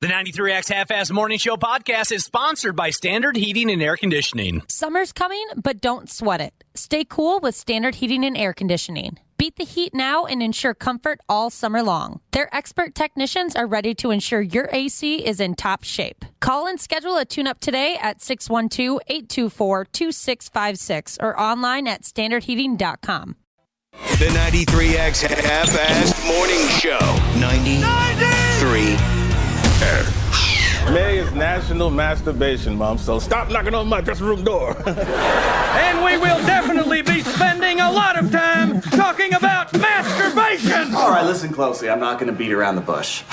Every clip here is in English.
The 93X Half-Ass Morning Show podcast is sponsored by Standard Heating and Air Conditioning. Summer's coming, but don't sweat it. Stay cool with Standard Heating and Air Conditioning. Beat the heat now and ensure comfort all summer long. Their expert technicians are ready to ensure your AC is in top shape. Call and schedule a tune-up today at 612-824-2656 or online at standardheating.com. The 93X Half-Ass Morning Show. 93. May is National Masturbation Month, so stop knocking on my dressing room door. And we will definitely be spending a lot of time talking about masturbation. All right, listen closely. I'm not going to beat around the bush.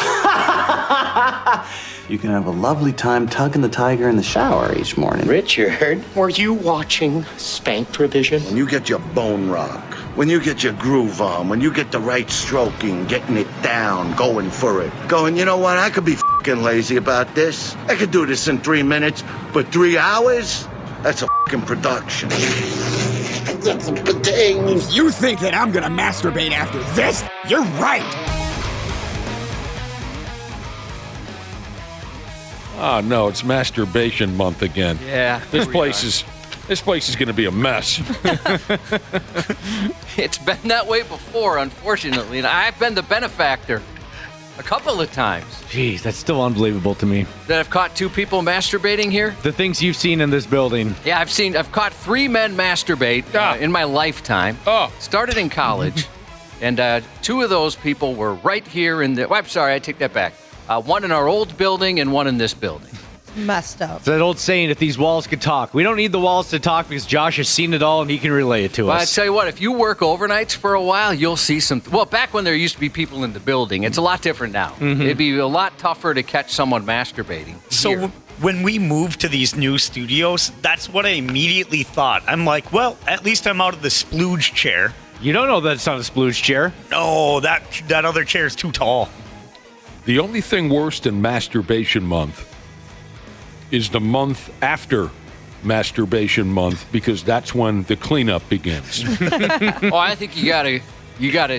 You can have a lovely time tugging the tiger in the shower each morning. Richard, were you watching Spank Revision? When you get your bone rock, when you get your groove on, when you get the right stroking, getting it down, going for it. Going, you know what, I could be f***ing lazy about this. I could do this in 3 minutes, but 3 hours? That's a f***ing production. If you think that I'm gonna masturbate after this, you're right. Oh, no, it's masturbation month again. Yeah. This place is going to be a mess. It's been that way before, unfortunately. And I've been the benefactor a couple of times. Jeez, that's still unbelievable to me. That I've caught 2 people masturbating here. The things you've seen in this building. Yeah, I've caught 3 men masturbate in my lifetime. Oh. Started in college. And 2 of those people were right here in the... Oh, I'm sorry, I take that back. One in our old building and one in this building. Messed up. It's that old saying, if these walls could talk. We don't need the walls to talk because Josh has seen it all and he can relay it to Well, us. I tell you what, if you work overnights for a while, you'll see some... Well, back when there used to be people in the building, it's a lot different now. Mm-hmm. It'd be a lot tougher to catch someone masturbating. So here. when we moved to these new studios, that's what I immediately thought. I'm like, well, at least I'm out of the splooge chair. You don't know that it's not a splooge chair. No, that other chair is too tall. The only thing worse than masturbation month is the month after masturbation month, because that's when the cleanup begins. Oh, I think you gotta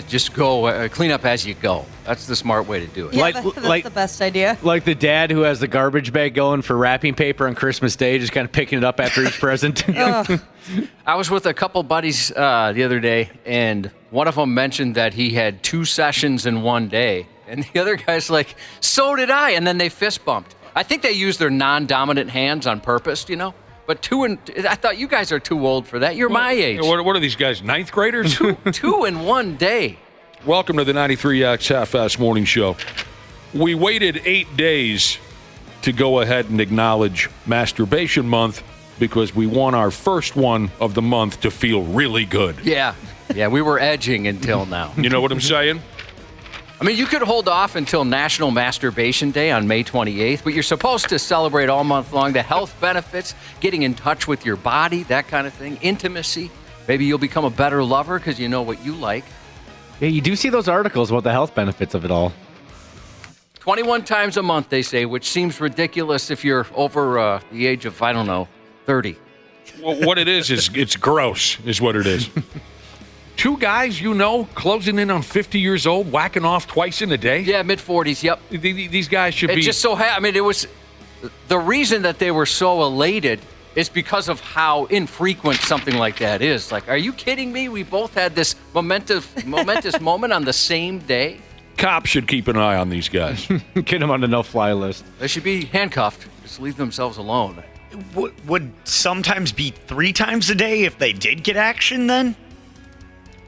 just go clean up as you go. That's the smart way to do it. Yeah, that's the best idea. Like the dad who has the garbage bag going for wrapping paper on Christmas Day, just kind of picking it up after each present. I was with a couple buddies the other day, and one of them mentioned that he had 2 sessions in one day. And the other guy's like, so did I. And then they fist bumped. I think they used their non-dominant hands on purpose, you know. But I thought you guys are too old for that. You're my age. What are these guys, 9th graders? 2 in one day. Welcome to the 93X Half-Ass Morning Show. We waited 8 days to go ahead and acknowledge Masturbation Month because we want our first one of the month to feel really good. Yeah, we were edging until now. You know what I'm saying? I mean, you could hold off until National Masturbation Day on May 28th, but you're supposed to celebrate all month long the health benefits, getting in touch with your body, that kind of thing, intimacy. Maybe you'll become a better lover because you know what you like. Yeah, you do see those articles about the health benefits of it all. 21 times a month, they say, which seems ridiculous if you're over the age of, 30. Well, what it is it's gross, is what it is. 2 guys, closing in on 50 years old, whacking off twice in a day? Yeah, mid-40s, yep. These guys should be... It just so it was... The reason that they were so elated is because of how infrequent something like that is. Like, are you kidding me? We both had this momentous moment on the same day? Cops should keep an eye on these guys. Get them on the no-fly list. They should be handcuffed. Just leave themselves alone. Would sometimes be 3 times a day if they did get action then?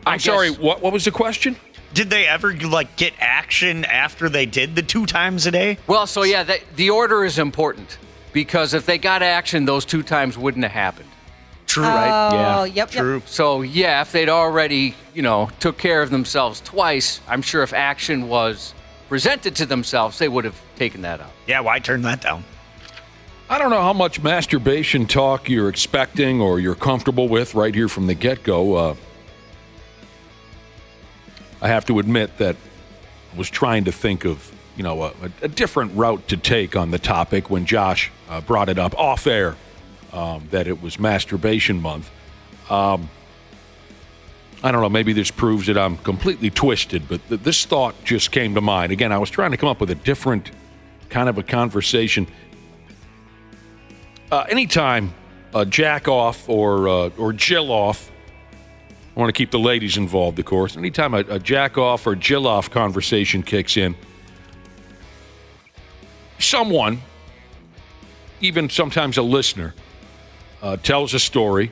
I'm sorry, what was the question? Did they ever, get action after they did the 2 times a day? Well, so yeah, the order is important because if they got action, those 2 times wouldn't have happened. True, right? Yeah. Yep. True. So, yeah, if they'd already, took care of themselves twice, I'm sure if action was presented to themselves, they would have taken that up. Yeah, why turn that down? I don't know how much masturbation talk you're expecting or you're comfortable with right here from the get-go. I have to admit that I was trying to think of, a different route to take on the topic when Josh brought it up off air, that it was Masturbation Month. I don't know, maybe this proves that I'm completely twisted, but this thought just came to mind. Again, I was trying to come up with a different kind of a conversation. Anytime a jack off or Jill off, I want to keep the ladies involved, of course. Anytime a jack off or Jill off conversation kicks in, someone, even sometimes a listener, tells a story,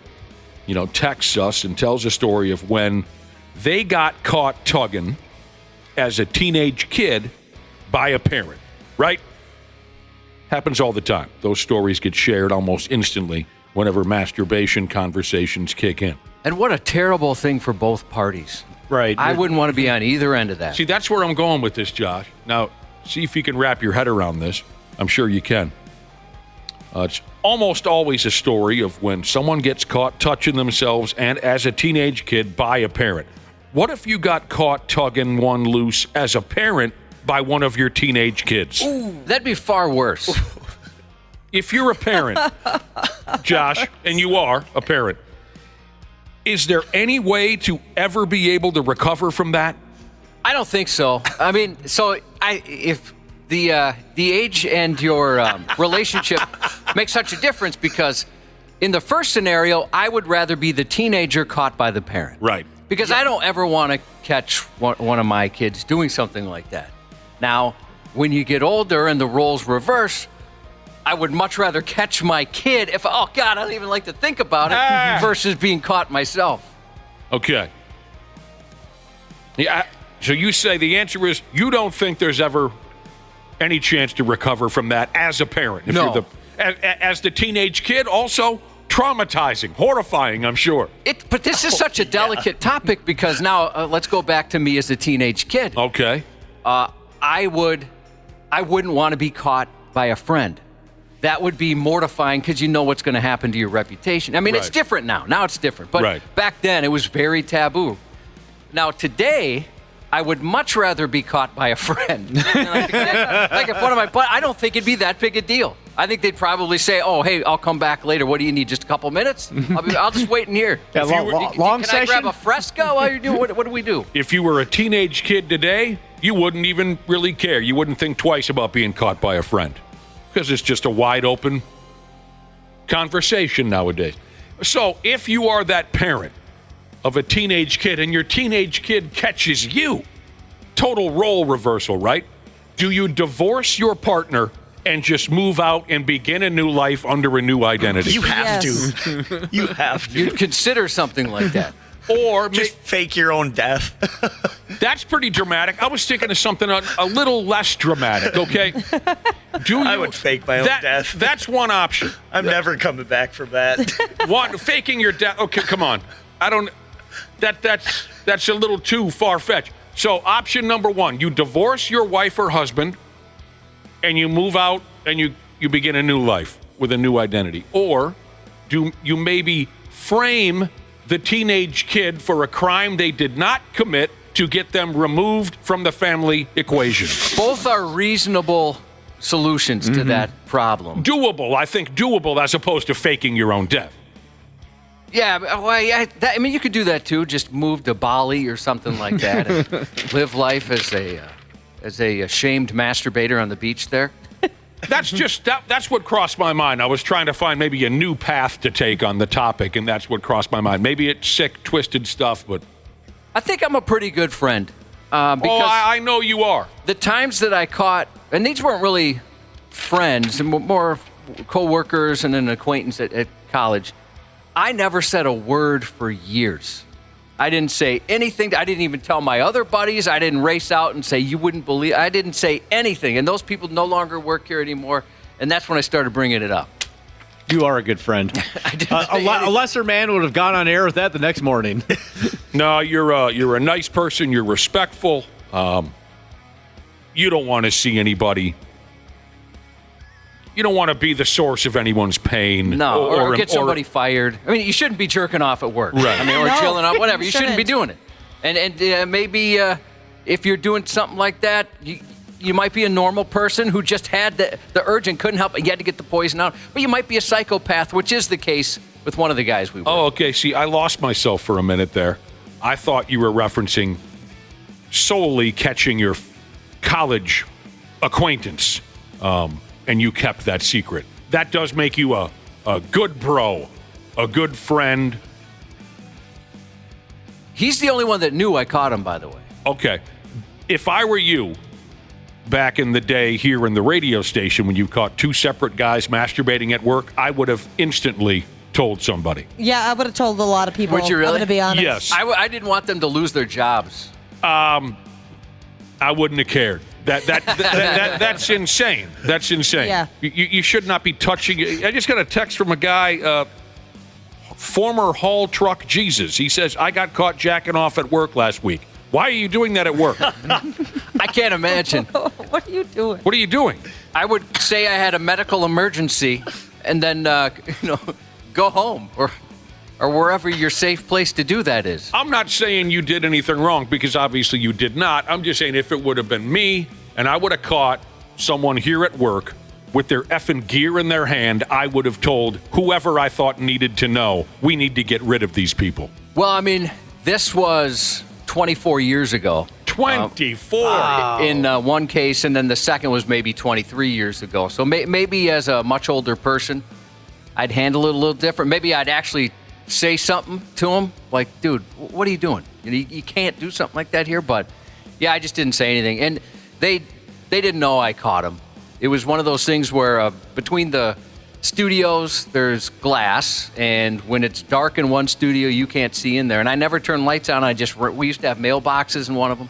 texts us and tells a story of when they got caught tugging as a teenage kid by a parent, right? Happens all the time. Those stories get shared almost instantly whenever masturbation conversations kick in. And what a terrible thing for both parties. Right. I wouldn't want to be on either end of that. See, that's where I'm going with this, Josh. Now, see if you can wrap your head around this. I'm sure you can. It's almost always a story of when someone gets caught touching themselves and as a teenage kid by a parent. What if you got caught tugging one loose as a parent by one of your teenage kids? Ooh, that'd be far worse. If you're a parent, Josh, and you are a parent, is there any way to ever be able to recover from that? I don't think so. I mean, if the age and your relationship makes such a difference, because in the first scenario, I would rather be the teenager caught by the parent. Right. Because I don't ever want to catch one of my kids doing something like that. Now, when you get older and the roles reverse, I would much rather catch my kid oh God, I don't even like to think about it, versus being caught myself. Okay. Yeah. So you say the answer is you don't think there's ever any chance to recover from that as a parent? If no. You're as the teenage kid, also traumatizing, horrifying, I'm sure. But this is such a delicate topic, because now let's go back to me as a teenage kid. Okay. I wouldn't want to be caught by a friend. That would be mortifying, because you know what's going to happen to your reputation. I mean, Right. It's different now. Now it's different. But Right. Back then, it was very taboo. Now, today, I would much rather be caught by a friend. Like if one of my buddies, I don't think it'd be that big a deal. I think they'd probably say, "Oh, hey, I'll come back later. What do you need? Just a couple minutes? I'll just wait in here." Yeah, long can session? I grab a Fresco while you're doing? What do we do? If you were a teenage kid today, you wouldn't even really care. You wouldn't think twice about being caught by a friend, because it's just a wide open conversation nowadays. So if you are that parent of a teenage kid and your teenage kid catches you, total role reversal, right? Do you divorce your partner and just move out and begin a new life under a new identity? You have to. You have to. You'd consider something like that. Or just fake your own death. That's pretty dramatic. I was thinking of something a little less dramatic, okay? I would fake my own death. That's one option. I'm never coming back from that. Faking your death. Okay, come on. I don't. That's a little too far-fetched. So option number one, you divorce your wife or husband, and you move out and you begin a new life with a new identity. Or do you maybe frame the teenage kid for a crime they did not commit to get them removed from the family equation? Both are reasonable solutions to that problem. Doable, I think doable, as opposed to faking your own death. Yeah, I mean, you could do that too. Just move to Bali or something like that, and live life as a shamed masturbator on the beach there. That's what crossed my mind. I was trying to find maybe a new path to take on the topic, and that's what crossed my mind. Maybe it's sick, twisted stuff, but I think I'm a pretty good friend. Because I know you are. The times that I caught, and these weren't really friends, and more co-workers and an acquaintance at college, I never said a word for years. I didn't say anything. I didn't even tell my other buddies. I didn't race out and say, "You wouldn't believe." I didn't say anything. And those people no longer work here anymore. And that's when I started bringing it up. You are a good friend. A lesser man would have gone on air with that the next morning. No, you're a nice person. You're respectful. You don't want to see anybody. You don't want to be the source of anyone's pain. No, or get somebody fired. I mean, you shouldn't be jerking off at work. Right. I mean, or chilling out, whatever. You shouldn't be doing it. And maybe if you're doing something like that, you might be a normal person who just had the urge and couldn't help it. You had to get the poison out. But you might be a psychopath, which is the case with one of the guys we were. Oh, okay. See, I lost myself for a minute there. I thought you were referencing solely catching your college acquaintance and you kept that secret. That does make you a good bro, a good friend. He's the only one that knew I caught him, by the way. Okay. If I were you, back in the day here in the radio station, when you caught two separate guys masturbating at work, I would have instantly told somebody. Yeah, I would have told a lot of people. Would you really? I'm going to be honest. Yes. I didn't want them to lose their jobs. I wouldn't have cared. That's insane. That's insane. Yeah. You should not be touching. I just got a text from a guy, former haul truck Jesus. He says, I got caught jacking off at work last week. Why are you doing that at work? I can't imagine. What are you doing? What are you doing? I would say I had a medical emergency and then, go home or wherever your safe place to do that is. I'm not saying you did anything wrong because obviously you did not. I'm just saying if it would have been me and I would have caught someone here at work with their effing gear in their hand, I would have told whoever I thought needed to know, we need to get rid of these people. Well, I mean, this was 24 years ago. 24? In one case, and then the second was maybe 23 years ago. So maybe as a much older person, I'd handle it a little different. Maybe I'd actually say something to him, like, dude, what are you doing? You can't do something like that here. But, yeah, I just didn't say anything. And they didn't know I caught him. It was one of those things where between the studios, there's glass, and when it's dark in one studio, you can't see in there. And I never turned lights on. We used to have mailboxes in one of them.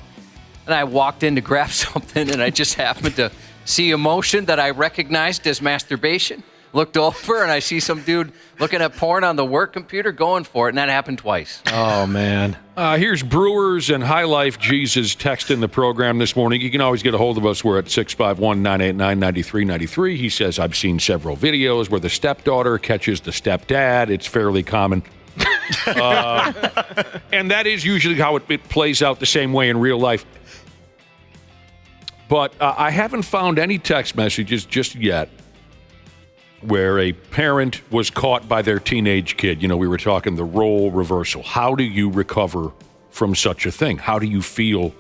And I walked in to grab something, and I just happened to see a motion that I recognized as masturbation. Looked over, and I see some dude looking at porn on the work computer going for it, and that happened twice. Oh, man. Here's Brewers and High Life Jesus text in the program this morning. You can always get a hold of us. We're at 651-989-9393. He says, I've seen several videos where the stepdaughter catches the stepdad. It's fairly common. And that is usually how it plays out the same way in real life. But I haven't found any text messages just yet where a parent was caught by their teenage kid. We were talking the role reversal. How do you recover from such a thing? How do you feel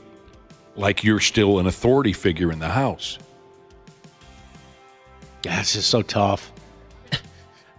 like you're still an authority figure in the house? Yeah, it's just so tough.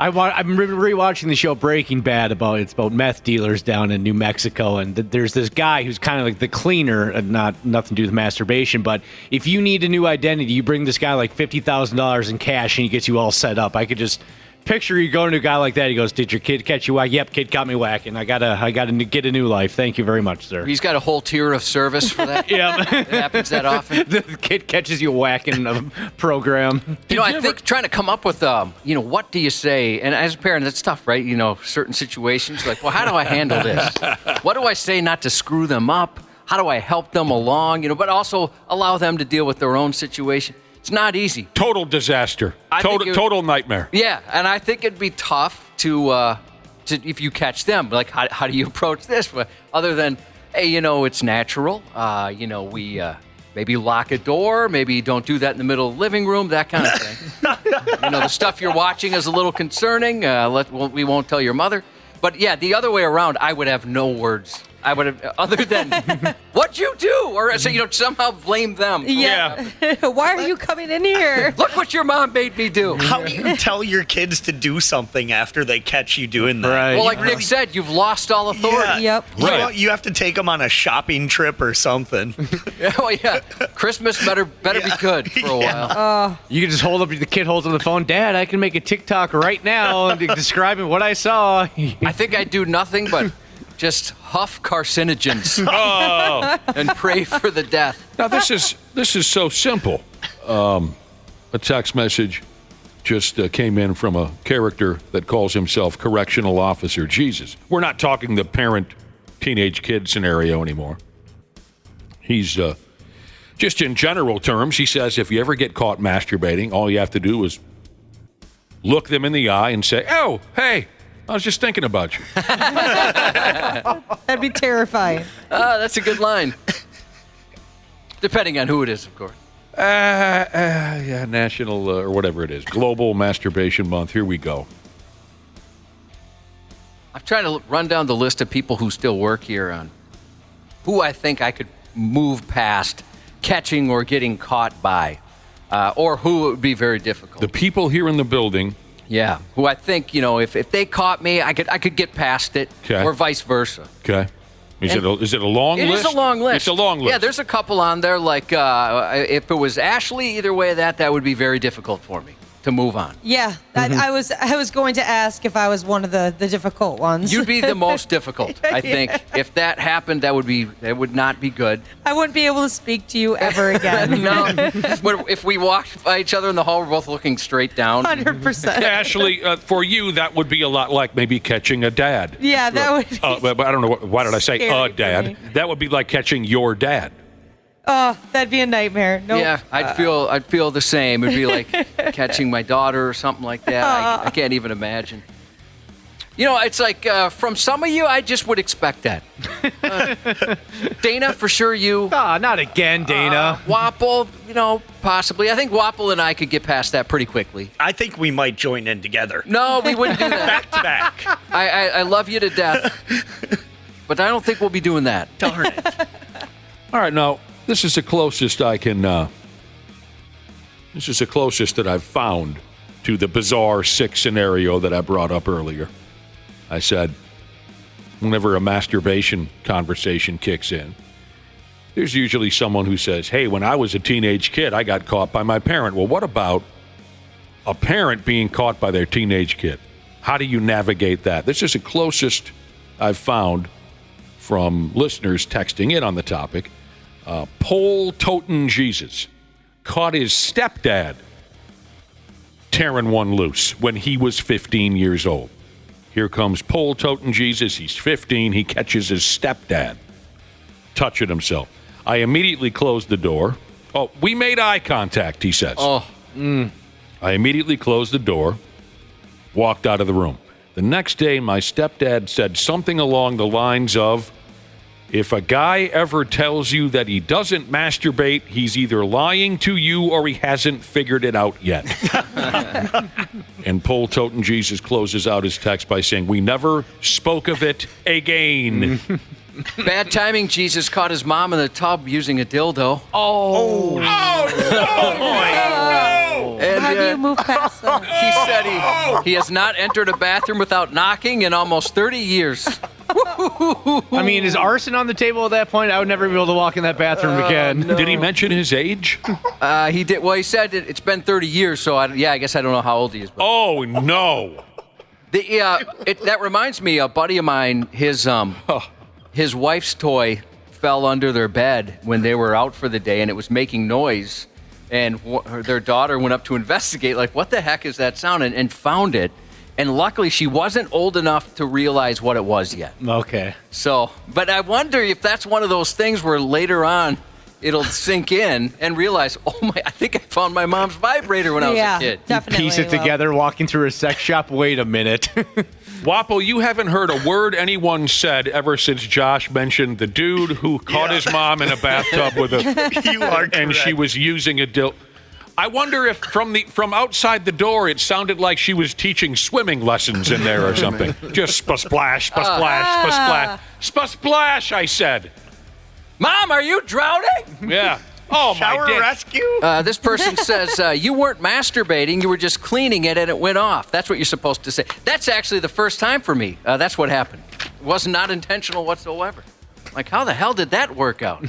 I'm rewatching the show Breaking Bad. It's about meth dealers down in New Mexico, and there's this guy who's kind of like the cleaner, and nothing to do with masturbation. But if you need a new identity, you bring this guy like $50,000 in cash, and he gets you all set up. I could just picture you going to a guy like that. He goes, "Did your kid catch you whack?" "Yep, kid caught me whacking. I gotta get a new life. Thank you very much, sir." He's got a whole tier of service for that. Yeah, it happens that often. The kid catches you whacking a program. I think trying to come up with, what do you say? And as a parent, it's tough, right? Certain situations, like, well, how do I handle this? What do I say not to screw them up? How do I help them along? But also allow them to deal with their own situation. It's not easy. Total disaster. Total nightmare. Yeah, and I think it'd be tough to if you catch them. Like, how do you approach this? Other than, hey, it's natural. We maybe lock a door. Maybe don't do that in the middle of the living room. That kind of thing. The stuff you're watching is a little concerning. We won't tell your mother. But yeah, the other way around, I would have no words. I would have, other than, what'd you do? Or somehow blame them. Yeah. Why are you coming in here? Look what your mom made me do. How do you tell your kids to do something after they catch you doing that? Right. Well, like Nick said, you've lost all authority. Yep. Right. You have to take them on a shopping trip or something. Oh, yeah. Christmas better be good for a while. You can just the kid holds on the phone. "Dad, I can make a TikTok right now describing what I saw." I think I do nothing but just huff carcinogens and pray for the death. Now, this is so simple. A text message just came in from a character that calls himself Correctional Officer Jesus. We're not talking the parent-teenage kid scenario anymore. He's just in general terms, he says if you ever get caught masturbating, all you have to do is look them in the eye and say, "Oh, hey, I was just thinking about you." That'd be terrifying. That's a good line. Depending on who it is, of course. Yeah, national or whatever it is. Global Masturbation Month. Here we go. I'm trying to run down the list of people who still work here on who I think I could move past catching or getting caught by. or who it would be very difficult. The people here in the building. Yeah, who I think, if they caught me, I could get past it, or vice versa. Okay. Is it a long list? It is a long list. It's a long list. Yeah, there's a couple on there. Like, if it was Ashley, either way, that would be very difficult for me to move on. Yeah, I was going to ask if I was one of the difficult ones. You'd be the most difficult, I think. If that happened, that would not be good. I wouldn't be able to speak to you ever again. No. If we walked by each other in the hall, we're both looking straight down. 100%. Ashley, for you, that would be a lot like maybe catching a dad. Yeah, that would be but I don't know, why did I say a dad? That would be like catching your dad. Oh, that'd be a nightmare. Nope. Yeah, I'd feel the same. It'd be like catching my daughter or something like that. I can't even imagine. It's like from some of you, I just would expect that. Dana, for sure you. Not again, Dana. Wapple, possibly. I think Wapple and I could get past that pretty quickly. I think we might join in together. No, we wouldn't do that. Back to back. I love you to death, but I don't think we'll be doing that. Darn it. All right, now. This is the closest I can. This is the closest that I've found to the bizarre sick scenario that I brought up earlier. I said, whenever a masturbation conversation kicks in, there's usually someone who says, "Hey, when I was a teenage kid, I got caught by my parent." Well, what about a parent being caught by their teenage kid? How do you navigate that? This is the closest I've found from listeners texting in on the topic. Pole-toting Jesus caught his stepdad tearing one loose when he was 15 years old. Here comes pole-toting Jesus. He's 15. He catches his stepdad touching himself. I immediately closed the door. Oh, we made eye contact, he says. I immediately closed the door, walked out of the room. The next day, my stepdad said something along the lines of, "If a guy ever tells you that he doesn't masturbate, he's either lying to you or he hasn't figured it out yet." And Pole-Toting Jesus closes out his text by saying, "We never spoke of it again." Bad timing. Jesus caught his mom in the tub using a dildo. Oh, no! And, how do you move past that? He said he has not entered a bathroom without knocking in almost 30 years. I mean, is arson on the table at that point? I would never be able to walk in that bathroom again. No. Did he mention his age? He did. Well, he said it's been 30 years, so I guess I don't know how old he is. But. Oh, no. That reminds me, a buddy of mine, his wife's toy fell under their bed when they were out for the day, and it was making noise. And their daughter went up to investigate, like, what the heck is that sound? And found it. And luckily, she wasn't old enough to realize what it was yet. Okay. So, but I wonder if that's one of those things where later on it'll sink in and realize, I think I found my mom's vibrator when I was a kid. Definitely. Piece it together, walking through a sex shop. Wait a minute. Wapple, you haven't heard a word anyone said ever since Josh mentioned the dude who caught his mom in a bathtub with a... You are correct. And she was using a dildo. I wonder if from outside the door it sounded like she was teaching swimming lessons in there or something. Just splash, splash, splash, splash, I said. Mom, are you drowning? Yeah. Oh, Shower my rescue? This person says, you weren't masturbating, you were just cleaning it and it went off. That's what you're supposed to say. That's actually the first time for me. That's what happened. It was not intentional whatsoever. Like, how the hell did that work out?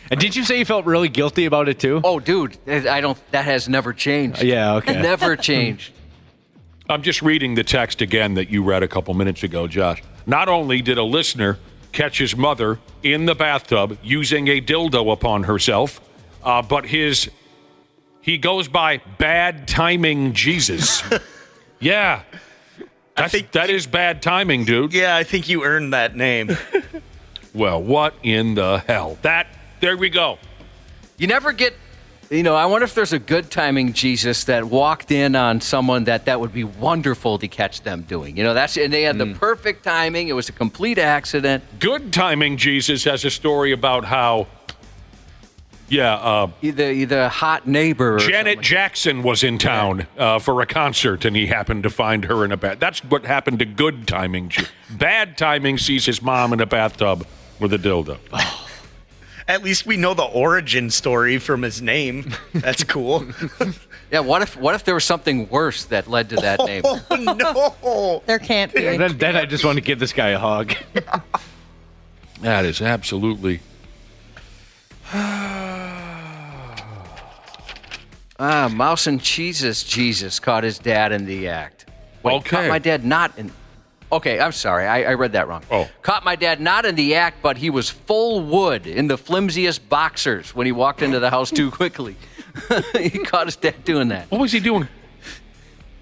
And did you say you felt really guilty about it too? Oh, dude, that has never changed. Yeah, okay. Never changed. I'm just reading the text again that you read a couple minutes ago, Josh. Not only did a listener catch his mother in the bathtub using a dildo upon herself, but he goes by Bad Timing Jesus. Yeah. That is bad timing, dude. Yeah, I think you earned that name. Well, what in the hell? There we go. You never get, I wonder if there's a good timing Jesus that walked in on someone that would be wonderful to catch them doing. And they had the perfect timing. It was a complete accident. Good timing Jesus has a story about how, either hot neighbor or Janet Jackson was in town for a concert, and he happened to find her in a bath. That's what happened to good timing. Bad timing sees his mom in a bathtub with a dildo. At least we know the origin story from his name. That's cool. Yeah, what if there was something worse that led to that name? Oh, no. There can't be. Then I just want to give this guy a hug. That is absolutely. Mouse and Jesus caught his dad in the act. Wait, Okay. Caught my dad not in... Okay, I'm sorry. I read that wrong. Oh. Caught my dad not in the act, but he was full wood in the flimsiest boxers when he walked into the house too quickly. He caught his dad doing that. What was he doing?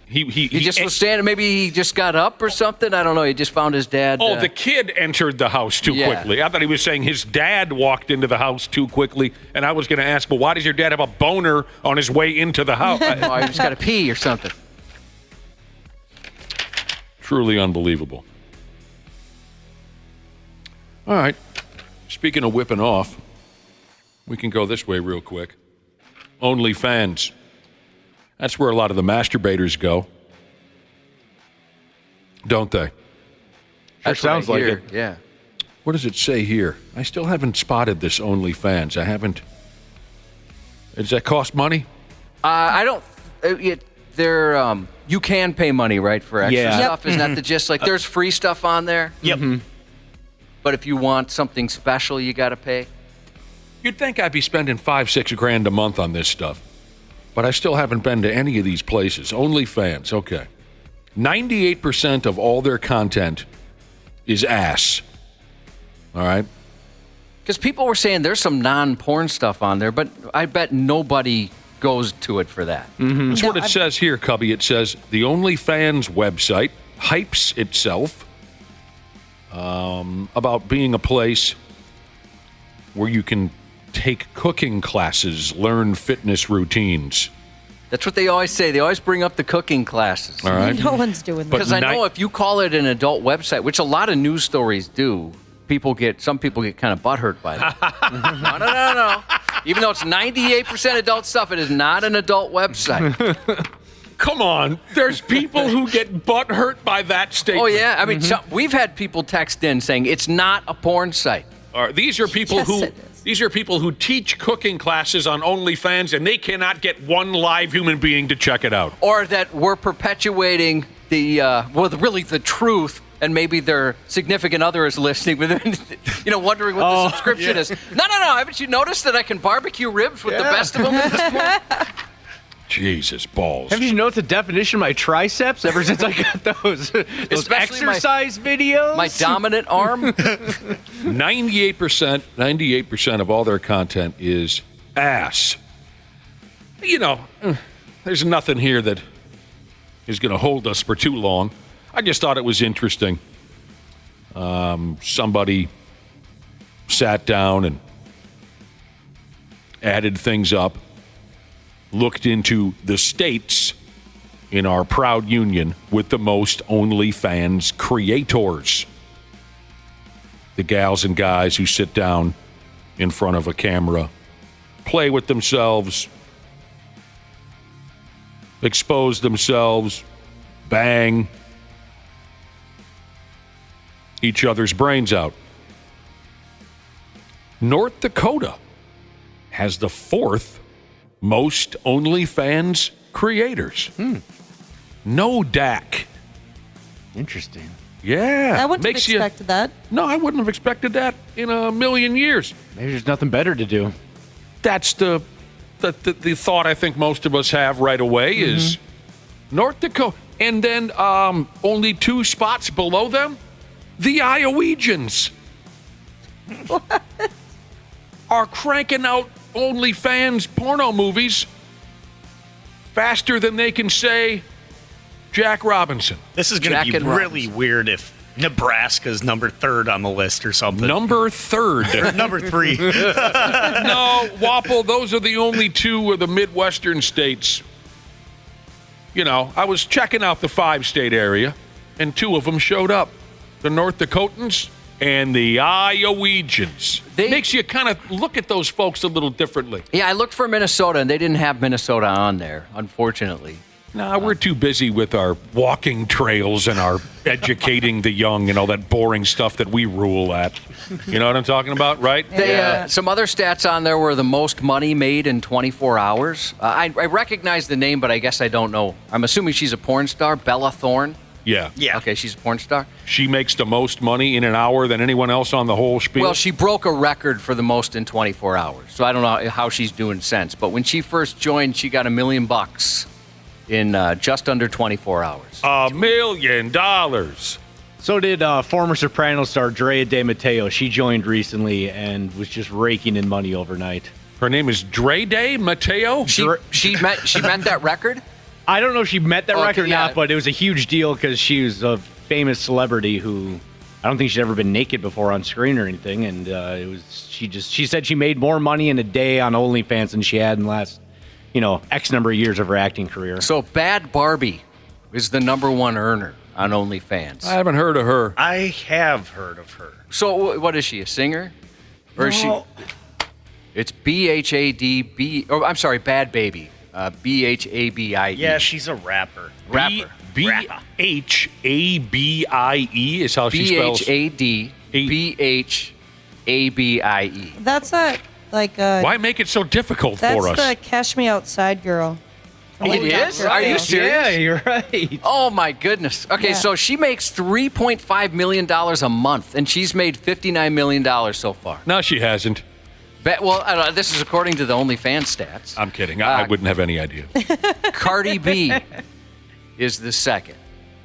He just was standing. Maybe he just got up or something. I don't know. He just found his dad. Oh, the kid entered the house too quickly. I thought he was saying his dad walked into the house too quickly, and I was going to ask, well, why does your dad have a boner on his way into the house? Oh, he just got to pee or something. Truly unbelievable. All right. Speaking of whipping off, we can go this way real quick. OnlyFans. That's where a lot of the masturbators go. Don't they? That sounds like it. Yeah. What does it say here? I still haven't spotted this OnlyFans. I haven't. Does that cost money? I don't. You can pay money, right, for extra stuff. Isn't that the gist? Like, there's free stuff on there. Yep. Mm-hmm. But if you want something special, you got to pay. You'd think I'd be spending $5-6 grand a month on this stuff, but I still haven't been to any of these places. OnlyFans, okay. 98% of all their content is ass. All right? Because people were saying there's some non-porn stuff on there, but I bet nobody goes to it for that. Mm-hmm. That's what it says here, Cubby. It says the OnlyFans website hypes itself about being a place where you can take cooking classes, learn fitness routines. That's what they always say. They always bring up the cooking classes. All right. No one's doing that. Because I know if you call it an adult website, which a lot of news stories do, some people get kind of butthurt by that. No. Even though it's 98% adult stuff, it is not an adult website. Come on. There's people who get butthurt by that statement. Oh, yeah. I mean, we've had people text in saying it's not a porn site. These are people These are people who teach cooking classes on OnlyFans, and they cannot get one live human being to check it out. Or that we're perpetuating the truth, and maybe their significant other is listening, wondering what the subscription is. No. Haven't you noticed that I can barbecue ribs with the best of them at this point? Jesus balls. Have you noticed the definition of my triceps ever since I got those exercise videos? My dominant arm? 98% of all their content is ass. There's nothing here that is going to hold us for too long. I just thought it was interesting. Somebody sat down and added things up, looked into the states in our proud union with the most OnlyFans creators. The gals and guys who sit down in front of a camera, play with themselves, expose themselves, bang each other's brains out. North Dakota has the 4th most OnlyFans creators. No DAC. Interesting. Yeah. I wouldn't have expected that. No, I wouldn't have expected that in a million years. Maybe there's nothing better to do. That's the thought I think most of us have right away is North Dakota. And then only 2 spots below them, the Iowegians are cranking out OnlyFans porno movies faster than they can say Jack Robinson. This is going to be really weird if Nebraska's number 3rd on the list or something. Number 3rd. Or number 3. No, Wapple, those are the only 2 of the Midwestern states. I was checking out the 5-state area, and 2 of them showed up. The North Dakotans and the Iowegians. Makes you kind of look at those folks a little differently. Yeah, I looked for Minnesota, and they didn't have Minnesota on there, unfortunately. Nah, we're too busy with our walking trails and our educating the young and all that boring stuff that we rule at. You know what I'm talking about, right? Some other stats on there were the most money made in 24 hours. I recognize the name, but I guess I don't know. I'm assuming she's a porn star, Bella Thorne. Yeah. Okay, she's a porn star. She makes the most money in an hour than anyone else on the whole spiel? Well, she broke a record for the most in 24 hours. So I don't know how she's doing since. But when she first joined, she got $1 million in just under 24 hours. $1 million. So did former Soprano star Drea De Matteo. She joined recently and was just raking in money overnight. Her name is Drea De Matteo? She met that record? I don't know if she met that record or yeah. not, but it was a huge deal because she was a famous celebrity who I don't think she'd ever been naked before on screen or anything. And she said she made more money in a day on OnlyFans than she had in the last, X number of years of her acting career. So Bad Barbie is the #1 earner on OnlyFans. I haven't heard of her. I have heard of her. So what is she, a singer? Or is she? It's BHADB. Oh, I'm sorry, Bad Baby. BHABIE. Yeah, she's a rapper. BHABIE is how she spells. BHADBHABIE. That's Why make it so difficult for us? That's the Cash Me Outside girl. It is? Are you serious? Yeah, you're right. Oh, my goodness. Okay, so she makes $3.5 million a month, and she's made $59 million so far. No, she hasn't. Well, this is according to the OnlyFans stats. I'm kidding. I wouldn't have any idea. Cardi B is the second.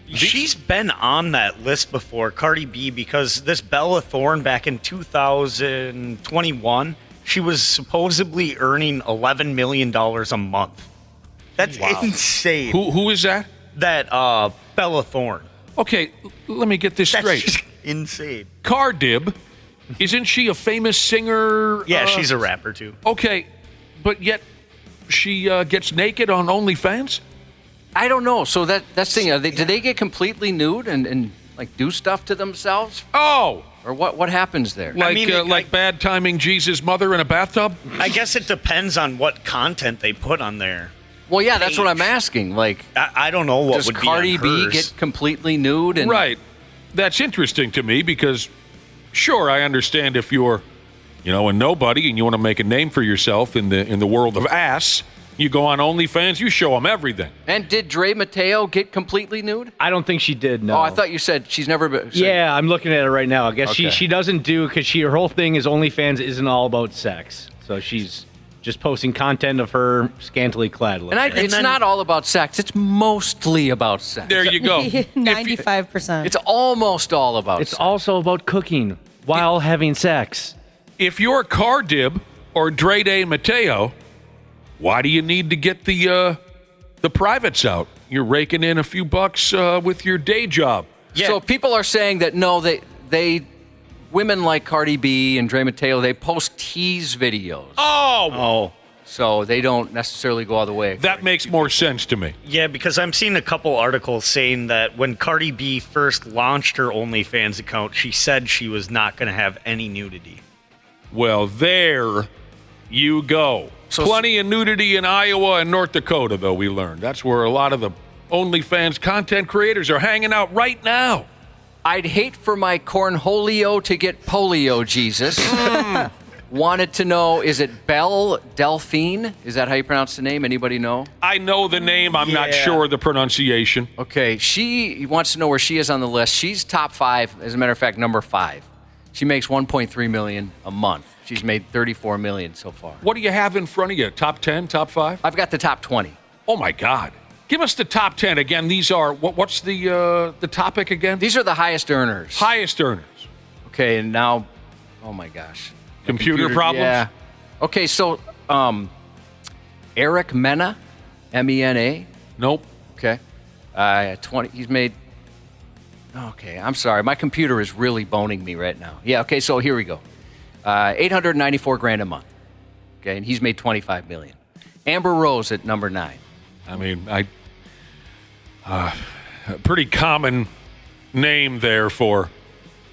She's been on that list before, Cardi B, because this Bella Thorne back in 2021, she was supposedly earning $11 million a month. That's insane. Who is that? That Bella Thorne. Okay, let me get this straight. That's just insane. Cardib, isn't she a famous singer? Yeah, she's a rapper too. Okay, but yet she gets naked on OnlyFans? I don't know. So that's the thing. Do they get completely nude and like do stuff to themselves? Oh. Or what happens there? Like bad timing Jesus' mother in a bathtub? I guess it depends on what content they put on there. Well, yeah, that's what I'm asking. Like, I don't know what would be on Cardi B hers. get completely nude? Right. That's interesting to me because, sure, I understand if you're, a nobody and you want to make a name for yourself in the world of ass, you go on OnlyFans, you show them everything. And did Dre Matteo get completely nude? I don't think she did, no. Oh, I thought you said she's never been... Yeah, I'm looking at it right now. I guess Okay. she doesn't do, because her whole thing is OnlyFans isn't all about sex. So she's just posting content of her scantily clad. It's not all about sex. It's mostly about sex. There you go. 95%. It's almost all about It's sex. also about cooking while having sex. If you're Cardib or Dre De Matteo, why do you need to get the privates out? You're raking in a few bucks with your day job. Yeah. So people are saying that no, they women like Cardi B and Dre Matteo, they post tease videos. Oh. So they don't necessarily go all the way. That makes more sense to me. Yeah, because I'm seeing a couple articles saying that when Cardi B first launched her OnlyFans account, she said she was not going to have any nudity. Well, there you go. Plenty of nudity in Iowa and North Dakota, though, we learned. That's where a lot of the OnlyFans content creators are hanging out right now. I'd hate for my cornholio to get polio, Jesus. Wanted to know, is it Belle Delphine? Is that how you pronounce the name? Anybody know? I know the name. I'm not sure the pronunciation. Okay, she wants to know where she is on the list. She's top 5, as a matter of fact, number 5. She makes $1.3 million a month. She's made $34 million so far. What do you have in front of you? Top 10, top 5? I've got the top 20. Oh, my God. Give us the top 10 again. These are, what's the topic again? These are the highest earners. Highest earners. Okay, and now, oh my gosh. Computer problems? Yeah. Okay, so Eric Mena, M-E-N-A. Nope. Okay. 20, he's made, okay, I'm sorry. My computer is really boning me right now. Yeah, okay, so here we go. $894,000 a month. Okay, and he's made $25 million. Amber Rose at number 9. I mean, a pretty common name there for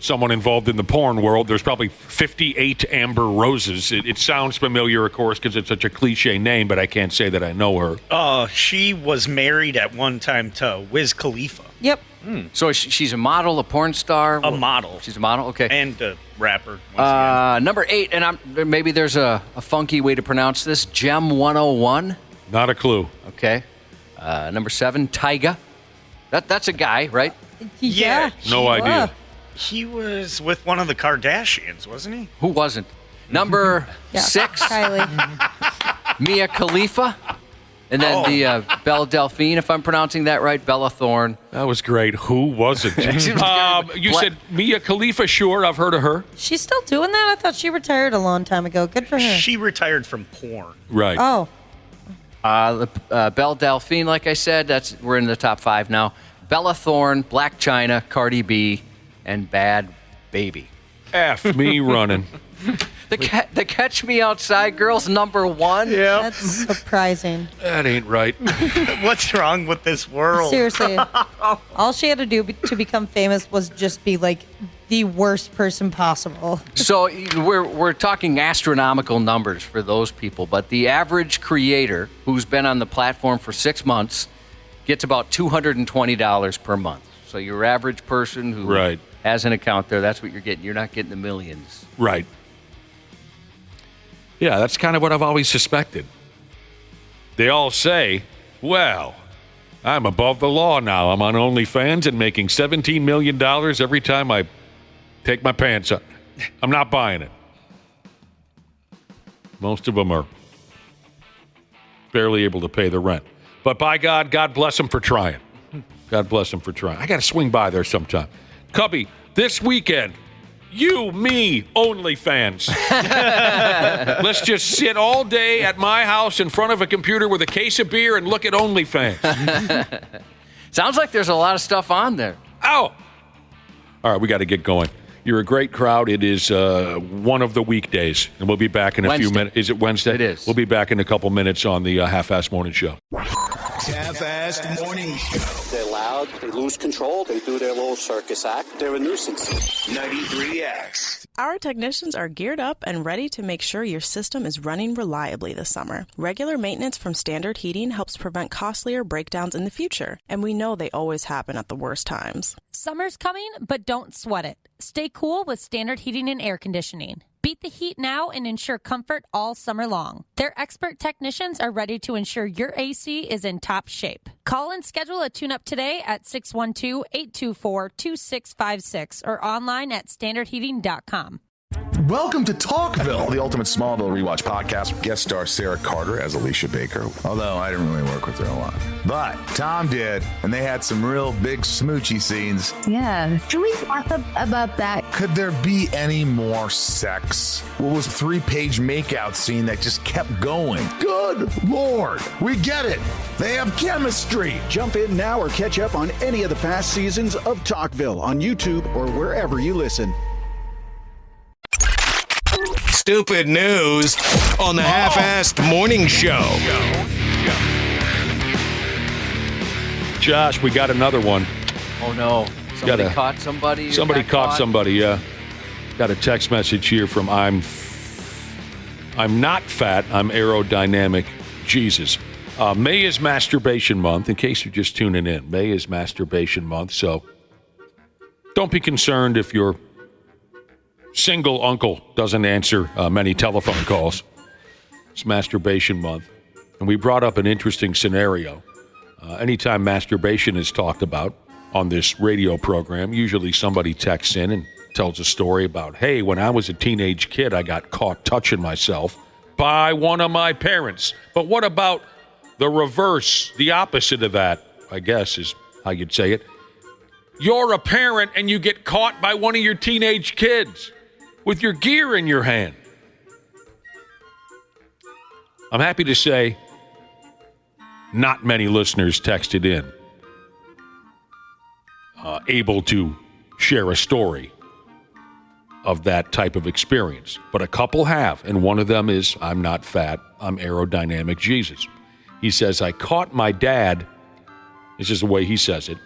someone involved in the porn world. There's probably 58 Amber Roses. It sounds familiar, of course, because it's such a cliche name, but I can't say that I know her. She was married at one time to Wiz Khalifa. Yep. So she's a model, a porn star? A model. She's a model? Okay. And a rapper. Number 8, and maybe there's a funky way to pronounce this, Gem 101? Not a clue. Okay. Number 7, Tyga. That's a guy, right? Yeah. No idea. He was with one of the Kardashians, wasn't he? Who wasn't? Number 6, Kylie. Mia Khalifa. And then the Belle Delphine, if I'm pronouncing that right, Bella Thorne. That was great. Who wasn't? You said Mia Khalifa, sure. I've heard of her. She's still doing that? I thought she retired a long time ago. Good for her. She retired from porn. Right. Oh. Belle Delphine, like I said, we're in the top 5 now. Bella Thorne, Black China, Cardi B, and Bad Baby. F me running. The Catch Me Outside girls, number 1. Yeah. That's surprising. That ain't right. What's wrong with this world? Seriously. All she had to do to become famous was just be like the worst person possible. So we're talking astronomical numbers for those people, but the average creator who's been on the platform for 6 months gets about $220 per month. So your average person who has an account there, that's what you're getting. You're not getting the millions. Right. Yeah, that's kind of what I've always suspected. They all say, well, I'm above the law now. I'm on OnlyFans and making $17 million every time I take my pants up. I'm not buying it. Most of them are barely able to pay the rent. But by God, God bless them for trying. God bless them for trying. I got to swing by there sometime. Cubby, this weekend, you, me, OnlyFans. Let's just sit all day at my house in front of a computer with a case of beer and look at OnlyFans. Sounds like there's a lot of stuff on there. Ow! All right, we got to get going. You're a great crowd. It is one of the weekdays, and we'll be back in a few minutes. Is it Wednesday? It is. We'll be back in a couple minutes on the Half-Assed Morning Show. Half-Assed Morning Show. They're loud, they lose control, they do their little circus act, they're a nuisance. 93X. Our technicians are geared up and ready to make sure your system is running reliably this summer. Regular maintenance from Standard Heating helps prevent costlier breakdowns in the future, and we know they always happen at the worst times. Summer's coming, but don't sweat it. Stay cool with Standard Heating and Air Conditioning. Beat the heat now and ensure comfort all summer long. Their expert technicians are ready to ensure your AC is in top shape. Call and schedule a tune-up today at 612-824-2656 or online at standardheating.com. Welcome to Talkville, the ultimate Smallville rewatch podcast. Guest star Sarah Carter as Alicia Baker, although I didn't really work with her a lot. But Tom did, and they had some real big smoochy scenes. Yeah. Can we talk about that? Could there be any more sex? What was a 3-page makeout scene that just kept going? Good Lord, we get it. They have chemistry. Jump in now or catch up on any of the past seasons of Talkville on YouTube or wherever you listen. Stupid news on the Half-Assed Morning Show. Josh, we got another one. Oh, no. Somebody caught somebody? Somebody caught somebody, yeah. Got a text message here from I'm not fat, I'm aerodynamic. Jesus. May is masturbation month, in case you're just tuning in. May is masturbation month, so don't be concerned if your single uncle doesn't answer many telephone calls. It's masturbation month. And we brought up an interesting scenario. Anytime masturbation is talked about on this radio program, usually somebody texts in and tells a story about, hey, when I was a teenage kid, I got caught touching myself by one of my parents. But what about the reverse, the opposite of that, I guess is how you'd say it. You're a parent and you get caught by one of your teenage kids with your gear in your hand. I'm happy to say not many listeners texted in able to share a story of that type of experience. But a couple have, and one of them is, I'm not fat, I'm aerodynamic Jesus. He says, I caught my dad, this is the way he says it,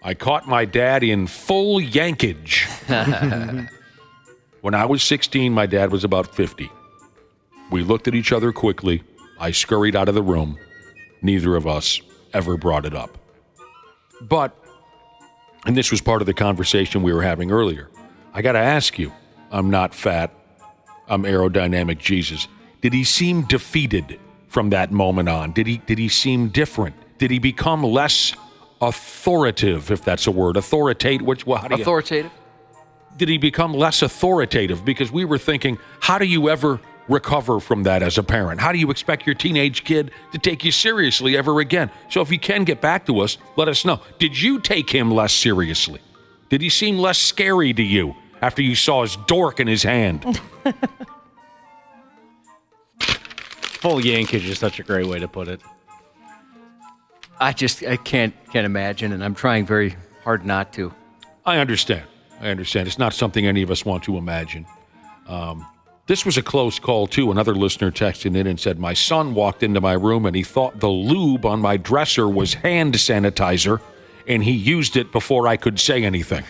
I caught my dad in full yankage. When I was 16, my dad was about 50. We looked at each other quickly. I scurried out of the room. Neither of us ever brought it up. But, and this was part of the conversation we were having earlier, I got to ask you, I'm not fat, I'm aerodynamic Jesus. Did he seem defeated from that moment on? Did he seem different? Did he become less authoritative, if that's a word? Authoritative? Authoritative? Did he become less authoritative? Because we were thinking, how do you ever recover from that as a parent? How do you expect your teenage kid to take you seriously ever again? So if you can get back to us, let us know. Did you take him less seriously? Did he seem less scary to you after you saw his dork in his hand? Full yankage is such a great way to put it. I can't imagine, and I'm trying very hard not to. I understand. It's not something any of us want to imagine. This was a close call, too. Another listener texted in and said, my son walked into my room and he thought the lube on my dresser was hand sanitizer, and he used it before I could say anything.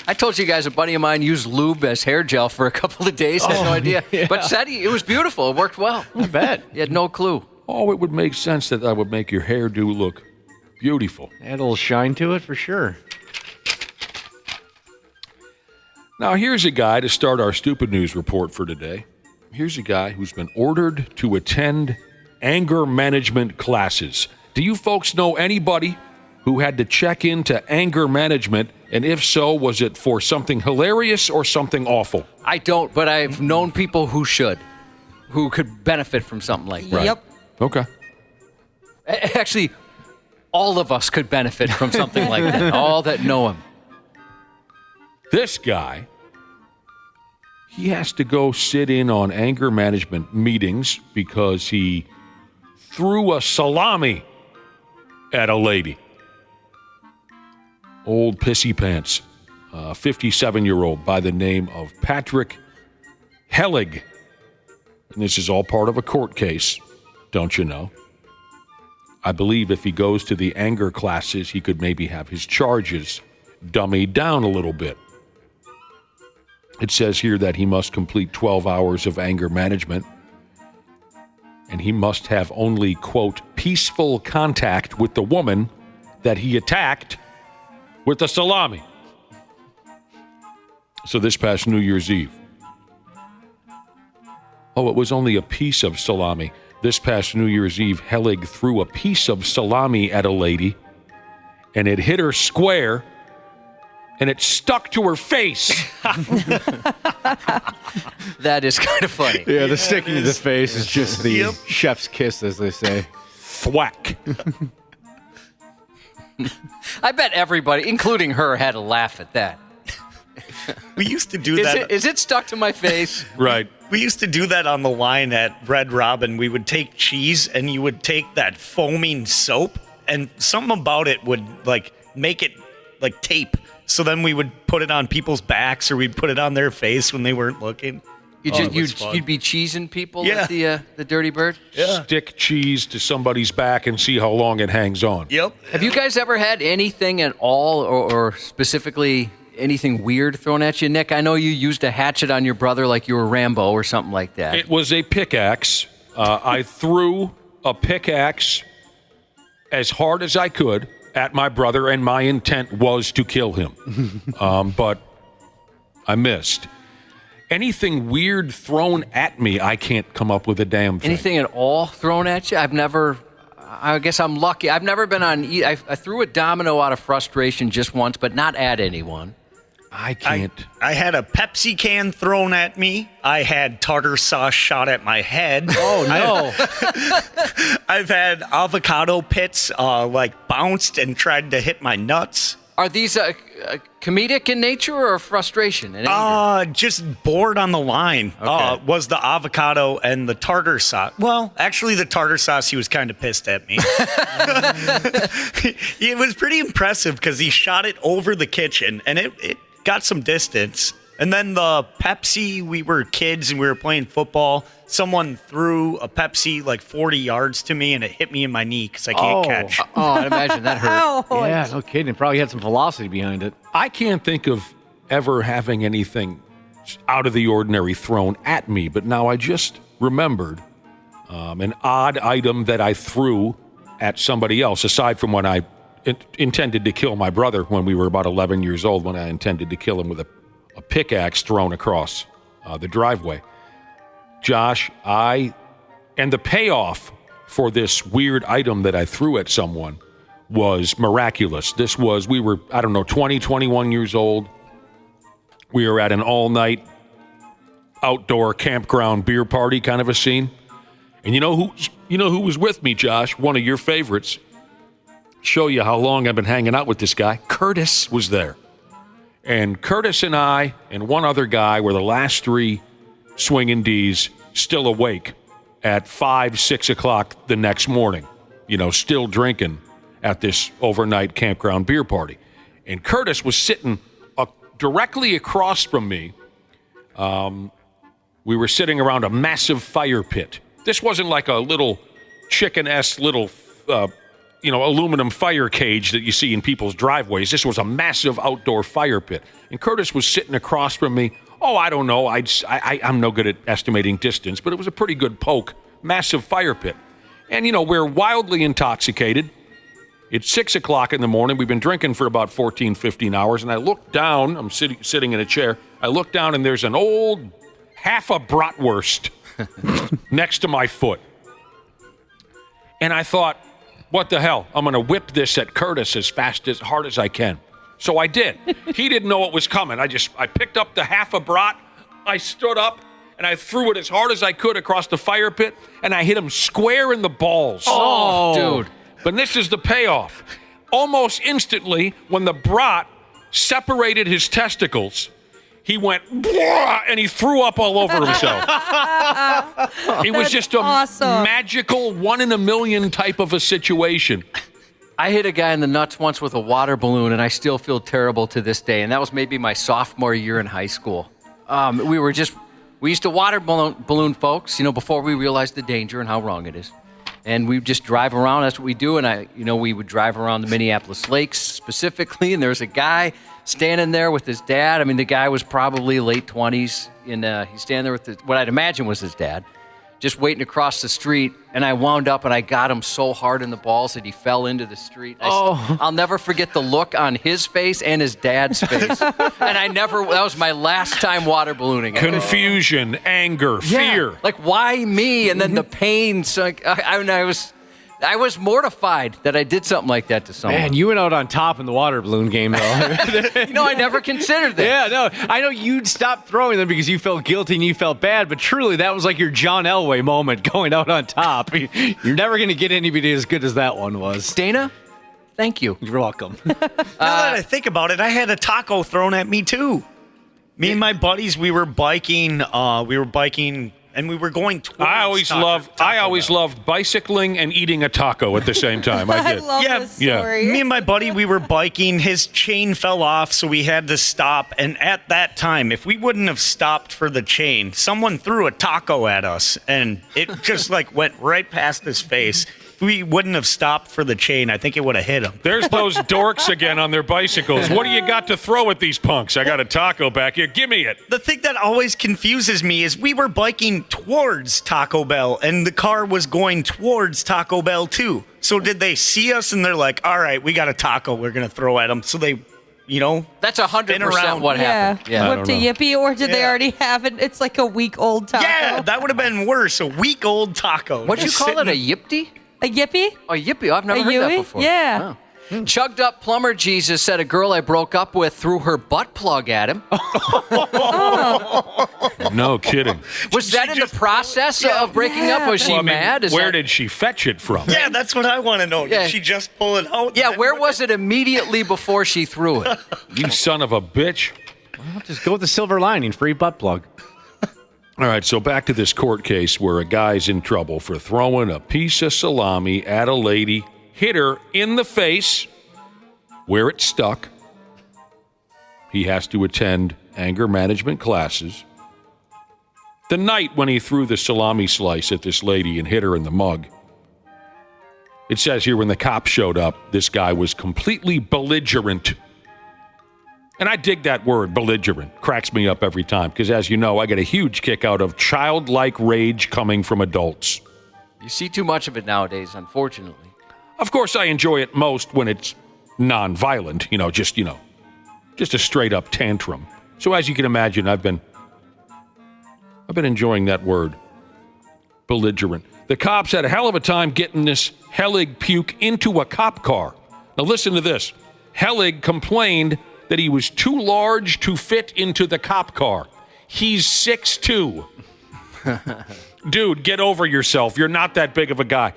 I told you guys a buddy of mine used lube as hair gel for a couple of days. Had no idea. Yeah. But said it was beautiful. It worked well. I bet. He had no clue. Oh, it would make sense that would make your hairdo look beautiful. Add a little shine to it for sure. Now, here's a guy to start our stupid news report for today. Here's a guy who's been ordered to attend anger management classes. Do you folks know anybody who had to check into anger management? And if so, was it for something hilarious or something awful? I don't, but I've known people who could benefit from something like that. Yep. Okay. Actually, all of us could benefit from something like that. All that know him. This guy, he has to go sit in on anger management meetings because he threw a salami at a lady. Old pissy pants, 57-year-old by the name of Patrick Helig. And this is all part of a court case, don't you know? I believe if he goes to the anger classes, he could maybe have his charges dummied down a little bit. It says here that he must complete 12 hours of anger management, and he must have only, quote, peaceful contact with the woman that he attacked with the salami. So this past New Year's Eve. Oh, it was only a piece of salami. This past New Year's Eve, Helig threw a piece of salami at a lady, and it hit her square, and it stuck to her face. That is kind of funny. Yeah, the sticking to the face is just the chef's kiss, as they say. Thwack. I bet everybody, including her, had a laugh at that. We used to do that. Is it stuck to my face? Right. We used to do that on the line at Red Robin. We would take cheese and you would take that foaming soap, and something about it would make it like tape. So then we would put it on people's backs, or we'd put it on their face when they weren't looking. You'd be cheesing people Yeah. with the Dirty Bird? Yeah. Stick cheese to somebody's back and see how long it hangs on. Yep. Have you guys ever had anything at all, or specifically anything weird thrown at you? Nick, I know you used a hatchet on your brother like you were Rambo or something like that. It was a pickaxe. I threw a pickaxe as hard as I could at my brother, and my intent was to kill him. But I missed. Anything weird thrown at me, I can't come up with a damn thing. Anything at all thrown at you? I guess I'm lucky. I've never been on, I threw a domino out of frustration just once, but not at anyone. I can't. I had a Pepsi can thrown at me. I had tartar sauce shot at my head. Oh, no. I've had avocado pits bounced and tried to hit my nuts. Are these comedic in nature or frustration and anger? Just bored on the line. Okay. Was the avocado and the tartar sauce. Well, actually, the tartar sauce, he was kind of pissed at me. It was pretty impressive because he shot it over the kitchen, and it got some distance. And then the Pepsi, we were kids and we were playing football. Someone threw a Pepsi like 40 yards to me, and it hit me in my knee because I can't catch. Oh, I'd imagine that hurt. Yeah, no kidding. It probably had some velocity behind it. I can't think of ever having anything out of the ordinary thrown at me, but now I just remembered an odd item that I threw at somebody else, aside from when I intended to kill my brother when we were about 11 years old, when I intended to kill him with a pickaxe thrown across the driveway. Josh, and the payoff for this weird item that I threw at someone was miraculous. We were, 20, 21 years old. We were at an all-night outdoor campground beer party kind of a scene. And you know who was with me, Josh? One of your favorites. Show you how long I've been hanging out with this guy. Curtis was there. And Curtis and I and one other guy were the last three swinging D's still awake at 5, 6 o'clock the next morning, still drinking at this overnight campground beer party. And Curtis was sitting directly across from me. We were sitting around a massive fire pit. This wasn't like a little chicken-esque little aluminum fire cage that you see in people's driveways. This was a massive outdoor fire pit. And Curtis was sitting across from me. Oh, I don't know. I'm no good at estimating distance, but it was a pretty good poke. Massive fire pit. And, we're wildly intoxicated. It's 6 o'clock in the morning. We've been drinking for about 14, 15 hours. And I look down. I'm sitting in a chair. I look down, and there's an old half a bratwurst next to my foot. And I thought, what the hell? I'm going to whip this at Curtis as hard as I can. So I did. He didn't know it was coming. I picked up the half a brat. I stood up, and I threw it as hard as I could across the fire pit, and I hit him square in the balls. Oh, dude. But this is the payoff. Almost instantly, when the brat separated his testicles, he went, and he threw up all over himself. It was just a magical 1 in a million type of a situation. I hit a guy in the nuts once with a water balloon, and I still feel terrible to this day. And that was maybe my sophomore year in high school. We used to water balloon folks, before we realized the danger and how wrong it is. And we just drive around. That's what we do. And we would drive around the Minneapolis lakes specifically. And there was a guy standing there with his dad. I mean, the guy was probably late 20s. And he's standing there with what I'd imagine was his dad, just waiting to cross the street. And I wound up and I got him so hard in the balls that he fell into the street. I'll never forget the look on his face and his dad's face. And that was my last time water ballooning. Confusion, anger, fear. Like, why me? And then the pain. So I was mortified that I did something like that to someone. Man, you went out on top in the water balloon game, though. I never considered that. Yeah, no, I know you'd stop throwing them because you felt guilty and you felt bad, but truly that was like your John Elway moment going out on top. You're never going to get anybody as good as that one was. Dana, thank you. You're welcome. Now that I think about it, I had a taco thrown at me, too. Me and my buddies, we were biking, and we were going towards I always loved bicycling and eating a taco at the same time. I did. I love this story. Me and my buddy, we were biking. His chain fell off, so we had to stop. And at that time, if we wouldn't have stopped for the chain, someone threw a taco at us, and it just went right past his face. If we wouldn't have stopped for the chain, I think it would have hit him. There's those dorks again on their bicycles. What do you got to throw at these punks? I got a taco back here. Give me it. The thing that always confuses me is we were biking towards Taco Bell, and the car was going towards Taco Bell, too. So did they see us, and they're like, all right, we got a taco we're going to throw at them. So they, That's 100% what happened. Yeah. Whipped a Yippee, or did they already have it? It's like a week-old taco. Yeah, that would have been worse. A week-old taco. What'd you call it, a Yippee? A Yippee? A Yippee. I've never heard that before. Yeah. Oh. Chugged Up Plumber Jesus said a girl I broke up with threw her butt plug at him. No kidding. Was that in the process of breaking up? Was she mad? Where did she fetch it from? Yeah, that's what I want to know. Did she just pull it out? Yeah, where was it immediately before she threw it? You son of a bitch. Well, just go with the silver lining, free butt plug. All right, so back to this court case where a guy's in trouble for throwing a piece of salami at a lady, hit her in the face where it stuck. He has to attend anger management classes. The night when he threw the salami slice at this lady and hit her in the mug. It says here when the cops showed up, this guy was completely belligerent. And I dig that word, belligerent. Cracks me up every time because, as you know, I get a huge kick out of childlike rage coming from adults. You see too much of it nowadays, unfortunately. Of course, I enjoy it most when it's non-violent, just a straight-up tantrum. So as you can imagine, I've been enjoying that word, belligerent. The cops had a hell of a time getting this Hellig puke into a cop car. Now listen to this. Hellig complained that he was too large to fit into the cop car. He's 6'2". Dude, get over yourself. You're not that big of a guy.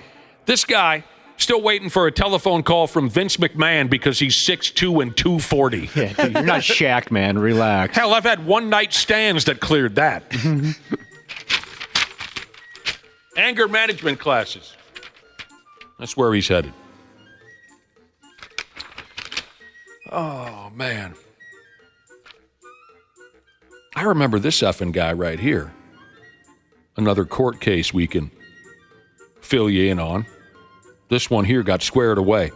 This guy still waiting for a telephone call from Vince McMahon because he's 6'2" and 240. Yeah, dude, you're not Shaq, man. Relax. Hell, I've had one-night stands that cleared that. Anger management classes. That's where he's headed. Oh, man. I remember this effing guy right here. Another court case we can fill you in on. This one here got squared away.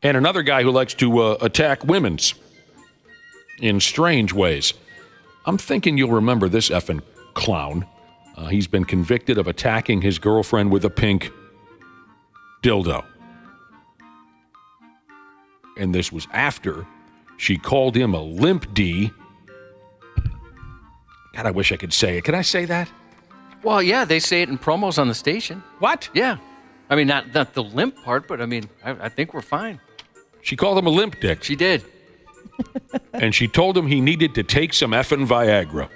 And another guy who likes to attack women's in strange ways. I'm thinking you'll remember this effing clown. He's been convicted of attacking his girlfriend with a pink dildo. And this was after she called him a limp D. God, I wish I could say it. Can I say that? Well, yeah, they say it in promos on the station. What? Yeah. I mean, not the limp part, but I mean, I think we're fine. She called him a limp dick. She did. And she told him he needed to take some effing Viagra.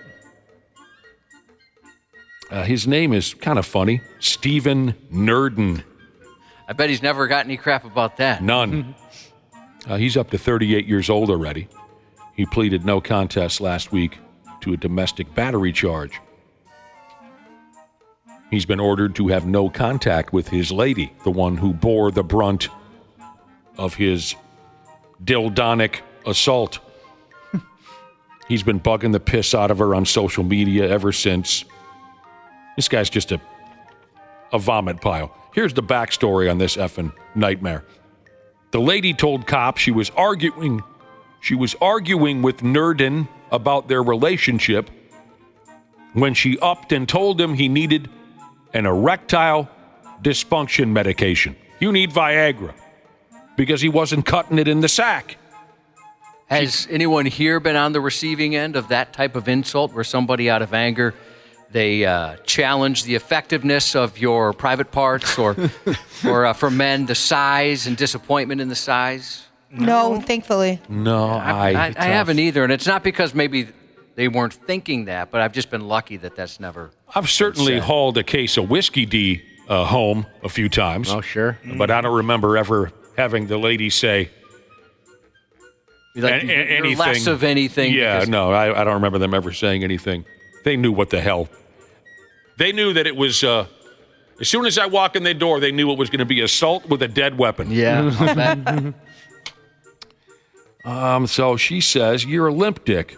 His name is kind of funny. Stephen Nerdin. I bet he's never got any crap about that. None. He's up to 38 years old already. He pleaded no contest last week to a domestic battery charge. He's been ordered to have no contact with his lady, the one who bore the brunt of his dildonic assault. He's been bugging the piss out of her on social media ever since. This guy's just a vomit pile. Here's the backstory on this effing nightmare. The lady told cops she was arguing with Nerdin about their relationship when she upped and told him he needed an erectile dysfunction medication. You need Viagra. Because he wasn't cutting it in the sack. Has anyone here been on the receiving end of that type of insult where somebody out of anger, they challenge the effectiveness of your private parts or for men, the size and disappointment in the size? No, thankfully. No, I haven't either. And it's not because maybe they weren't thinking that, but I've just been lucky that that's never. I've certainly hauled a case of Whiskey D home a few times. Oh, sure. But I don't remember ever having the lady say like, anything. Less of anything. Yeah, no, I don't remember them ever saying anything. They knew what the hell. They knew that it was, as soon as I walk in their door, they knew it was going to be assault with a dead weapon. Yeah, I'll bet. So she says, you're a limp dick.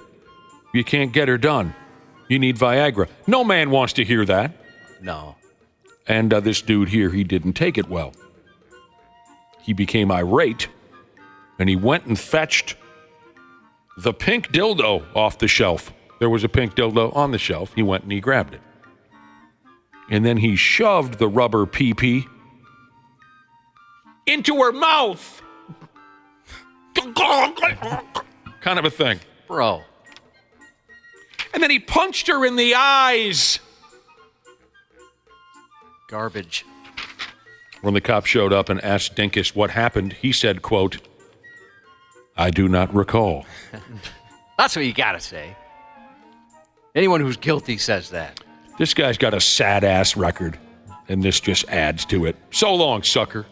You can't get her done. You need Viagra. No man wants to hear that. No. And this dude here, he didn't take it well. He became irate, and he went and fetched the pink dildo off the shelf. There was a pink dildo on the shelf. He went and he grabbed it. And then he shoved the rubber pee-pee into her mouth. Kind of a thing. Bro. And then he punched her in the eyes. Garbage. When the cop showed up and asked Dinkus what happened, he said, quote, I do not recall. That's what you gotta say. Anyone who's guilty says that. This guy's got a sad-ass record, and this just adds to it. So long, sucker.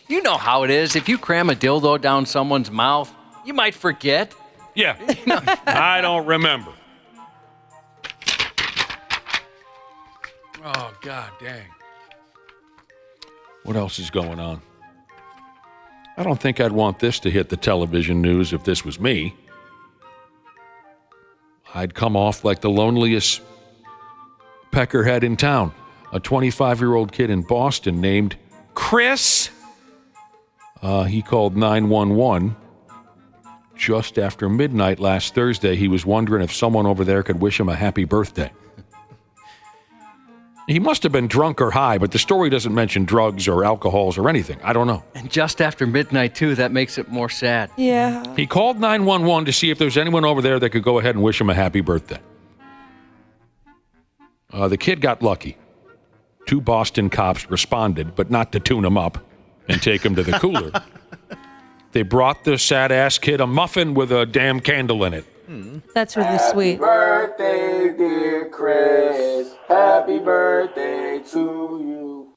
You know how it is. If you cram a dildo down someone's mouth, you might forget. Yeah. I don't remember. Oh, God dang. What else is going on? I don't think I'd want this to hit the television news if this was me. I'd come off like the loneliest peckerhead in town. A 25-year-old kid in Boston named Chris. He called 911 just after midnight last Thursday. He was wondering if someone over there could wish him a happy birthday. He must have been drunk or high, but the story doesn't mention drugs or alcohols or anything. I don't know. And just after midnight, too, that makes it more sad. Yeah. He called 911 to see if there was anyone over there that could go ahead and wish him a happy birthday. The kid got lucky. 2 Boston cops responded, but not to tune him up and take him to the cooler. They brought the sad-ass kid a muffin with a damn candle in it. That's really sweet. Happy birthday, dear Chris. Happy birthday to you.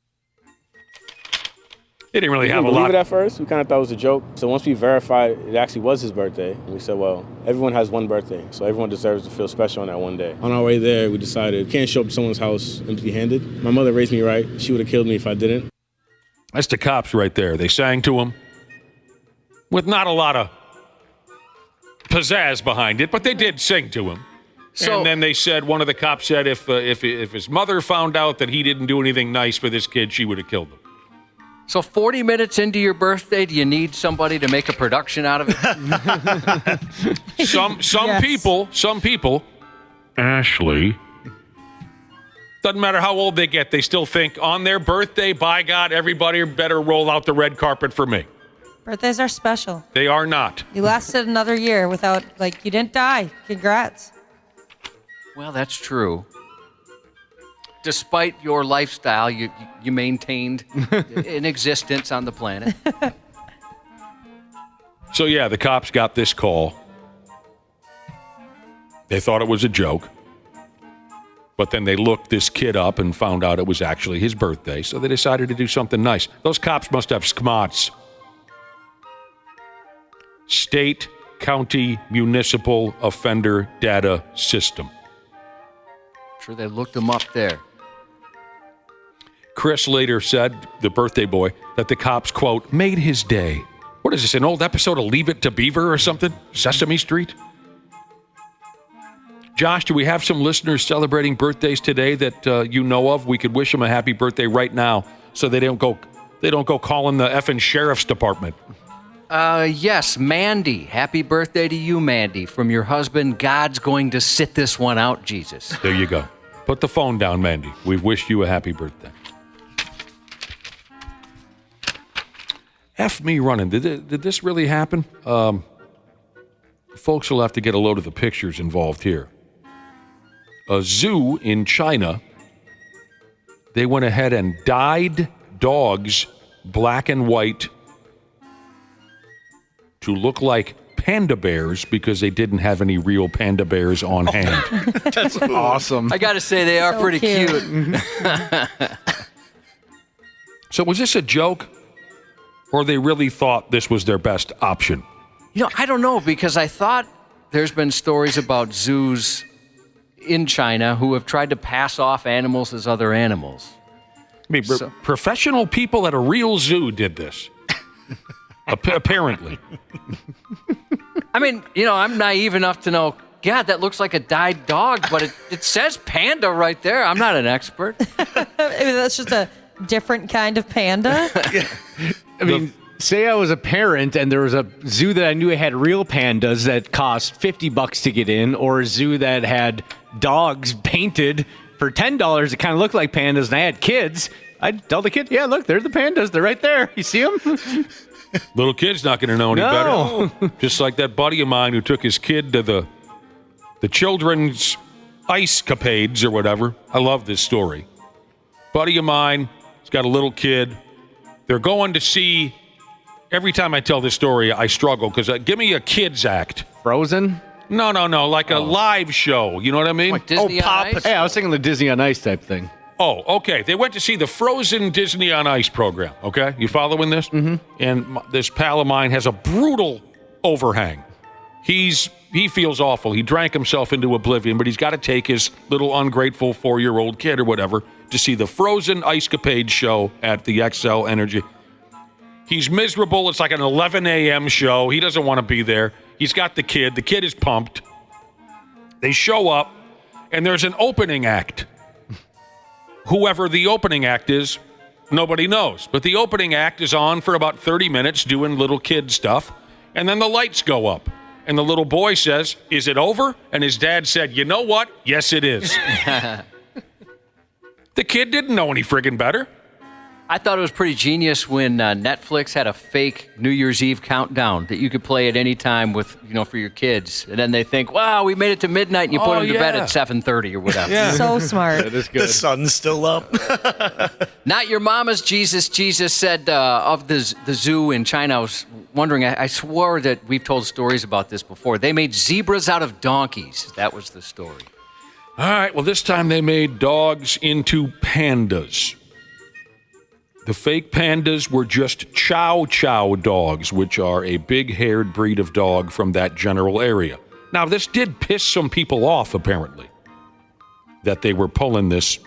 They didn't really We have a didn't lot. believe it at first. We kind of thought it was a joke. So once we verified it actually was his birthday, we said, well, everyone has one birthday, so everyone deserves to feel special on that one day. On our way there, we decided we can't show up to someone's house empty-handed. My mother raised me right. She would have killed me if I didn't. That's the cops right there. They sang to him with not a lot of pizzazz behind it, but they did sing to him. And then they said, one of the cops said if his mother found out that he didn't do anything nice for this kid, she would have killed him. So 40 minutes into your birthday, do you need somebody to make a production out of it? Some people, Ashley, doesn't matter how old they get, they still think on their birthday, by God, everybody better roll out the red carpet for me. Birthdays are special. They are not. You lasted another year without, you didn't die. Congrats. Well, that's true. Despite your lifestyle, you maintained an existence on the planet. So, yeah, the cops got this call. They thought it was a joke. But then they looked this kid up and found out it was actually his birthday. So they decided to do something nice. Those cops must have SCMOTs. State, County, Municipal Offender Data System. Sure, they looked him up there. Chris later said, the birthday boy, that the cops, quote, made his day. What is this, an old episode of Leave It to Beaver or something? Sesame Street? Josh, do we have some listeners celebrating birthdays today that you know of? We could wish them a happy birthday right now so they don't go calling the effing sheriff's department. Yes, Mandy. Happy birthday to you, Mandy. From your husband, God's going to sit this one out, Jesus. There you go. Put the phone down, Mandy. We've wished you a happy birthday. F me running. Did this really happen? Folks will have to get a load of the pictures involved here. A zoo in China, they went ahead and dyed dogs black and white to look like panda bears because they didn't have any real panda bears on hand. That's awesome. I got to say, they are So pretty cute. So was this a joke? Or they really thought this was their best option? You know, I don't know, because I thought there's been stories about zoos in China who have tried to pass off animals as other animals. I mean, professional people at a real zoo did this. Apparently. I mean, you know, I'm naive enough to know, God, that looks like a dyed dog, but it says panda right there. I'm not an expert. That's just a different kind of panda. I mean, say I was a parent and there was a zoo that I knew had real pandas that cost $50 to get in, or a zoo that had dogs painted for $10 that kind of looked like pandas, and I had kids. I'd tell the kid, yeah, look, they're the pandas. They're right there. You see them? Little kid's not going to know any better. Just like that buddy of mine who took his kid to the children's ice capades or whatever. I love this story. Buddy of mine, he's got a little kid. They're going to see, every time I tell this story, I struggle, because give me a kids act. Frozen? No, like a live show. You know what I mean? Like Disney on Ice? Hey, I was thinking the Disney on Ice type thing. Oh, okay. They went to see the Frozen Disney on Ice program, okay? You following this? Mm-hmm. And this pal of mine has a brutal overhang. He feels awful. He drank himself into oblivion, but he's got to take his little ungrateful 4-year-old kid or whatever to see the Frozen Ice Capade show at the XL Energy. He's miserable. It's like an 11 a.m. show. He doesn't want to be there. He's got the kid. The kid is pumped. They show up, and there's an opening act. Whoever the opening act is, nobody knows. But the opening act is on for about 30 minutes doing little kid stuff, and then the lights go up. And the little boy says, "Is it over?" And his dad said, "You know what? Yes, it is." The kid didn't know any friggin' better. I thought it was pretty genius when Netflix had a fake New Year's Eve countdown that you could play at any time with, for your kids. And then they think, wow, we made it to midnight, and you put them to bed at 7:30 or whatever. Yeah. So smart. That is good. The sun's still up. Not your mama's Jesus. Jesus said of the zoo in China. I was wondering, I swore that we've told stories about this before. They made zebras out of donkeys. That was the story. All right, well, this time they made dogs into pandas. The fake pandas were just chow chow dogs, which are a big-haired breed of dog from that general area. Now, this did piss some people off, apparently, that they were pulling this.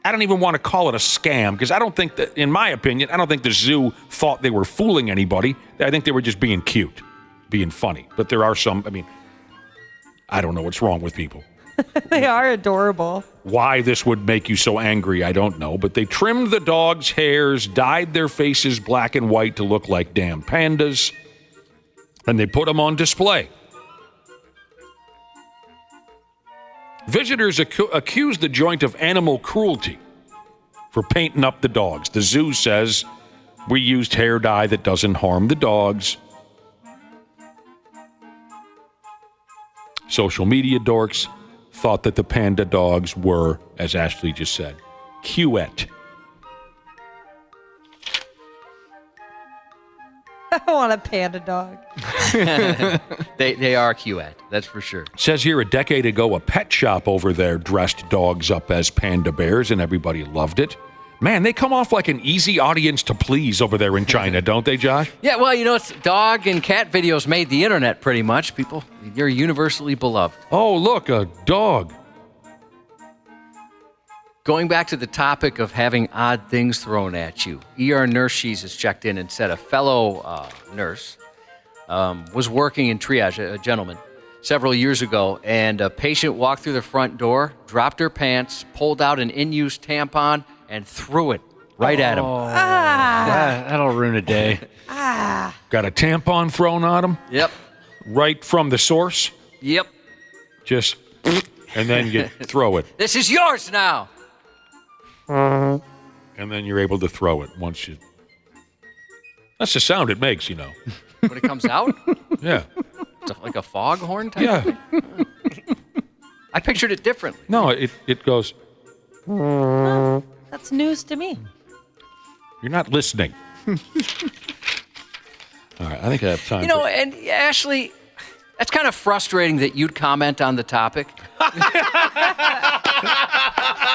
I don't even want to call it a scam, because I don't think that, in my opinion, I don't think the zoo thought they were fooling anybody. I think they were just being cute, being funny. But there are some, I don't know what's wrong with people. They are adorable. Why this would make you so angry, I don't know. But they trimmed the dogs' hairs, dyed their faces black and white to look like damn pandas, and they put them on display. Visitors accused the joint of animal cruelty for painting up the dogs. The zoo says, "We used hair dye that doesn't harm the dogs." Social media dorks thought that the panda dogs were, as Ashley just said, cute. I want a panda dog. They are cute, that's for sure. Says here a decade ago, a pet shop over there dressed dogs up as panda bears, and everybody loved it. Man, they come off like an easy audience to please over there in China, don't they, Josh? Yeah, well, it's dog and cat videos made the internet pretty much. People, you're universally beloved. Oh, look, a dog. Going back to the topic of having odd things thrown at you, ER nurse has checked in and said a fellow nurse was working in triage, a gentleman, several years ago, and a patient walked through the front door, dropped her pants, pulled out an in-use tampon, and threw it right at him. That'll ruin a day. Got a tampon thrown at him? Yep. Right from the source? Yep. Just, and then you throw it. This is yours now. And then you're able to throw it once you... That's the sound it makes, When it comes out? Yeah. It's like a foghorn type Yeah. thing? I pictured it differently. No, it goes... That's news to me. You're not listening. All right, I think I have time. And Ashley, that's kind of frustrating that you'd comment on the topic.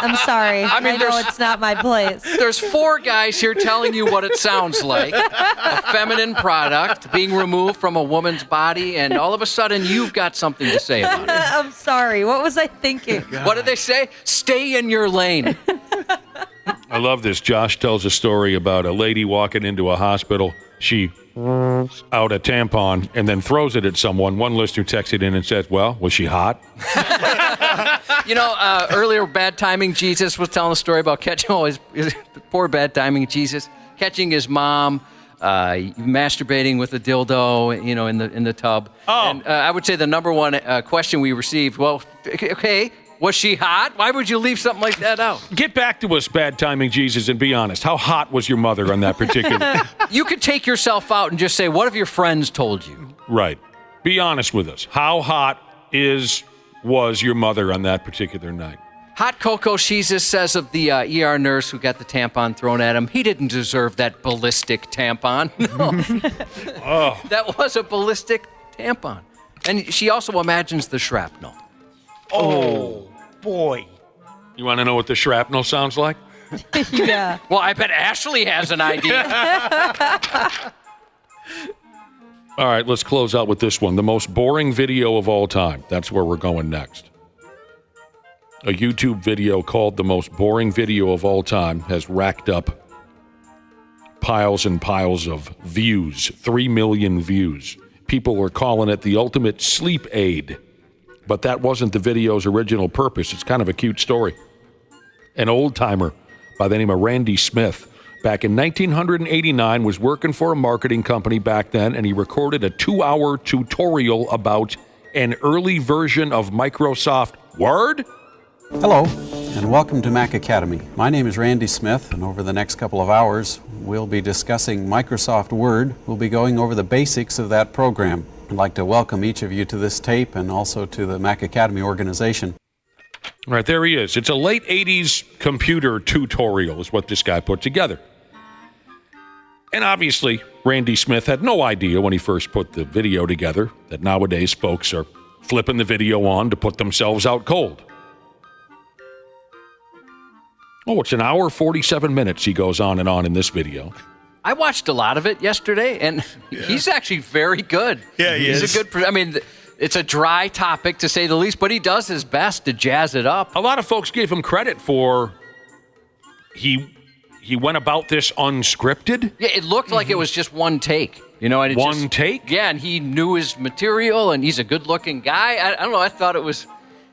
I'm sorry. I know it's not my place. There's 4 guys here telling you what it sounds like. A feminine product being removed from a woman's body, and all of a sudden you've got something to say about it. I'm sorry. What was I thinking? What did they say? Stay in your lane. I love this. Josh tells a story about a lady walking into a hospital. She out a tampon and then throws it at someone. One listener texted in and says, "Well, was she hot?" Earlier, Bad Timing Jesus was telling a story about catching poor Bad Timing Jesus catching his mom masturbating with a dildo, in the tub. Oh. And I would say the number one question we received, well, okay, was she hot? Why would you leave something like that out? Get back to us, Bad Timing Jesus, and be honest. How hot was your mother on that particular... You could take yourself out and just say, what have your friends told you? Right. Be honest with us. How hot was your mother on that particular night? Hot Cocoa Jesus says of the ER nurse who got the tampon thrown at him, he didn't deserve that ballistic tampon. No. Oh. That was a ballistic tampon. And she also imagines the shrapnel. Oh, boy. You want to know what the shrapnel sounds like? Yeah. Well, I bet Ashley has an idea. All right, let's close out with this one. The most boring video of all time. That's where we're going next. A YouTube video called The Most Boring Video of All Time has racked up piles and piles of views, 3 million views. People are calling it the ultimate sleep aid. but that wasn't the video's original purpose. It's kind of a cute story. An old-timer by the name of Randy Smith, back in 1989, was working for a marketing company back then, and he recorded a 2-hour tutorial about an early version of Microsoft Word. Hello, and welcome to Mac Academy. My name is Randy Smith, and over the next couple of hours, we'll be discussing Microsoft Word. We'll be going over the basics of that program. I'd like to welcome each of you to this tape and also to the Mac Academy organization. All right, there he is. It's a late 80s computer tutorial is what this guy put together. And obviously, Randy Smith had no idea when he first put the video together that nowadays folks are flipping the video on to put themselves out cold. Oh, it's an hour, 47 minutes he goes on and on in this video. I watched a lot of it yesterday, and he's actually very good. Yeah, he's a good. I mean, it's a dry topic to say the least, but he does his best to jazz it up. A lot of folks gave him credit for he went about this unscripted. Yeah, it looked like it was just one take. You know, and one take. Yeah, and he knew his material, and he's a good-looking guy. I don't know. I thought it was.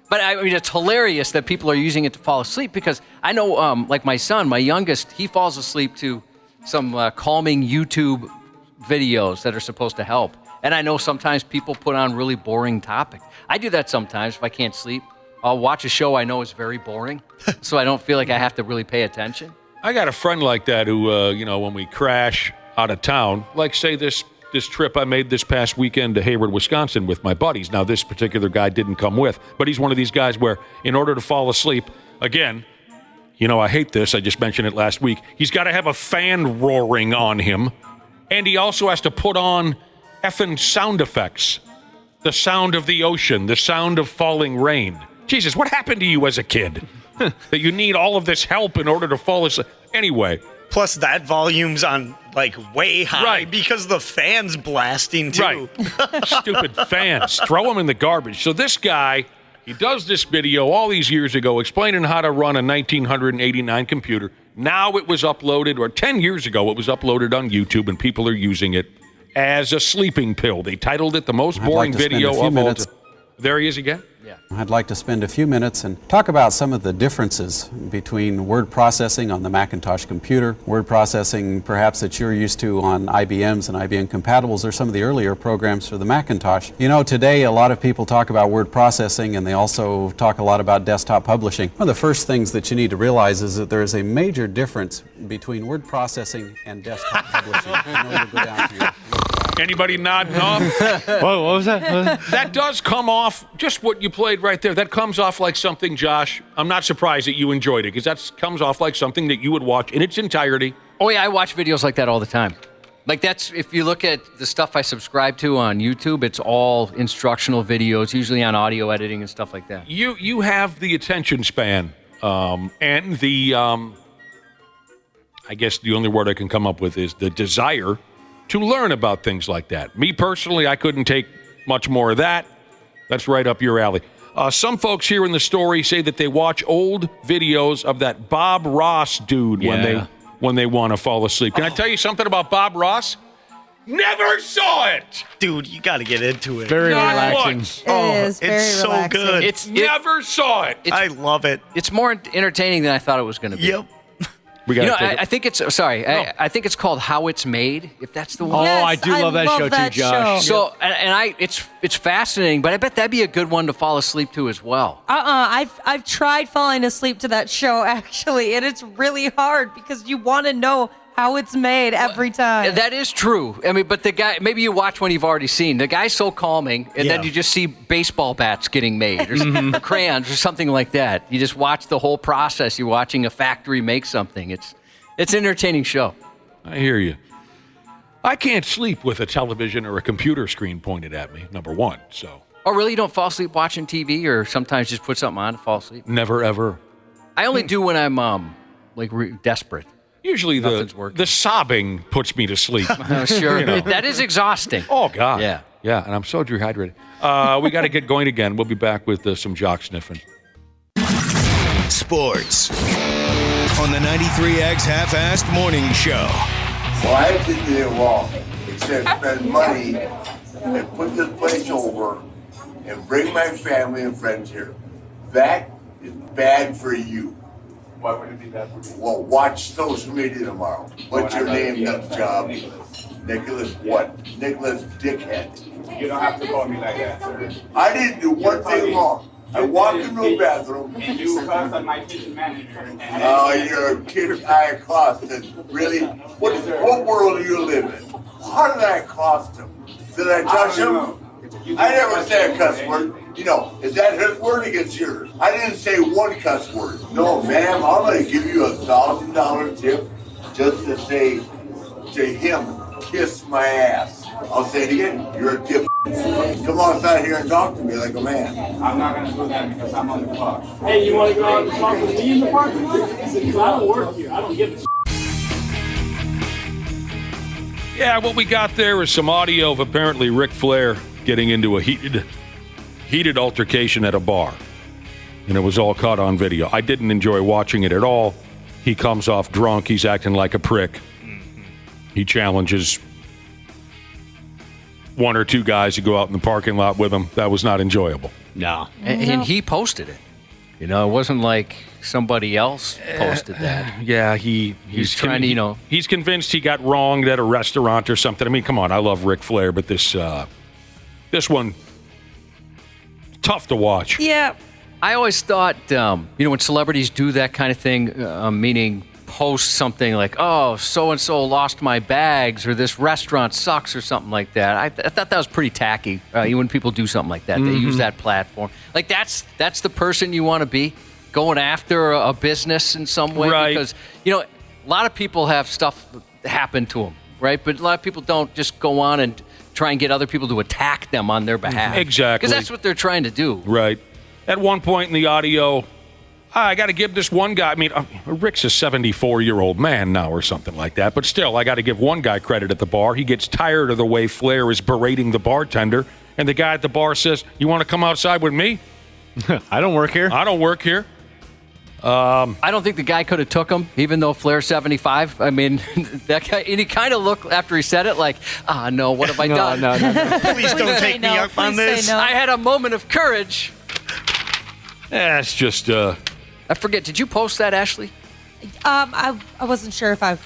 But, I mean, it's hilarious that people are using it to fall asleep because I know, like my son, my youngest, he falls asleep to some calming YouTube videos that are supposed to help. And I know sometimes people put on really boring topics. I do that sometimes if I can't sleep. I'll watch a show I know is very boring, so I don't feel like I have to really pay attention. I got a friend like that who, when we crash out of town, like say this trip I made this past weekend to Hayward, Wisconsin with my buddies. Now, this particular guy didn't come with, but he's one of these guys where in order to fall asleep, again, I hate this. I just mentioned it last week. He's got to have a fan roaring on him, and he also has to put on effing sound effects. The sound of the ocean, the sound of falling rain. Jesus, what happened to you as a kid? That you need all of this help in order to fall asleep? Anyway. Plus, that volume's on, way high. Right. Because the fan's blasting, too. Right. Stupid fans. Throw them in the garbage. So this guy, he does this video all these years ago explaining how to run a 1989 computer. Now it was uploaded, or 10 years ago it was uploaded on YouTube, and people are using it as a sleeping pill. They titled it the most boring video of all time. There he is again. Yeah. I'd like to spend a few minutes and talk about some of the differences between word processing on the Macintosh computer, word processing perhaps that you're used to on IBMs and IBM compatibles, or some of the earlier programs for the Macintosh. Today a lot of people talk about word processing, and they also talk a lot about desktop publishing. One of the first things that you need to realize is that there is a major difference between word processing and desktop publishing. Go down to your Anybody nodding off? What was that? That does come off, just what you played right there, that comes off like something, Josh, I'm not surprised that you enjoyed it, because that comes off like something that you would watch in its entirety. Oh, yeah, I watch videos like that all the time. If you look at the stuff I subscribe to on YouTube, it's all instructional videos, usually on audio editing and stuff like that. You have the attention span, and the, I guess the only word I can come up with is the desire to learn about things like that. Me personally, I couldn't take much more of that. That's right up your alley. Some folks here in the story say that they watch old videos of that Bob Ross dude when they want to fall asleep. Can I tell you something about Bob Ross? Never saw it! Dude, you got to get into it. Very Not relaxing. once. It's very so relaxing. good. Never saw it. I love it. It's more entertaining than I thought it was going to be. Yep. I think it's I think it's called How It's Made, if that's the one. Yes, I do love that show too, Josh. So it's fascinating, but I bet that'd be a good one to fall asleep to as well. I've tried falling asleep to that show actually, and it's really hard because you want to know how it's made every time. That is true. I mean, but the guy, maybe you watch one you've already seen. The guy's so calming, and then you just see baseball bats getting made, or crayons, or something like that. You just watch the whole process. You're watching a factory make something. It's an entertaining show. I hear you. I can't sleep with a television or a computer screen pointed at me, number one, so. Oh, really? You don't fall asleep watching TV, or sometimes just put something on to fall asleep? Never, ever. I only do when I'm, desperate. Usually the sobbing puts me to sleep. Sure. That is exhausting. Oh, God. Yeah. Yeah, and I'm so dehydrated. We got to get going again. We'll be back with some jock sniffing. Sports on the 93X Half-Assed Morning Show. Well, I didn't do it wrong, except spend money and put this place over and bring my family and friends here. That is bad for you. Why would it be bad for you? Well, watch social media tomorrow. What's your name, nut job? Nicholas what? Nicholas Dickhead. You don't have to call me like that, sir. I didn't do one thing wrong. I walked into a bathroom. And you cussed at my kitchen manager. Oh, you're a kid I accosted. Really? What world do you live in? How did I accost him? Did I touch him? I never say a cuss word. You know, is that his word against yours? I didn't say one cuss word. No, ma'am, I'm going to give you $1,000 tip just to say to him, kiss my ass. I'll say it again. You're a dip. Come outside here and talk to me like a man. I'm not going to do that because I'm on the clock. Hey, you want to go out and talk with me in the parking lot? I don't work here. I don't give a shit. Yeah, what we got there is some audio of apparently Ric Flair getting into a heated altercation at a bar. And it was all caught on video. I didn't enjoy watching it at all. He comes off drunk. He's acting like a prick. He challenges one or two guys to go out in the parking lot with him. That was not enjoyable. No. And he posted it. You know, it wasn't like somebody else posted that. Yeah, he's trying to, you know. He's convinced he got wronged at a restaurant or something. I mean, come on, I love Ric Flair, but this one, tough to watch. Yeah. I always thought, when celebrities do that kind of thing, meaning post something like, oh, so-and-so lost my bags, or this restaurant sucks, or something like that. I thought that was pretty tacky when people do something like that. They use that platform. Like, that's the person you want to be, going after a business in some way. Right. Because, a lot of people have stuff happen to them, right? But a lot of people don't just go on and try and get other people to attack them on their behalf. Exactly. Because that's what they're trying to do. Right. At one point in the audio, I got to give this one guy, Rick's a 74-year-old man now or something like that, but still, I got to give one guy credit at the bar. He gets tired of the way Flair is berating the bartender, and the guy at the bar says, you want to come outside with me? I don't work here. I don't work here. I don't think the guy could have took him, even though Flair's 75. I mean, that guy, and he kind of looked, after he said it, like, no, what have I done? No. Please don't take me up on this. I had a moment of courage. Yeah, it's just... I forget, did you post that, Ashley? I wasn't sure if I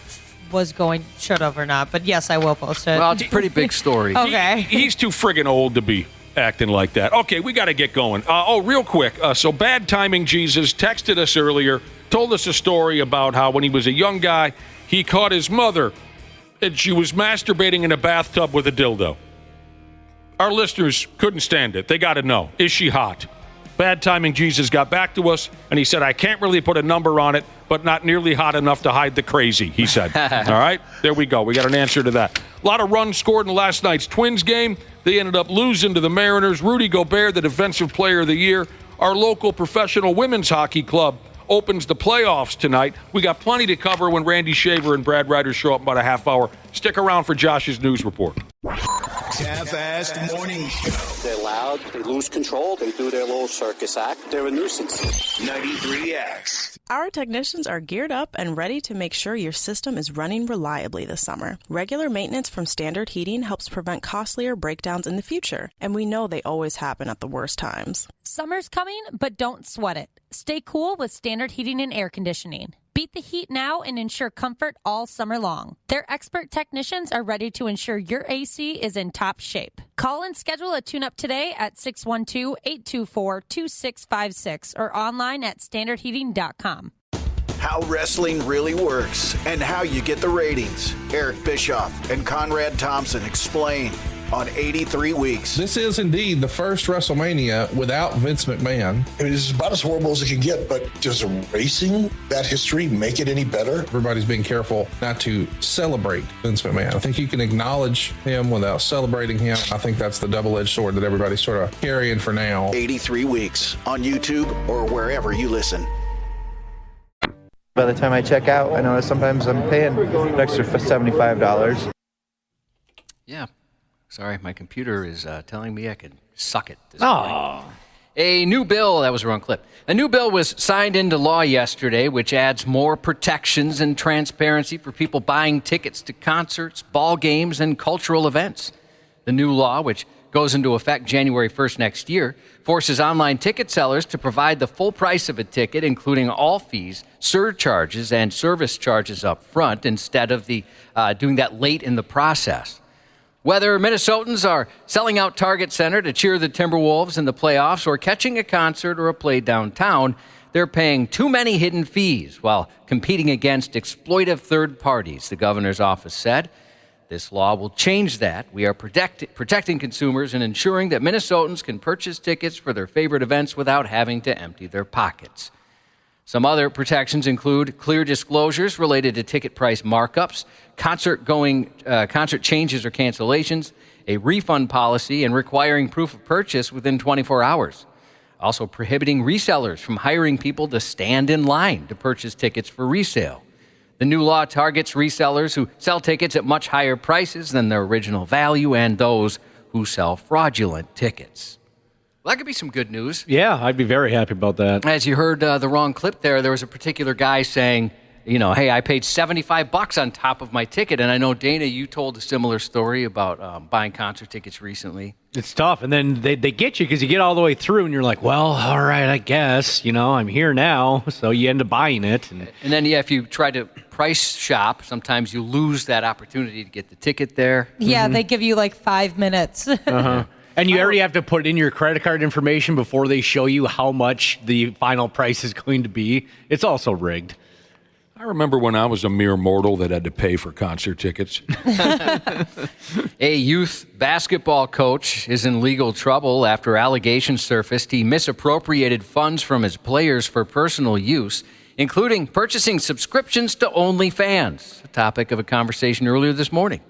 should have or not, but yes, I will post it. Well, it's a pretty big story. Okay. He's too friggin' old to be acting like that. Okay, we got to get going. Real quick. So Bad Timing Jesus texted us earlier, told us a story about how when he was a young guy, he caught his mother and she was masturbating in a bathtub with a dildo. Our listeners couldn't stand it. They got to know, is she hot? Bad Timing Jesus got back to us, and he said, I can't really put a number on it, but not nearly hot enough to hide the crazy, he said. All right, there we go. We got an answer to that. A lot of runs scored in last night's Twins game. They ended up losing to the Mariners. Rudy Gobert, the Defensive Player of the Year. Our local professional women's hockey club opens the playoffs tonight. We got plenty to cover when Randy Shaver and Brad Ryder show up in about a half hour. Stick around for Josh's news report. Half-assed morning show. They're loud, they lose control, they do their little circus act. They're a nuisance. 93X. Our technicians are geared up and ready to make sure your system is running reliably this summer. Regular maintenance from Standard Heating helps prevent costlier breakdowns in the future, and we know they always happen at the worst times. Summer's coming, but don't sweat it. Stay cool with Standard Heating and Air Conditioning. Beat the heat now and ensure comfort all summer long. Their expert technicians are ready to ensure your AC is in top shape. Call and schedule a tune-up today at 612-824-2656 or online at standardheating.com. How wrestling really works and how you get the ratings. Eric Bischoff and Conrad Thompson explain on 83 Weeks. This is indeed the first WrestleMania without Vince McMahon. I mean, it's about as horrible as it can get, but does erasing that history make it any better? Everybody's being careful not to celebrate Vince McMahon. I think you can acknowledge him without celebrating him. I think that's the double-edged sword that everybody's sort of carrying for now. 83 Weeks on YouTube or wherever you listen. By the time I check out, I notice sometimes I'm paying an extra $75. Yeah. Sorry, my computer is telling me I could suck it this morning. A new bill, that was the wrong clip. A new bill was signed into law yesterday, which adds more protections and transparency for people buying tickets to concerts, ball games, and cultural events. The new law, which goes into effect January 1st next year, forces online ticket sellers to provide the full price of a ticket, including all fees, surcharges, and service charges up front, instead of doing that late in the process. Whether Minnesotans are selling out Target Center to cheer the Timberwolves in the playoffs or catching a concert or a play downtown, they're paying too many hidden fees while competing against exploitive third parties, the governor's office said. This law will change that. We are protecting consumers and ensuring that Minnesotans can purchase tickets for their favorite events without having to empty their pockets. Some other protections include clear disclosures related to ticket price markups, concert changes or cancellations, a refund policy, and requiring proof of purchase within 24 hours. Also prohibiting resellers from hiring people to stand in line to purchase tickets for resale. The new law targets resellers who sell tickets at much higher prices than their original value and those who sell fraudulent tickets. Well, that could be some good news. Yeah, I'd be very happy about that. As you heard the wrong clip there was a particular guy saying, hey, I paid $75 on top of my ticket. And I know, Dana, you told a similar story about buying concert tickets recently. It's tough. And then they get you because you get all the way through and you're like, well, all right, I guess, I'm here now. So you end up buying it. And then, if you try to price shop, sometimes you lose that opportunity to get the ticket there. Yeah, they give you like 5 minutes. Uh-huh. And you already have to put in your credit card information before they show you how much the final price is going to be. It's also rigged. I remember when I was a mere mortal that had to pay for concert tickets. A youth basketball coach is in legal trouble after allegations surfaced he misappropriated funds from his players for personal use, including purchasing subscriptions to OnlyFans, a topic of a conversation earlier this morning.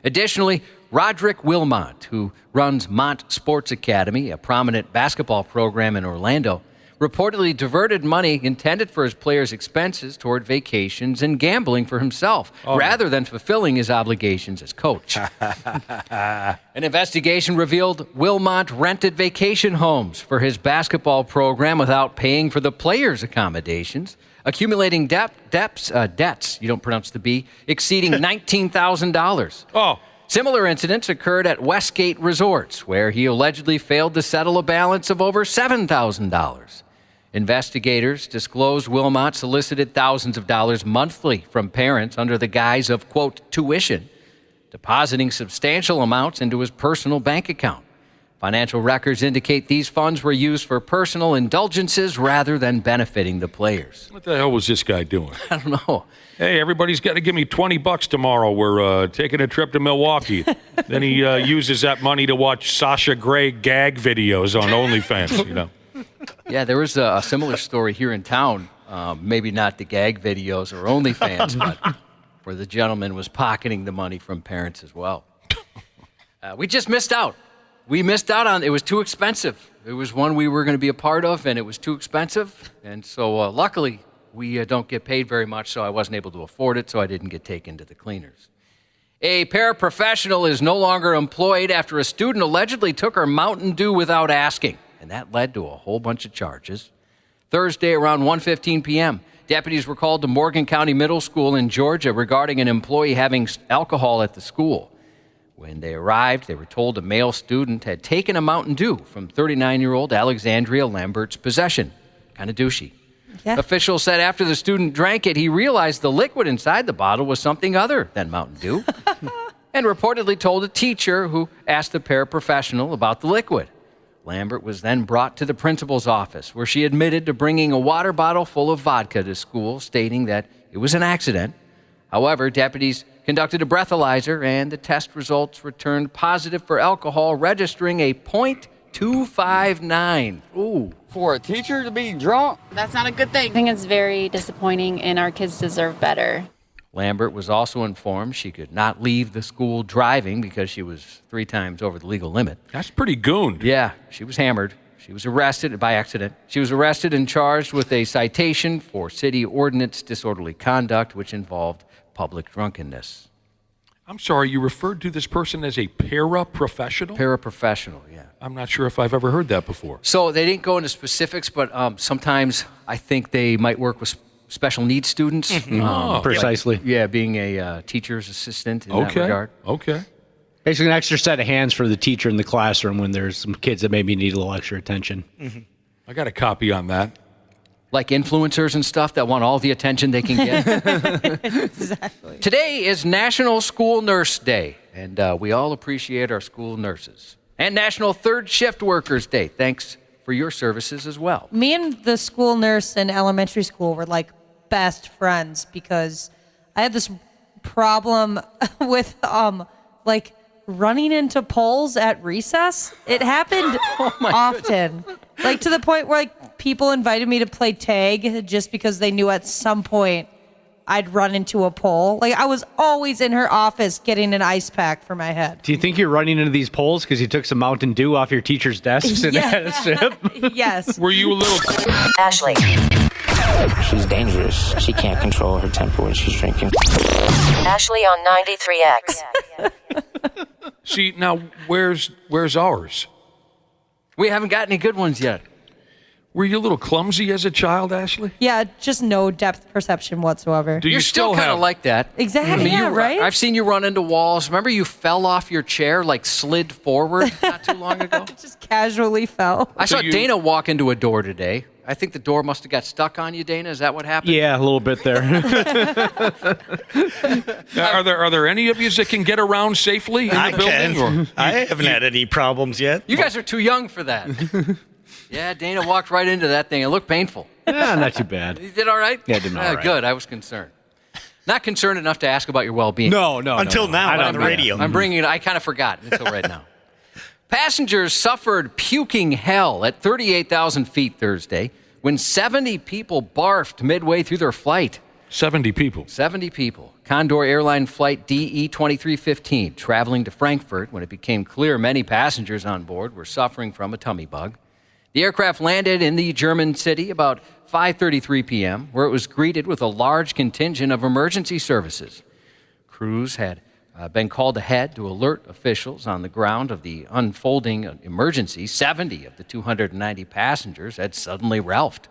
Additionally, Roderick Wilmot, who runs Mont Sports Academy, a prominent basketball program in Orlando, reportedly diverted money intended for his players' expenses toward vacations and gambling for himself, rather than fulfilling his obligations as coach. An investigation revealed Wilmot rented vacation homes for his basketball program without paying for the players' accommodations, accumulating debts, you don't pronounce the B, exceeding $19,000. Oh. Similar incidents occurred at Westgate Resorts, where he allegedly failed to settle a balance of over $7,000. Investigators disclosed Wilmot solicited thousands of dollars monthly from parents under the guise of, quote, tuition, depositing substantial amounts into his personal bank account. Financial records indicate these funds were used for personal indulgences rather than benefiting the players. What the hell was this guy doing? I don't know. Hey, everybody's got to give me $20 tomorrow. We're taking a trip to Milwaukee. Then he uses that money to watch Sasha Grey gag videos on OnlyFans, Yeah, there was a similar story here in town. Maybe not the gag videos or OnlyFans, but where the gentleman was pocketing the money from parents as well. We just missed out. We missed out on it. It was too expensive. It was one we were going to be a part of, and it was too expensive. And so luckily, we don't get paid very much, so I wasn't able to afford it, so I didn't get taken to the cleaners. A paraprofessional is no longer employed after a student allegedly took her Mountain Dew without asking, and that led to a whole bunch of charges. Thursday around 1:15 p.m., deputies were called to Morgan County Middle School in Georgia regarding an employee having alcohol at the school. When they arrived, they were told a male student had taken a Mountain Dew from 39-year-old Alexandria Lambert's possession. Kind of douchey. Yeah. Officials said after the student drank it, he realized the liquid inside the bottle was something other than Mountain Dew, and reportedly told a teacher who asked the paraprofessional about the liquid. Lambert was then brought to the principal's office, where she admitted to bringing a water bottle full of vodka to school, stating that it was an accident. However, deputies conducted a breathalyzer, and the test results returned positive for alcohol, registering a .259. Ooh. For a teacher to be drunk? That's not a good thing. I think it's very disappointing, and our kids deserve better. Lambert was also informed she could not leave the school driving because she was 3 times over the legal limit. That's pretty gooned. Yeah, she was hammered. She was arrested by accident. She was arrested and charged with a citation for city ordinance disorderly conduct, which involved public drunkenness. I'm sorry, you referred to this person as a paraprofessional? Paraprofessional, yeah. I'm not sure if I've ever heard that before. So they didn't go into specifics, but sometimes I think they might work with special needs students. Precisely. Like, being a teacher's assistant in that regard. Okay. Basically, an extra set of hands for the teacher in the classroom when there's some kids that maybe need a little extra attention. Mm-hmm. I got a copy on that. Like influencers and stuff that want all the attention they can get. Exactly. Today is National School Nurse Day, and we all appreciate our school nurses. And National Third Shift Workers Day. Thanks for your services as well. Me and the school nurse in elementary school were like best friends because I had this problem with like running into poles at recess. It happened often. Like to the point where like people invited me to play tag just because they knew at some point I'd run into a pole. Like I was always in her office getting an ice pack for my head. Do you think you're running into these poles because you took some Mountain Dew off your teacher's desks and had a sip? Yes. Were you a little... Ashley. She's dangerous. She can't control her temper when she's drinking. Ashley on 93X. See, now, where's ours? We haven't got any good ones yet. Were you a little clumsy as a child, Ashley? Yeah, just no depth perception whatsoever. You're still kind of like that. Exactly, right? I've seen you run into walls. Remember you fell off your chair, like slid forward not too long ago? Just casually fell. I saw Dana walk into a door today. I think the door must have got stuck on you, Dana. Is that what happened? Yeah, a little bit there. Now, are there any of you that can get around safely in the building? I haven't had any problems yet. You guys are too young for that. Yeah, Dana walked right into that thing. It looked painful. Yeah, not too bad. You did all right? Yeah, I did all right. Good. I was concerned. Not concerned enough to ask about your well-being. No. Until now on the radio. I'm bringing it. I kind of forgot until right now. Passengers suffered puking hell at 38,000 feet Thursday when 70 people barfed midway through their flight. 70 people. 70 people. Condor Airline Flight DE-2315 traveling to Frankfurt when it became clear many passengers on board were suffering from a tummy bug. The aircraft landed in the German city about 5:33 p.m., where it was greeted with a large contingent of emergency services. Crews had been called ahead to alert officials on the ground of the unfolding emergency. 70 of the 290 passengers had suddenly ralphed.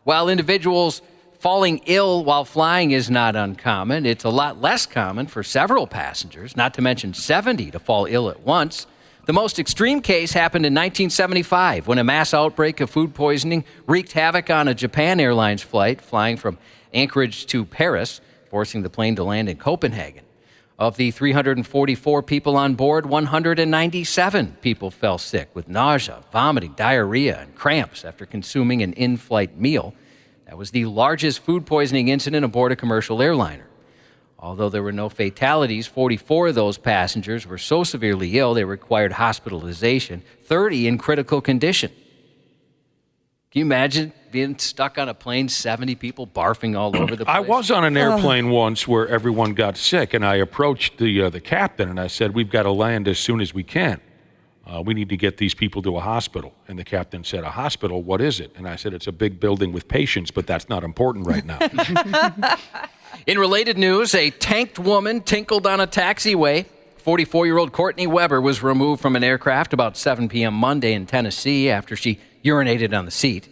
While individuals falling ill while flying is not uncommon, it's a lot less common for several passengers, not to mention 70 to fall ill at once. The most extreme case happened in 1975 when a mass outbreak of food poisoning wreaked havoc on a Japan Airlines flight flying from Anchorage to Paris, forcing the plane to land in Copenhagen. Of the 344 people on board, 197 people fell sick with nausea, vomiting, diarrhea, and cramps after consuming an in-flight meal. That was the largest food poisoning incident aboard a commercial airliner. Although there were no fatalities, 44 of those passengers were so severely ill they required hospitalization, 30 in critical condition. Can you imagine being stuck on a plane, 70 people barfing all over the place? I was on an airplane once where everyone got sick, and I approached the captain, and I said, we've got to land as soon as we can. We need to get these people to a hospital. And the captain said, a hospital? What is it? And I said, it's a big building with patients, but that's not important right now. In related news, a tanked woman tinkled on a taxiway. 44-year-old Courtney Weber was removed from an aircraft about 7 p.m. Monday in Tennessee after she urinated on the seat.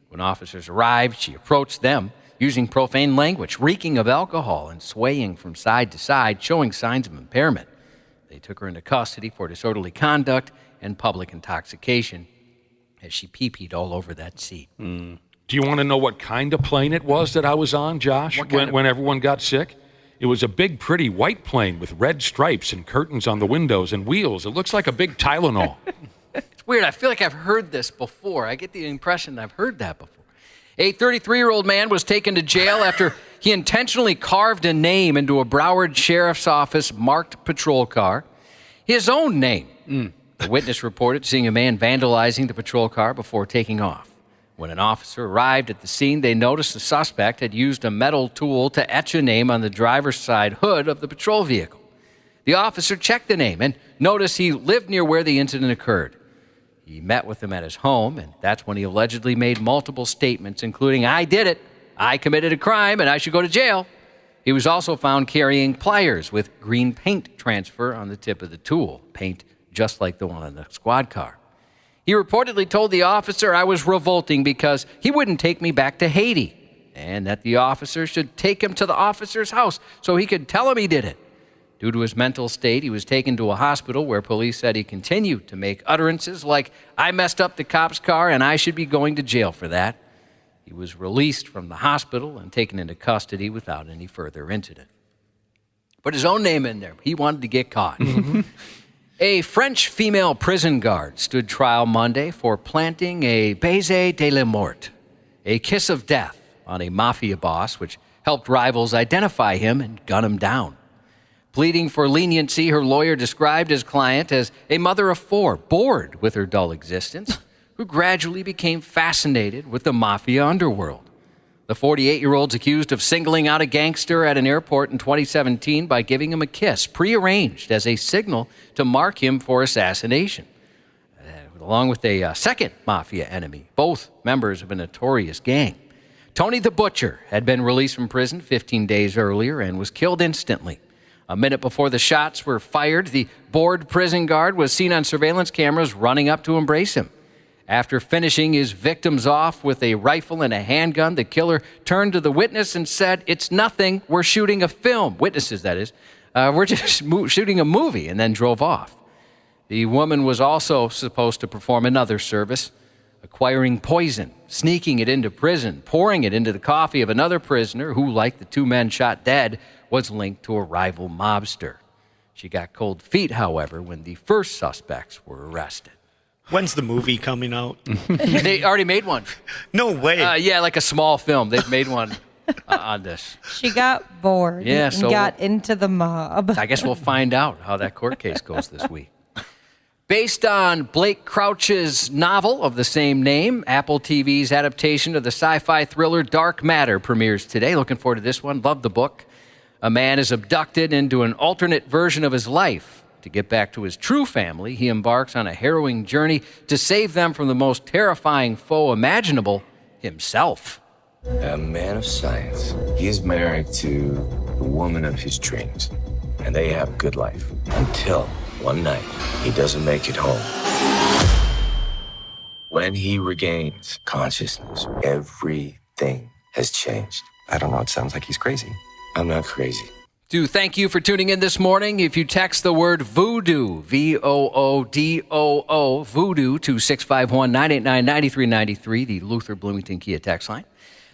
When officers arrived, she approached them using profane language, reeking of alcohol and swaying from side to side, showing signs of impairment. They took her into custody for disorderly conduct and public intoxication as she pee-peed all over that seat. Do you want to know what kind of plane it was that I was on, Josh, when everyone got sick? It was a big, pretty white plane with red stripes and curtains on the windows and wheels. It looks like a big Tylenol. It's weird. I feel like I've heard this before. I get the impression I've heard that before. A 33-year-old man was taken to jail after he intentionally carved a name into a Broward Sheriff's Office marked patrol car. His own name. The witness reported seeing a man vandalizing the patrol car before taking off. When an officer arrived at the scene, they noticed the suspect had used a metal tool to etch a name on the driver's side hood of the patrol vehicle. The officer checked the name and noticed he lived near where the incident occurred. He met with him at his home, and that's when he allegedly made multiple statements, including, I did it, I committed a crime, and I should go to jail. He was also found carrying pliers with green paint transfer on the tip of the tool, paint just like the one on the squad car. He reportedly told the officer I was revolting because he wouldn't take me back to Haiti, and that the officer should take him to the officer's house so he could tell him he did it. Due to his mental state, he was taken to a hospital where police said he continued to make utterances like, "I messed up the cop's car and I should be going to jail for that." He was released from the hospital and taken into custody without any further incident. Put his own name in there. He wanted to get caught. A French female prison guard stood trial Monday for planting a baiser de la mort, a kiss of death, on a mafia boss, which helped rivals identify him and gun him down. Pleading for leniency, her lawyer described his client as a mother of four, bored with her dull existence, who gradually became fascinated with the mafia underworld. The 48-year-old's accused of singling out a gangster at an airport in 2017 by giving him a kiss, prearranged as a signal to mark him for assassination, along with a second mafia enemy, both members of a notorious gang. Tony the Butcher had been released from prison 15 days earlier and was killed instantly. A minute before the shots were fired, the bored prison guard was seen on surveillance cameras running up to embrace him. After finishing his victims off with a rifle and a handgun, the killer turned to the witness and said, "It's nothing, we're shooting a film." Witnesses, that is. "We're just shooting a movie," and then drove off. The woman was also supposed to perform another service, acquiring poison, sneaking it into prison, pouring it into the coffee of another prisoner who, like the two men shot dead, was linked to a rival mobster. She got cold feet, however, when the first suspects were arrested. When's the movie coming out? They already made one. No way. Yeah, like a small film. They've made one on this. She got bored and got into the mob. I guess we'll find out how that court case goes this week. Based on Blake Crouch's novel of the same name, Apple TV's adaptation of the sci-fi thriller Dark Matter premieres today. Looking forward to this one. Love the book. A man is abducted into an alternate version of his life. To get back to his true family, he embarks on a harrowing journey to save them from the most terrifying foe imaginable, himself. A man of science. He's married to the woman of his dreams, and they have a good life. Until one night, he doesn't make it home. When he regains consciousness, everything has changed. I don't know, it sounds like he's crazy. I'm not crazy. To thank you for tuning in this morning. If you text the word voodoo, VOODOO, voodoo, to 651-989-9393, the Luther Bloomington Kia text line,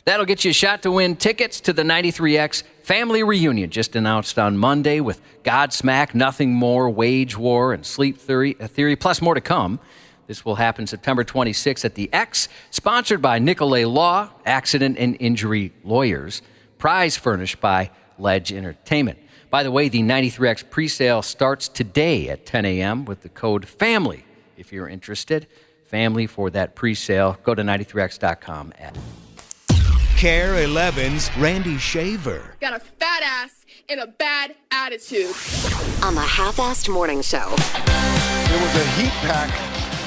that'll get you a shot to win tickets to the 93X Family Reunion, just announced on Monday, with Godsmack, Nothing More, Wage War, and Sleep Theory, plus more to come. This will happen September 26th at the X, sponsored by Nicolay Law, Accident and Injury Lawyers. Prize furnished by Ledge Entertainment. By the way, the 93X presale starts today at 10 a.m. with the code FAMILY. If you're interested, family for that presale, go to 93x.com. KARE 11's Randy Shaver. Got a fat ass and a bad attitude. On the Half-Assed Morning Show. There was a heat pack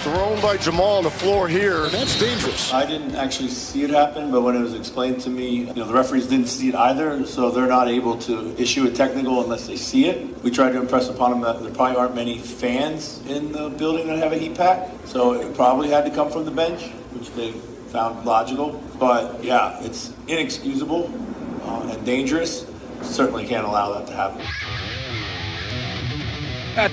thrown by Jamal on the floor here. That's dangerous. I didn't actually see it happen, but when it was explained to me, the referees didn't see it either, so they're not able to issue a technical unless they see it. We tried to impress upon them that there probably aren't many fans in the building that have a heat pack, so it probably had to come from the bench, which they found logical. But yeah, it's inexcusable and dangerous. Certainly can't allow that to happen.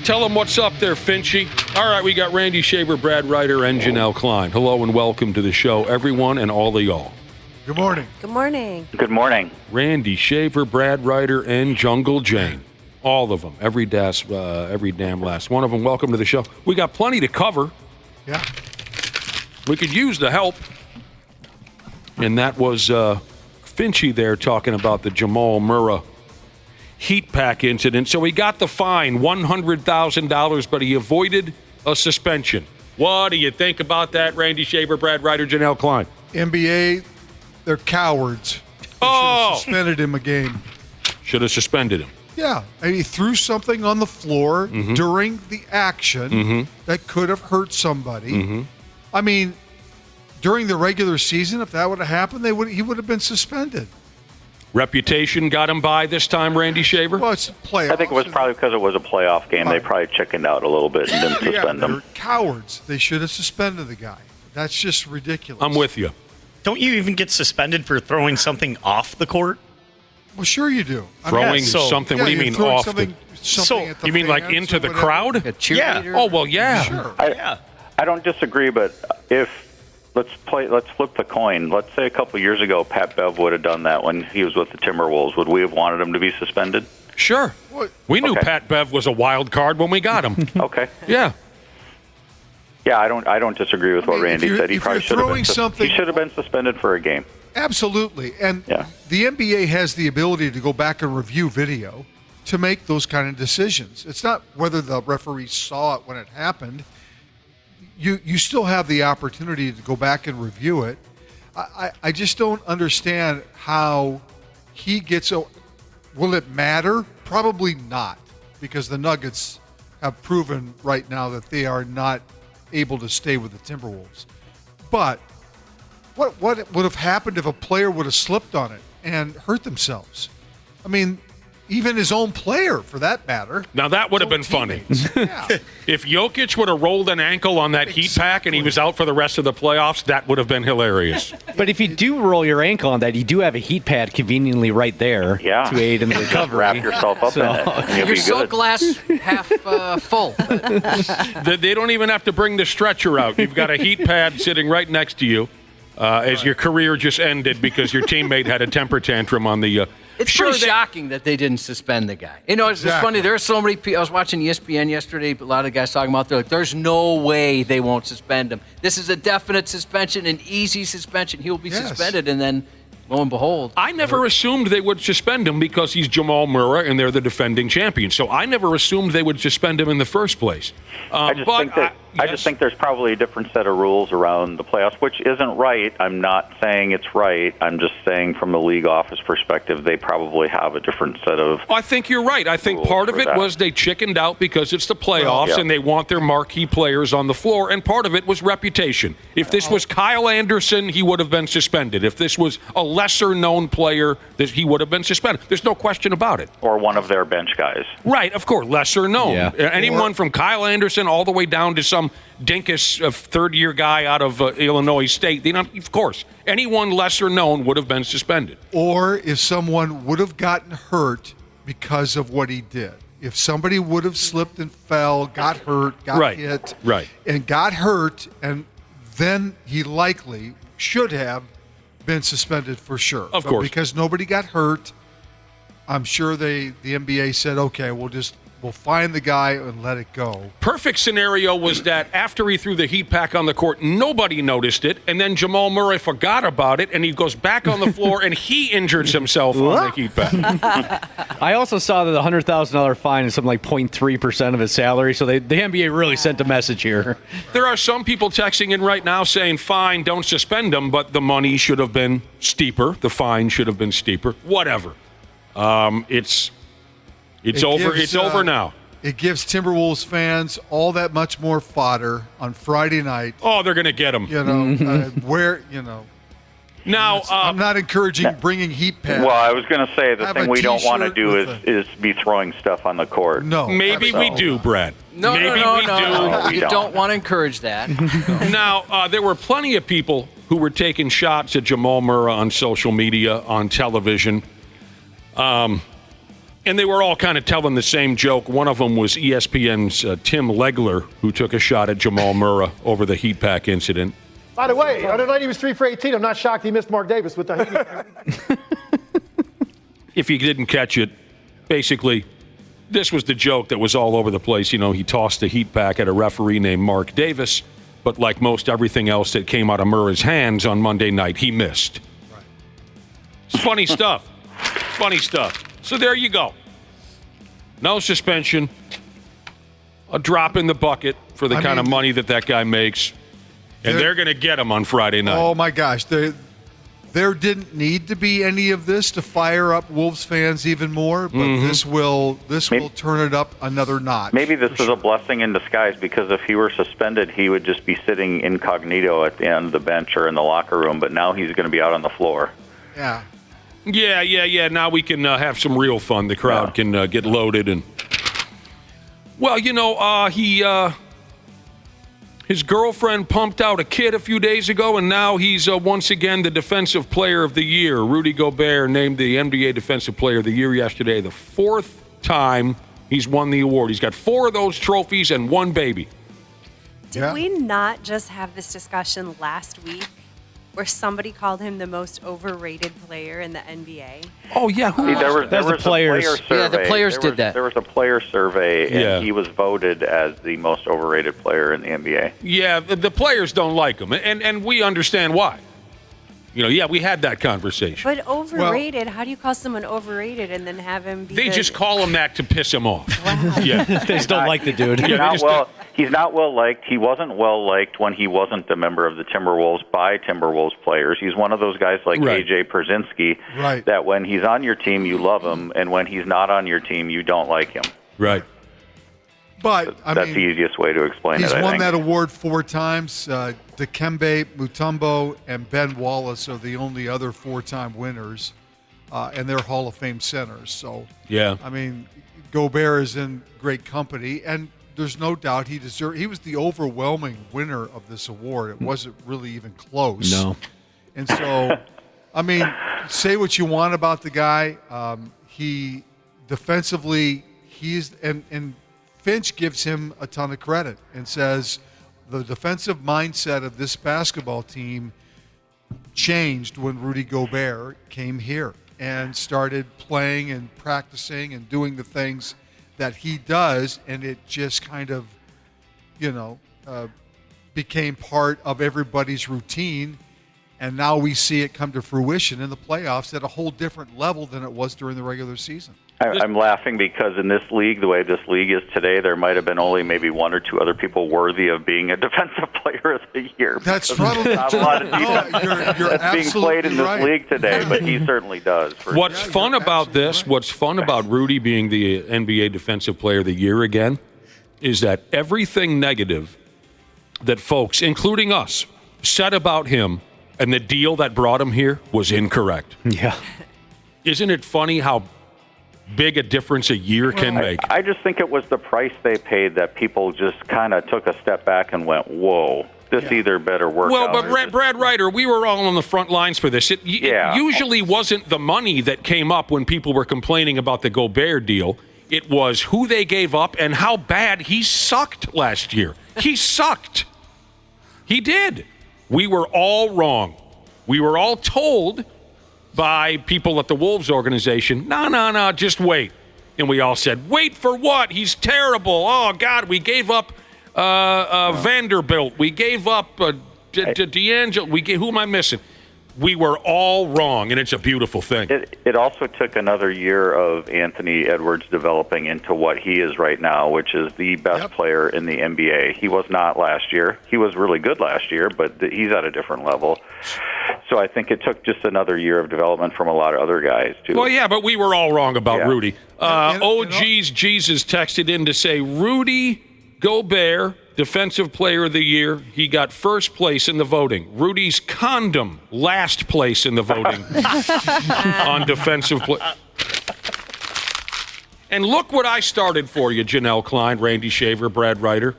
Tell them what's up there, Finchy. All right, we got Randy Shaver, Brad Ryder, and Janel Klein. Hello and welcome to the show, everyone and all of y'all. Good morning. Good morning. Good morning. Randy Shaver, Brad Ryder, and Jungle Jane. All of them. Every damn last one of them. Welcome to the show. We got plenty to cover. Yeah. We could use the help. And that was Finchy there talking about the Jamal Murrah heat pack incident. So he got the fine, $100,000, but he avoided a suspension. What do you think about that, Randy Shaver, Brad Ryder, Janel Klein? NBA, they're cowards. They should have suspended him a game. Should have suspended him. Yeah, and he threw something on the floor during the action that could have hurt somebody. I mean, during the regular season, if that would have happened, he would have been suspended. Reputation got him by this time, Randy Shaver? Well, it's a playoff. I think it was probably because it was a playoff game. They probably chickened out a little bit and didn't suspend him. They're cowards. They should have suspended the guy. That's just ridiculous. I'm with you. Don't you even get suspended for throwing something off the court? Well, sure you do. Throwing something. What do you mean off? Something at the you mean like fans into or the whatever? crowd? A cheerleader? Oh well, yeah. Sure. I don't disagree, but let's flip the coin. Let's say a couple years ago, Pat Bev would have done that when he was with the Timberwolves. Would we have wanted him to be suspended? Sure. We knew Pat Bev was a wild card when we got him. Okay. Yeah. Yeah, I don't disagree with what Randy said. He if probably you're should have throwing been. something- He should have been suspended for a game. Absolutely. And the NBA has the ability to go back and review video to make those kind of decisions. It's not whether the referee saw it when it happened. You still have the opportunity to go back and review it. I just don't understand how he gets a... Will it matter? Probably not, because the Nuggets have proven right now that they are not able to stay with the Timberwolves. But what would have happened if a player would have slipped on it and hurt themselves? I mean, even his own player, for that matter. Now, that would have been funny. If Jokic would have rolled an ankle on that heat pack and he was out for the rest of the playoffs, that would have been hilarious. But if you do roll your ankle on that, you do have a heat pad conveniently right there to aid in the recovery. Wrap yourself up in it. And you'll You're be so good. glass half full. They don't even have to bring the stretcher out. You've got a heat pad sitting right next to you as your career just ended because your teammate had a temper tantrum on the... It's pretty shocking that they didn't suspend the guy. You know, it's funny. There are so many people. I was watching ESPN yesterday. A lot of guys talking about, they're like, there's no way they won't suspend him. This is a definite suspension, an easy suspension. He will be suspended, and then, lo and behold. I never assumed they would suspend him because he's Jamal Murray and they're the defending champion. So I never assumed they would suspend him in the first place. I just think there's probably a different set of rules around the playoffs, which isn't right. I'm not saying it's right. I'm just saying from the league office perspective, they probably have a different set of... I think you're right. I think part of it was they chickened out because it's the playoffs and they want their marquee players on the floor, and part of it was reputation. If this was Kyle Anderson, he would have been suspended. If this was a lesser-known player, he would have been suspended. There's no question about it. Or one of their bench guys. Right, of course, lesser known. Yeah. Anyone from Kyle Anderson all the way down to some dinkus third-year guy out of Illinois State, of course, anyone lesser known would have been suspended. Or if someone would have gotten hurt because of what he did. If somebody would have slipped and fell, got hurt, got hit, and got hurt, and then he likely should have been suspended for sure. Of course. Because nobody got hurt, I'm sure the NBA said, okay, we'll find the guy and let it go. Perfect scenario was that after he threw the heat pack on the court, nobody noticed it, and then Jamal Murray forgot about it, and he goes back on the floor, and he injures himself on the heat pack. I also saw that the $100,000 fine is something like 0.3% of his salary, so the NBA really sent a message here. There are some people texting in right now saying, fine, don't suspend him, but the money should have been steeper. The fine should have been steeper. Whatever. It's over. It's over now. It gives Timberwolves fans all that much more fodder on Friday night. Oh, they're going to get them. You know, Now, I'm not encouraging bringing heat pads. Well, I was going to say the Have thing a we don't want to t-shirt do is be throwing stuff on the court. No. Maybe we do, Brad. No, Maybe we do. You don't want to encourage that. Now, there were plenty of people who were taking shots at Jamal Murray on social media, on television. And they were all kind of telling the same joke. One of them was ESPN's Tim Legler, who took a shot at Jamal Murray over the heat pack incident. By the way, other night he was 3 for 18. I'm not shocked he missed Mark Davis with the heat. If you didn't catch it, basically, this was the joke that was all over the place. You know, he tossed a heat pack at a referee named Mark Davis, but like most everything else that came out of Murray's hands on Monday night, he missed. Right. It's funny stuff. Funny stuff. So there you go. No suspension. A drop in the bucket for the kind of money that guy makes. And they're going to get him on Friday night. Oh, my gosh. There didn't need to be any of this to fire up Wolves fans even more, but this will turn it up another notch. Maybe this is a blessing in disguise, because if he were suspended, he would just be sitting incognito at the end of the bench or in the locker room, but now he's going to be out on the floor. Yeah. Yeah. Now we can have some real fun. The crowd can get loaded. And well, you know, His girlfriend pumped out a kid a few days ago, and now he's once again the Defensive Player of the Year. Rudy Gobert named the NBA Defensive Player of the Year yesterday, the 4th time he's won the award. He's got 4 of those trophies and 1 baby. Did we not just have this discussion last week where somebody called him the most overrated player in the NBA? Oh, yeah. There was a player survey. Yeah, the players did that. There was a player survey, and he was voted as the most overrated player in the NBA. Yeah, the players don't like him, and we understand why. We had that conversation. But overrated, how do you call someone overrated and then have him be They just call him that to piss him off. Wow. Yeah. They just don't like the dude. He's not well liked. He wasn't well liked when he wasn't a member of the Timberwolves by Timberwolves players. He's one of those guys like AJ Przynski that when he's on your team, you love him, and when he's not on your team, you don't like him. Right. But that's the easiest way to explain it. He's I won think. that award 4 times. Dikembe Mutombo and Ben Wallace are the only other 4-time winners, and they're Hall of Fame centers. So, I mean, Gobert is in great company, and there's no doubt he deserved. He was the overwhelming winner of this award. It wasn't really even close. No. And so, I mean, say what you want about the guy. He defensively, and Finch gives him a ton of credit and says the defensive mindset of this basketball team changed when Rudy Gobert came here and started playing and practicing and doing the things that he does, and it just kind of, became part of everybody's routine, and now we see it come to fruition in the playoffs at a whole different level than it was during the regular season. I'm laughing because in this league, the way this league is today, there might have been only maybe 1 or 2 other people worthy of being a Defensive Player of the Year. That's probably not a lot of defense that's being played in this league today, but he certainly does. What's fun about this, what's fun about Rudy being the NBA Defensive Player of the Year again, is that everything negative that folks, including us, said about him and the deal that brought him here was incorrect. Yeah. Isn't it funny how big a difference a year can make? I just think it was the price they paid that people just kind of took a step back and went, whoa, this either better work Well, out. but Brad Ryder, we were all on the front lines for this. It usually wasn't the money that came up when people were complaining about the Gobert deal. It was who they gave up and how bad he sucked last year. He sucked. He did. We were all wrong. We were all told by people at the Wolves organization, no, just wait. And we all said, wait for what? He's terrible. Oh, God, we gave up Vanderbilt. We gave up D'Angelo. Who am I missing? We were all wrong, and it's a beautiful thing. It also took another year of Anthony Edwards developing into what he is right now, which is the best player in the NBA. He was not last year. He was really good last year, but he's at a different level. So I think it took just another year of development from a lot of other guys, too. Well, yeah, but we were all wrong about Rudy. Jesus texted in to say, Rudy Gobert, Defensive Player of the Year. He got first place in the voting. Rudy's condom, last place in the voting on Defensive Player. And look what I started for you, Janel Klein, Randy Shaver, Brad Ryder.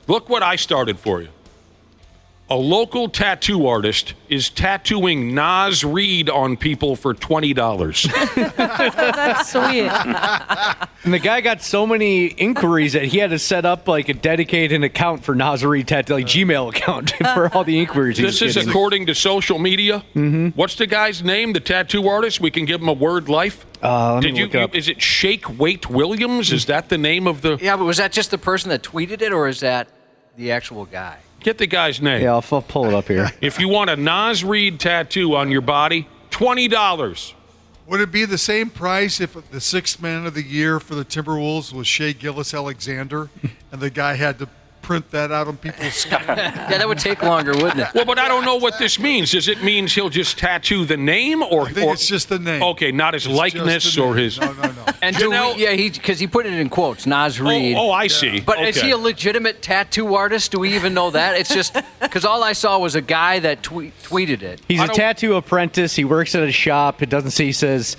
Look what I started for you. A local tattoo artist is tattooing Nas Reed on people for $20. That's sweet. And the guy got so many inquiries that he had to set up like a dedicated account for Nas Reed tattoo, like Gmail account for all the inquiries. This is according to social media. Mm-hmm. What's the guy's name? The tattoo artist? We can give him a word life. Is it Shake Weight Williams? Is that the name of the? Yeah, but was that just the person that tweeted it, or is that the actual guy? Get the guy's name. Yeah, I'll pull it up here. If you want a Nas Reed tattoo on your body, $20. Would it be the same price if the 6th man of the year for the Timberwolves was Shea Gilgeous-Alexander and the guy had to print that out on people's skin? Yeah, that would take longer, wouldn't it? Well, but I don't know what this means. Does it mean he'll just tattoo the name, or I think it's just the name. Okay, not his likeness or his. No. And because he put it in quotes, Nas Reed. Oh, I see. But is he a legitimate tattoo artist? Do we even know that? It's just because all I saw was a guy that tweeted it. He's a tattoo apprentice. He works at a shop. It doesn't say. He says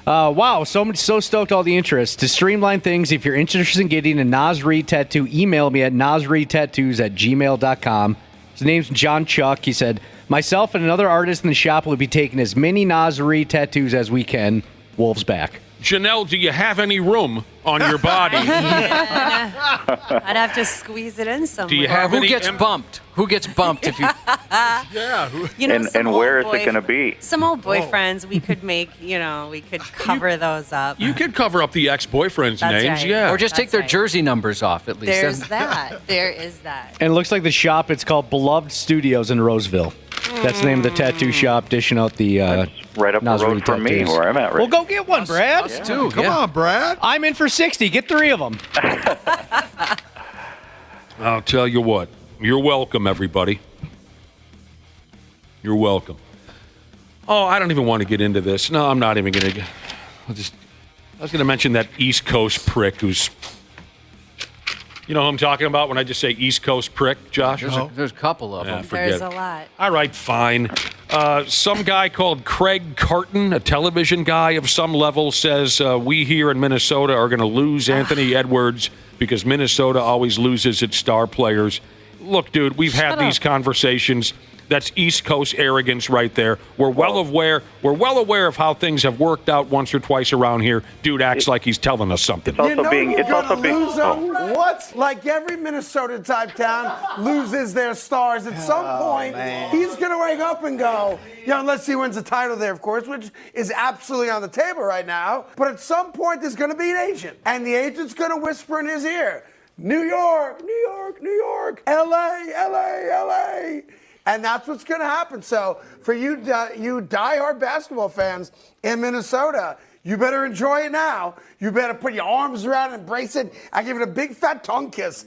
Wow, so stoked all the interest. To streamline things, if you're interested in getting a Nas Reed tattoo, email me at nasreedtattoos@gmail.com. His name's John Chuck. He said, myself and another artist in the shop will be taking as many Nas Reed tattoos as we can. Wolf's back. Janelle, do you have any room on your body? I'd have to squeeze it in somewhere. Do you have Who gets bumped? Who gets bumped if you? Yeah. You know, And where is it going to be? Some old boyfriends we could make, we could cover those up. You could cover up the ex-boyfriends' That's names, right. yeah. Or just take their jersey numbers off at least. There's that. There is that. And it looks like the shop, it's called Beloved Studios in Roseville. That's the name of the tattoo shop, dishing out the right up Nas the road Reed from me, tattoos. where I'm at. Well, go get one, Brad. Us too. Come on, Brad. I'm in for 60. Get 3 of them. I'll tell you what. You're welcome, everybody. You're welcome. Oh, I don't even want to get into this. No, I'm not even going to. I was going to mention that East Coast prick who's. You know who I'm talking about when I just say East Coast prick, Josh? There's a couple of them. forget There's it. a lot. All right, fine. Some guy called Craig Carton, a television guy of some level, says we here in Minnesota are going to lose Anthony Edwards because Minnesota always loses its star players. Look, dude, we've had these conversations. That's East Coast arrogance right there. We're well aware of how things have worked out once or twice around here. Dude acts like he's telling us something. It's also being. It's also being. What? Like every Minnesota type town loses their stars. At some point, he's going to wake up and go, unless he wins a title there, of course, which is absolutely on the table right now. But at some point, there's going to be an agent. And the agent's going to whisper in his ear, New York, New York, New York, LA, LA, LA. And that's what's going to happen. So for you diehard basketball fans in Minnesota, you better enjoy it now. You better put your arms around it, embrace it, and give it a big fat tongue kiss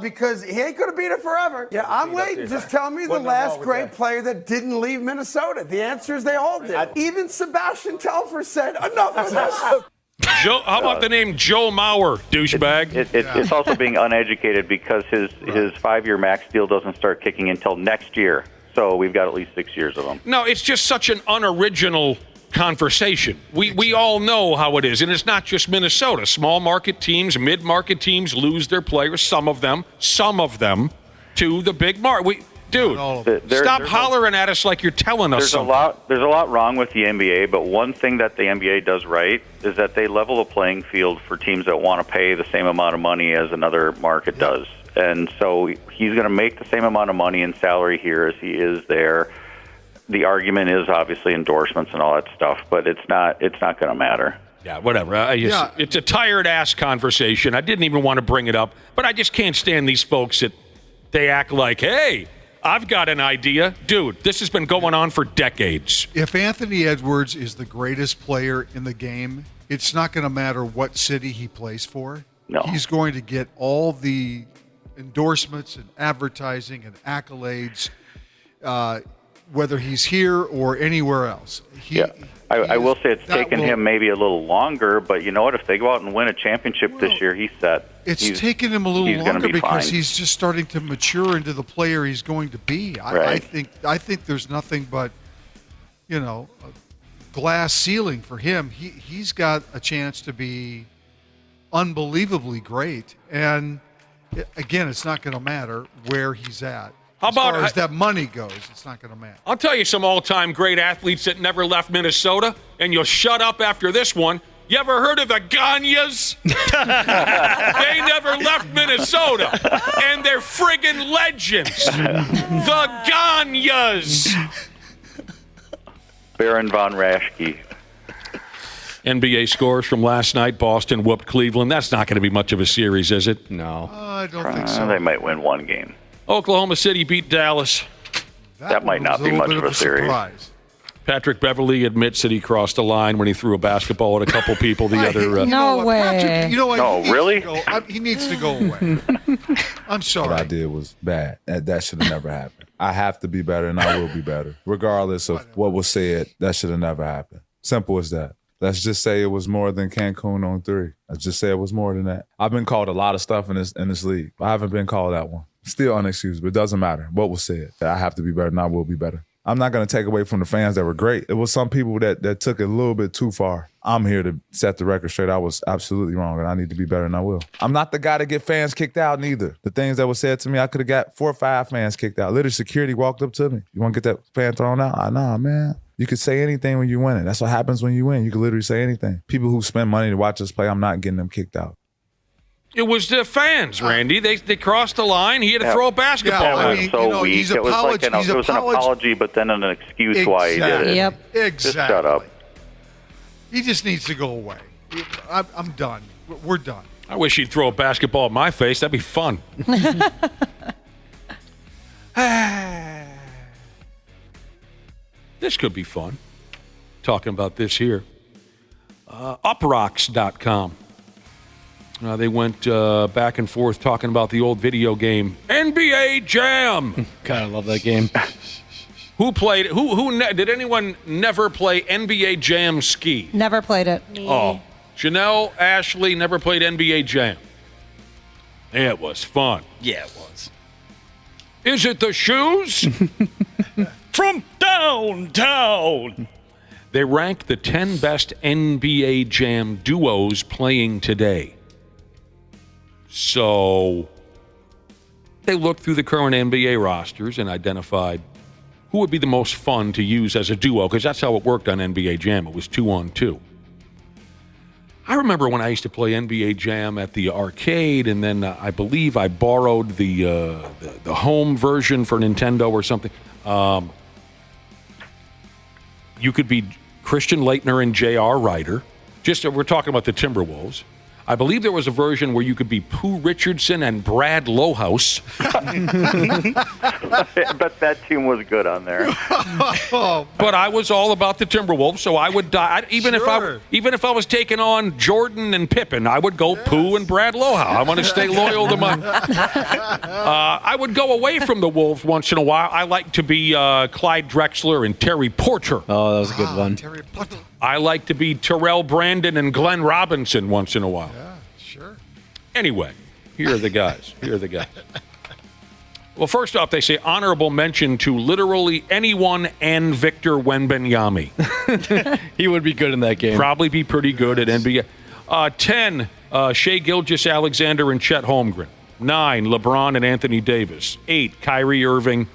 because he ain't going to be there forever. Yeah, I'm waiting. Just tell me the last great player that didn't leave Minnesota. The answer is they all did. Even Sebastian Telfair said, enough of this. Joe, how about the name Joe Mauer, douchebag? It's also being uneducated because his 5-year max deal doesn't start kicking until next year. So we've got at least 6 years of them. No, it's just such an unoriginal conversation. We all know how it is, and it's not just Minnesota. Small market teams, mid market teams lose their players. Some of them to the big market. Dude, stop hollering at us like you're telling us something. There's a lot wrong with the NBA, but one thing that the NBA does right is that they level the playing field for teams that want to pay the same amount of money as another market does. And so he's going to make the same amount of money in salary here as he is there. The argument is obviously endorsements and all that stuff, but it's not going to matter. Yeah, whatever. It's a tired-ass conversation. I didn't even want to bring it up, but I just can't stand these folks that they act like, hey, I've got an idea. Dude, this has been going on for decades. If Anthony Edwards is the greatest player in the game, it's not going to matter what city he plays for. No. He's going to get all the endorsements and advertising and accolades, whether he's here or anywhere else. I will say it's taken him maybe a little longer, but you know what? If they go out and win a championship this year, he's set. It's taken him a little longer because he's just starting to mature into the player he's going to be. I think there's nothing but, a glass ceiling for him. He's got a chance to be unbelievably great. And again, it's not going to matter where he's at. As far as that money goes, it's not going to matter. I'll tell you some all-time great athletes that never left Minnesota, and you'll shut up after this one. You ever heard of the Ganyas? They never left Minnesota, and they're friggin' legends. The Ganyas. Baron von Raschke. NBA scores from last night. Boston whooped Cleveland. That's not going to be much of a series, is it? No. I don't think so. They might win one game. Oklahoma City beat Dallas. That might not be much of a series. Surprise. Patrick Beverley admits that he crossed a line when he threw a basketball at a couple people the other. No way. Patrick, you know what? No, really? He needs to go away. I'm sorry. What I did was bad. That should have never happened. I have to be better, and I will be better. Regardless of what was said, that should have never happened. Simple as that. Let's just say it was more than Cancun on 3. Let's just say it was more than that. I've been called a lot of stuff in this league. I haven't been called that one. Still unexcusable. It doesn't matter what was said. I have to be better, and I will be better. I'm not going to take away from the fans that were great. It was some people that took it a little bit too far. I'm here to set the record straight. I was absolutely wrong, and I need to be better, and I will. I'm not the guy to get fans kicked out neither. The things that were said to me, I could have got 4 or 5 fans kicked out. Literally, security walked up to me. You want to get that fan thrown out? Nah, man. You could say anything when you win it. That's what happens when you win. You can literally say anything. People who spend money to watch us play, I'm not getting them kicked out. It was the fans, Randy. They crossed the line. He had to throw a basketball at him. So weak. It was like it was an apology, but then an excuse why he did it. Yep. Exactly. Just shut up. He just needs to go away. I'm done. We're done. I wish he'd throw a basketball at my face. That'd be fun. This could be fun. Talking about this here. Uprocks.com. They went back and forth talking about the old video game NBA Jam. God, I love that game. Who played? Did anyone never play NBA Jam Ski? Never played it. Oh, Janelle, Ashley never played NBA Jam. It was fun. Yeah, it was. Is it the shoes? From downtown. They rank the 10 best NBA Jam duos playing today. So they looked through the current NBA rosters and identified who would be the most fun to use as a duo, because that's how it worked on NBA Jam. It was 2-on-2. I remember when I used to play NBA Jam at the arcade, and then I believe I borrowed the home version for Nintendo or something. You could be Christian Laettner and J.R. Ryder. We're talking about the Timberwolves. I believe there was a version where you could be Pooh Richardson and Brad Lohaus. I bet that team was good on there. But I was all about the Timberwolves, so I would die. Even if I was taking on Jordan and Pippen, I would go Pooh and Brad Lohaus. I want to stay loyal to my. I would go away from the Wolves once in a while. I like to be Clyde Drexler and Terry Porter. Oh, that was a good one. Terry Porter. I like to be Terrell Brandon and Glenn Robinson once in a while. Yeah, sure. Anyway, here are the guys. Well, first off, they say honorable mention to literally anyone and Victor Wembanyama. He would be good in that game. Probably be pretty good at NBA. 10, Shai Gilgeous-Alexander and Chet Holmgren. 9, LeBron and Anthony Davis. 8, Kyrie Irving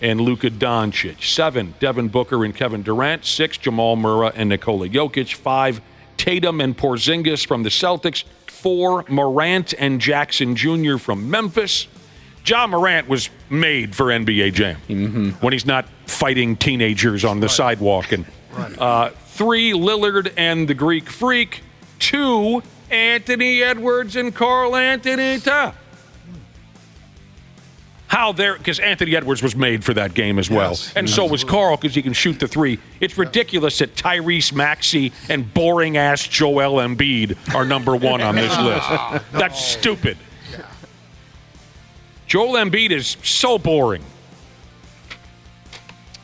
and Luka Doncic. 7, Devin Booker and Kevin Durant. 6, Jamal Murray and Nikola Jokic. 5, Tatum and Porzingis from the Celtics. 4, Morant and Jackson Jr. from Memphis. Ja Morant was made for NBA Jam when he's not fighting teenagers on the sidewalk. And 3, Lillard and the Greek Freak. 2, Anthony Edwards and Karl Anthony Towns. Because Anthony Edwards was made for that game as well. Yes, and so was Karl, because he can shoot the 3. It's ridiculous that Tyrese Maxey and boring-ass Joel Embiid are number 1 on this list. That's stupid. Yeah. Joel Embiid is so boring.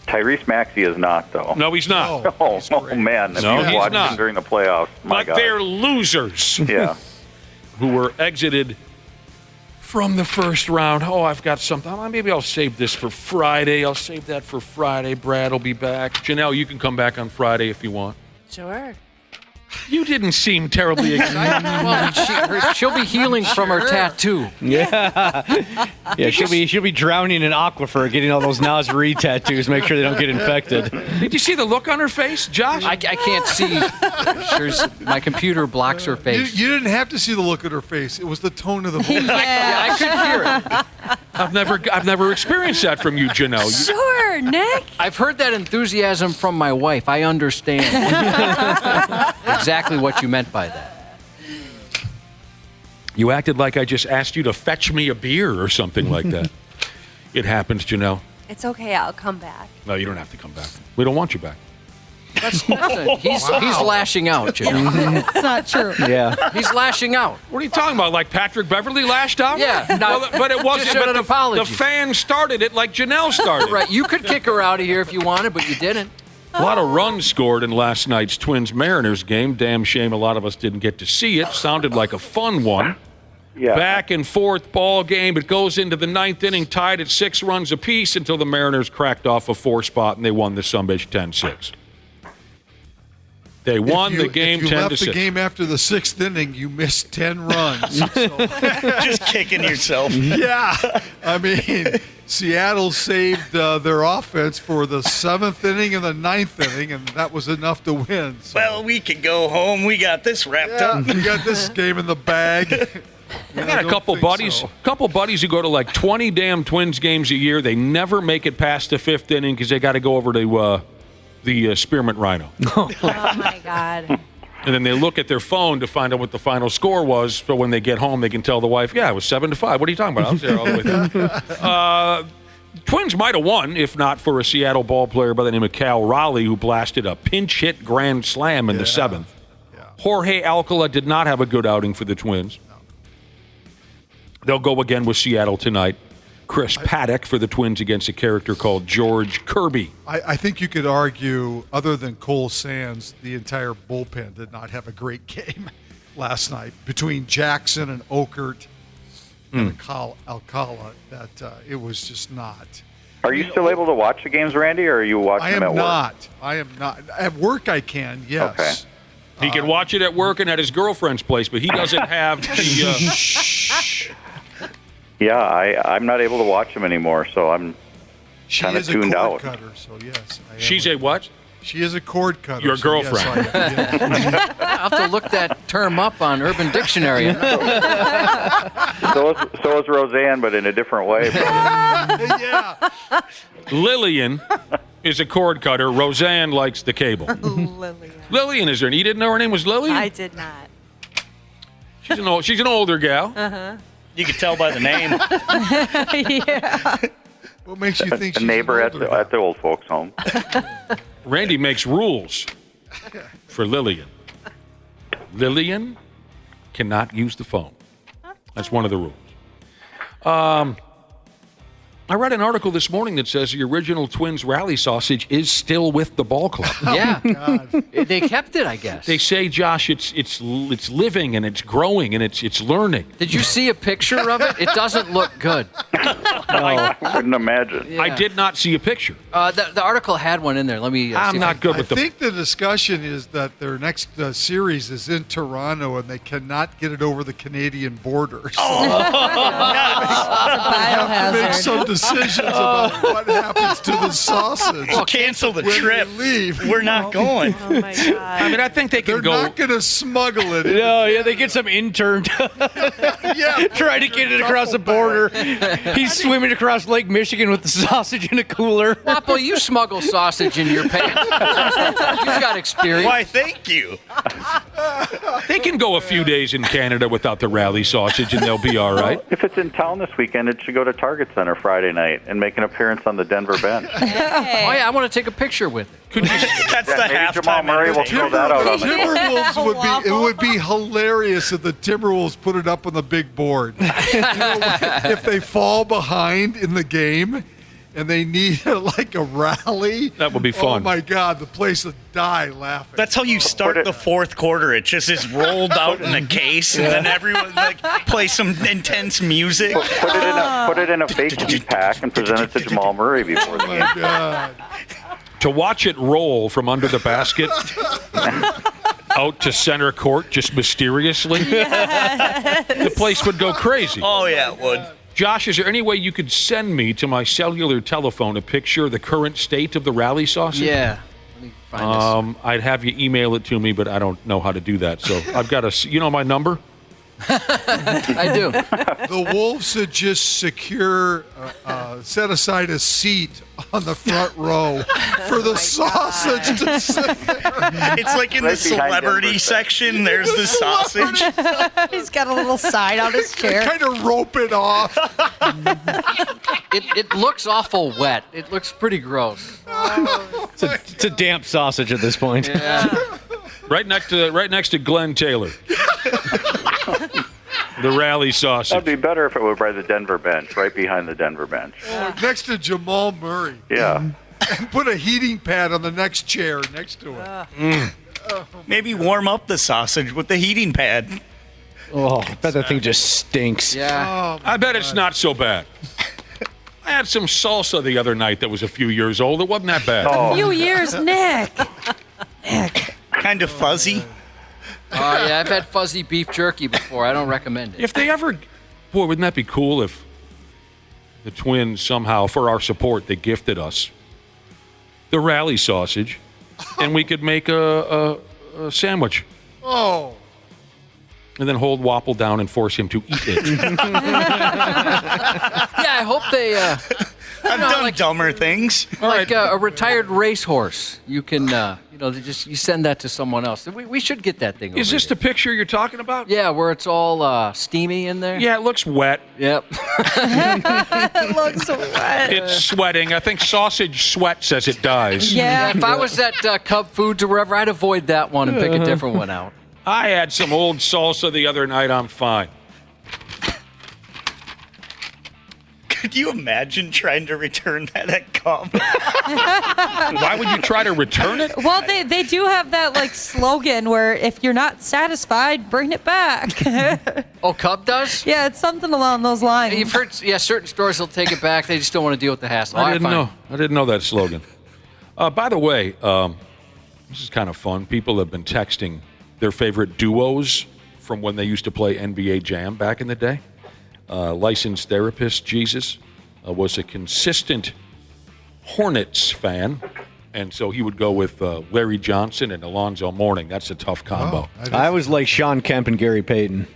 Tyrese Maxey is not, though. No, he's not. Oh man. If you watched him during the playoffs, my God. They're losers. Yeah. Who were exited from the first round. Oh, I've got something. Maybe I'll save this for Friday. I'll save that for Friday. Brad will be back. Janelle, you can come back on Friday if you want. Sure. You didn't seem terribly excited. Well, she'll be healing from her tattoo. Yeah. Yeah, she'll be drowning in aquifer, getting all those Nas Reed tattoos, make sure they don't get infected. Did you see the look on her face, Josh? I can't see. My computer blocks her face. You didn't have to see the look at her face. It was the tone of the voice. I could hear it. I've never experienced that from you, Janelle. Sure, Nick. I've heard that enthusiasm from my wife. I understand exactly what you meant by that. You acted like I just asked you to fetch me a beer or something like that. It happens, Janelle. It's okay. I'll come back. No, you don't have to come back. We don't want you back. He's lashing out, Janelle. It's not true. Yeah. He's lashing out. What are you talking about? Like Patrick Beverly lashed out? Yeah. Well, but it wasn't. Just an apology. The fan started it like Janelle started. Right. You could kick her out of here if you wanted, but you didn't. A lot of runs scored in last night's Twins-Mariners game. Damn shame a lot of us didn't get to see it. Sounded like a fun one. Yeah. Back and forth ball game. It goes into the ninth inning, tied at 6 runs apiece until the Mariners cracked off a 4 spot and they won the Sumbitch 10-6. They won the game 10-6. If you left the game after the 6th inning, you missed 10 runs. So. Just kicking yourself. Yeah. I mean, Seattle saved their offense for the 7th inning and the 9th inning, and that was enough to win. So. Well, we can go home. We got this wrapped up. We got this game in the bag. I got a couple buddies who go to like 20 damn Twins games a year. They never make it past the 5th inning because they got to go over to the Spearmint Rhino. Oh, my God. And then they look at their phone to find out what the final score was. So when they get home, they can tell the wife, yeah, it was 7-5. What are you talking about? I was there all the way through. Twins might have won if not for a Seattle ball player by the name of Cal Raleigh who blasted a pinch hit grand slam in the 7th. Yeah. Jorge Alcala did not have a good outing for the Twins. No. They'll go again with Seattle tonight. Chris Paddock for the Twins against a character called George Kirby. I think you could argue, other than Cole Sands, the entire bullpen did not have a great game last night. Between Jackson and Okert and Alcala, that it was just not. Are you still able to watch the games, Randy, or are you watching them at work? I am not. At work I can, yes. Okay. He can watch it at work and at his girlfriend's place, but he doesn't have the... Yeah, I'm not able to watch them anymore, so I'm kind of tuned out. She is a cord cutter, so yes. She's a what? She is a cord cutter. Your so girlfriend. Yes, I'll have to look that term up on Urban Dictionary. So is Roseanne, but in a different way. Yeah. Lillian is a cord cutter. Roseanne likes the cable. Lillian is her. You didn't know her name was Lillian? I did not. She's an older gal. Uh-huh. You could tell by the name. Yeah. What makes you think a she's neighbor an older at the old folks' home? Randy makes rules for Lillian. Lillian cannot use the phone. That's one of the rules. I read an article this morning that says the original Twins rally sausage is still with the ball club. Yeah, they kept it, I guess. They say, Josh, it's living and it's growing and it's learning. Did you see a picture of it? It doesn't look good. I couldn't imagine. Yeah. I did not see a picture. The article had one in there. Let me. I'm not good with I think the discussion is that their next series is in Toronto and they cannot get it over the Canadian border. So they have to make some decisions about what happens to the sausage. Well, cancel the when trip. we leave. We're not going. Oh, my God. I mean, I think they can They're go. not going to smuggle it. No, yeah, they get some intern try to get it across the border. He's swimming across Lake Michigan with the sausage in a cooler. Wapo, you smuggle sausage in your pants. You've got experience. Why, thank you. They can go a few days in Canada without the rally sausage and they'll be all right. If it's in town this weekend, it should go to Target Center Friday night and make an appearance on the Denver bench. Hey. Oh, yeah, I want to take a picture with it. That's the maybe Jamal halftime. Murray will throw that out on the Timberwolves would be hilarious if the Timberwolves put it up on the big board. If they fall behind in the game and they need like a rally, that would be fun. Oh my God, the place would die laughing. That's how you start the fourth quarter. It just is rolled out in a case, and then everyone plays some intense music. Put it in a fake heat pack and present it to Jamal Murray before the game. Oh my God. To watch it roll from under the basket out to center court just mysteriously, the place would go crazy. Oh, yeah, it would. Josh, is there any way you could send me to my cellular telephone a picture of the current state of the rally sausage? Yeah. Let me find this. I'd have you email it to me, but I don't know how to do that. So I've got my number? I do. The Wolves should just set aside a seat on the front row for the sausage to sit there. It's like in the celebrity section, there's the sausage. He's got a little side on his chair. Kind of rope it off. It looks awful wet. It looks pretty gross. It's a damp sausage at this point. Yeah. Right next to Glenn Taylor. The rally sausage. That'd be better if it were by the Denver bench, right behind the Denver bench. Or next to Jamal Murray. Yeah. And put a heating pad on the next chair next to it. Maybe warm up the sausage with the heating pad. Oh, I bet that thing just stinks. Yeah. I bet it's not so bad. I had some salsa the other night that was a few years old. It wasn't that bad. A few years, Nick. Kind of fuzzy. Yeah, I've had fuzzy beef jerky before. I don't recommend it. If they ever, boy, wouldn't that be cool if the Twins somehow, for our support, they gifted us the rally sausage, and we could make a sandwich. Oh. And then hold Wapple down and force him to eat it. Yeah, I hope they. I've done dumber things. Like a retired racehorse. You can, you send that to someone else. We should get that thing. Is this the picture you're talking about? Yeah, where it's all steamy in there. Yeah, it looks wet. Yep. It looks wet. It's sweating. I think sausage sweats as it dies. Yeah. If I was at Cub Foods or wherever, I'd avoid that one and pick a different one out. I had some old salsa the other night. I'm fine. Could you imagine trying to return that at Cub? Why would you try to return it? Well, they do have that like slogan where if you're not satisfied, bring it back. Oh, Cub does? Yeah, it's something along those lines. You've heard, certain stores will take it back. They just don't want to deal with the hassle. I didn't know that slogan. By the way, this is kind of fun. People have been texting their favorite duos from when they used to play NBA Jam back in the day. Licensed therapist Jesus was a consistent Hornets fan, and so he would go with Larry Johnson and Alonzo Mourning. That's a tough combo. I was like Sean Kemp and Gary Payton.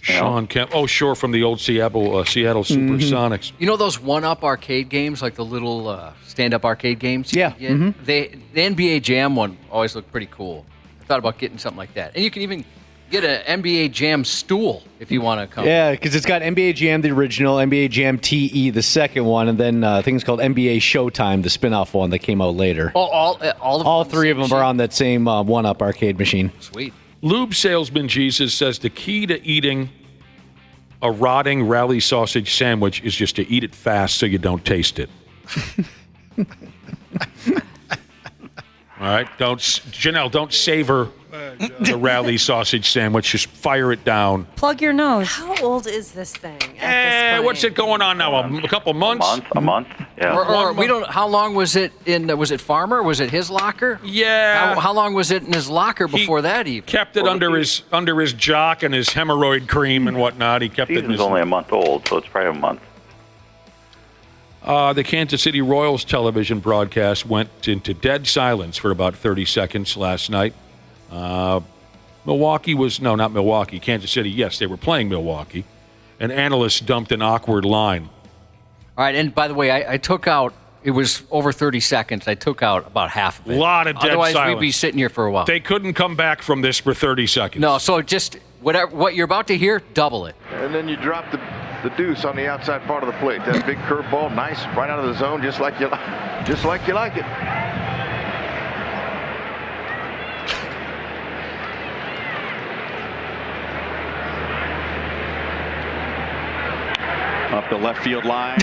Sean Kemp. Oh, sure, from the old Seattle Supersonics. You know those one-up arcade games, like the little stand-up arcade games? Yeah. The NBA Jam one always looked pretty cool. I thought about getting something like that. And you can even get an NBA Jam stool if you want to come. Yeah, because it's got NBA Jam, the original, NBA Jam TE, the second one, and then things called NBA Showtime, the spin-off one that came out later. All three of them are on that same one-up arcade machine. Sweet. Lube salesman Jesus says the key to eating a rotting rally sausage sandwich is just to eat it fast so you don't taste it. All right, Janelle, don't savor the rally sausage sandwich. Just fire it down. Plug your nose. How old is this thing? At this point? What's it going on now? A couple months? A month. Yeah. Or we don't. How long was it in? Was it Farmer? Was it his locker? Yeah. How long was it in his locker before that? Even kept it under his jock and his hemorrhoid cream and whatnot. He kept it. Season's only a month old, so it's probably a month. The Kansas City Royals television broadcast went into dead silence for about 30 seconds last night. Kansas City, yes, they were playing Milwaukee. An analyst dumped an awkward line. All right, and by the way, I took out, it was over 30 seconds. I took out about half of it. A lot of dead Otherwise, silence. we'd be sitting here for a while. They couldn't come back from this for 30 seconds. No, so just what you're about to hear, double it. And then you drop the deuce on the outside part of the plate. That big curveball, nice, right out of the zone, just like you like it. Up the left field line,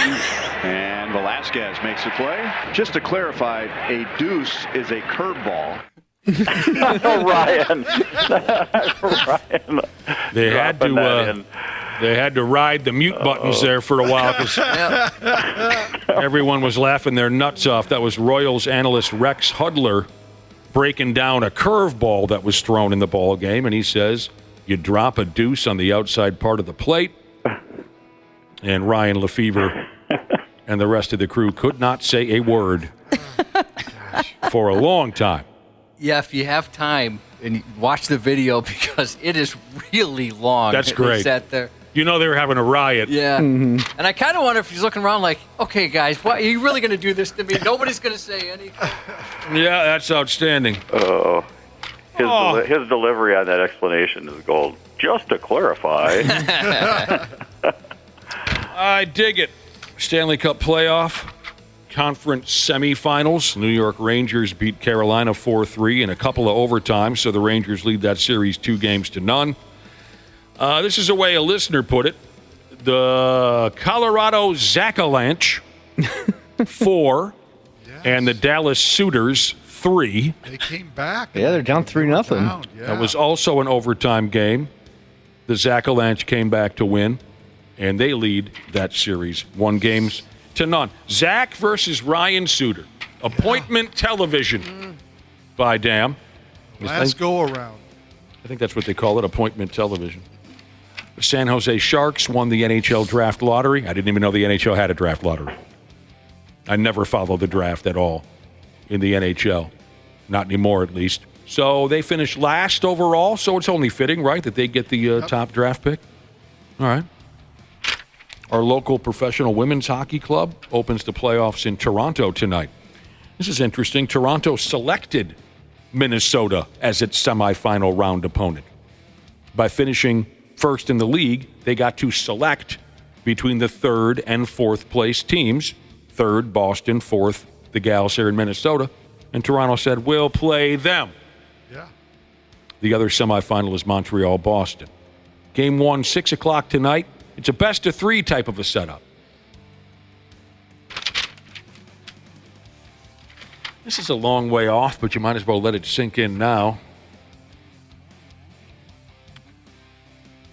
and Velasquez makes the play. Just to clarify, a deuce is a curveball. Ryan. They had to ride the mute buttons there for a while because everyone was laughing their nuts off. That was Royals analyst Rex Hudler breaking down a curveball that was thrown in the ball game, and he says, you drop a deuce on the outside part of the plate. And Ryan Lefevre and the rest of the crew could not say a word for a long time. Yeah, if you have time and watch the video because it is really long. That's great. They sat there. You know they were having a riot. Yeah. And I kind of wonder if he's looking around like, okay, guys, what, are you really going to do this to me? Nobody's going to say anything. Yeah, that's outstanding. His delivery on that explanation is gold. Just to clarify. I dig it. Stanley Cup playoff, conference semifinals. New York Rangers beat Carolina 4-3 in a couple of overtimes, so the Rangers lead that series 2-0. This is the way a listener put it. The Colorado Zakalanche 4 and the Dallas Suitors 3. They came back. Yeah, they're down 3-0. That was also an overtime game. the Zacalanche came back to win, and they lead that series 1-0. Zach versus Ryan Suter. Appointment television by Dam. Last go around. I think that's what they call it, appointment television. The San Jose Sharks won the NHL draft lottery. I didn't even know the NHL had a draft lottery. I never followed the draft at all in the NHL. Not anymore, at least. So they finished last overall, so it's only fitting, right, that they get the top draft pick. All right. Our local professional women's hockey club opens the playoffs in Toronto tonight. This is interesting. Toronto selected Minnesota as its semifinal round opponent. By finishing first in the league, they got to select between the third and fourth place teams. Third, Boston. Fourth, the gals here in Minnesota. And Toronto said, we'll play them. Yeah. The other semifinal is Montreal-Boston. Game 1, 6 o'clock tonight. It's a best-of-3 type of a setup. This is a long way off, but you might as well let it sink in now.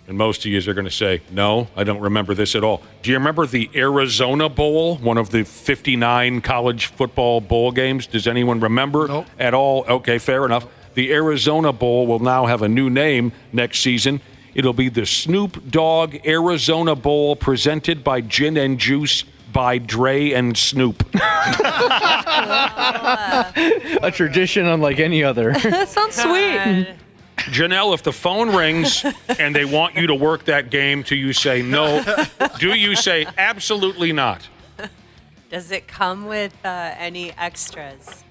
And most of you are going to say, no, I don't remember this at all. Do you remember the Arizona Bowl, one of the 59 college football bowl games? Does anyone remember at all? Okay, fair enough. The Arizona Bowl will now have a new name next season. It'll be the Snoop Dogg Arizona Bowl presented by Gin and Juice by Dre and Snoop. A tradition unlike any other. That sounds sweet. Janelle, if the phone rings and they want you to work that game, do you say no? Do you say absolutely not? Does it come with any extras?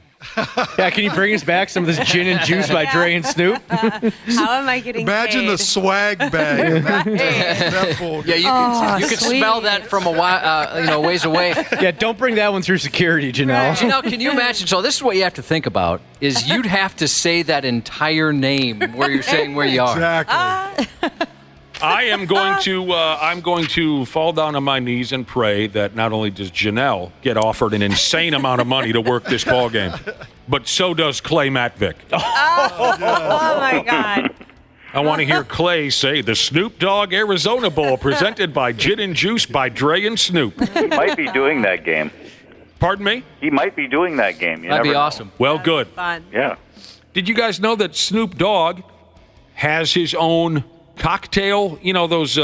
Yeah, can you bring us back some of this Gin and Juice by Dre and Snoop? How am I getting Imagine paid? the swag bag. that bowl. Yeah, you can smell that from a while, ways away. Yeah, don't bring that one through security, Janelle. Janelle, can you imagine? So this is what you have to think about: is you'd have to say that entire name where you're saying where you are. Exactly. I'm going to fall down on my knees and pray that not only does Janelle get offered an insane amount of money to work this ball game, but so does Clay Matvick. Oh my God. I want to hear Clay say the Snoop Dogg Arizona Bowl presented by Gin and Juice by Dre and Snoop. He might be doing that game. Pardon me? He might be doing that game. You That'd be never know. awesome. Well, good. Fun. Yeah. Did you guys know that Snoop Dogg has his own cocktail? You know, those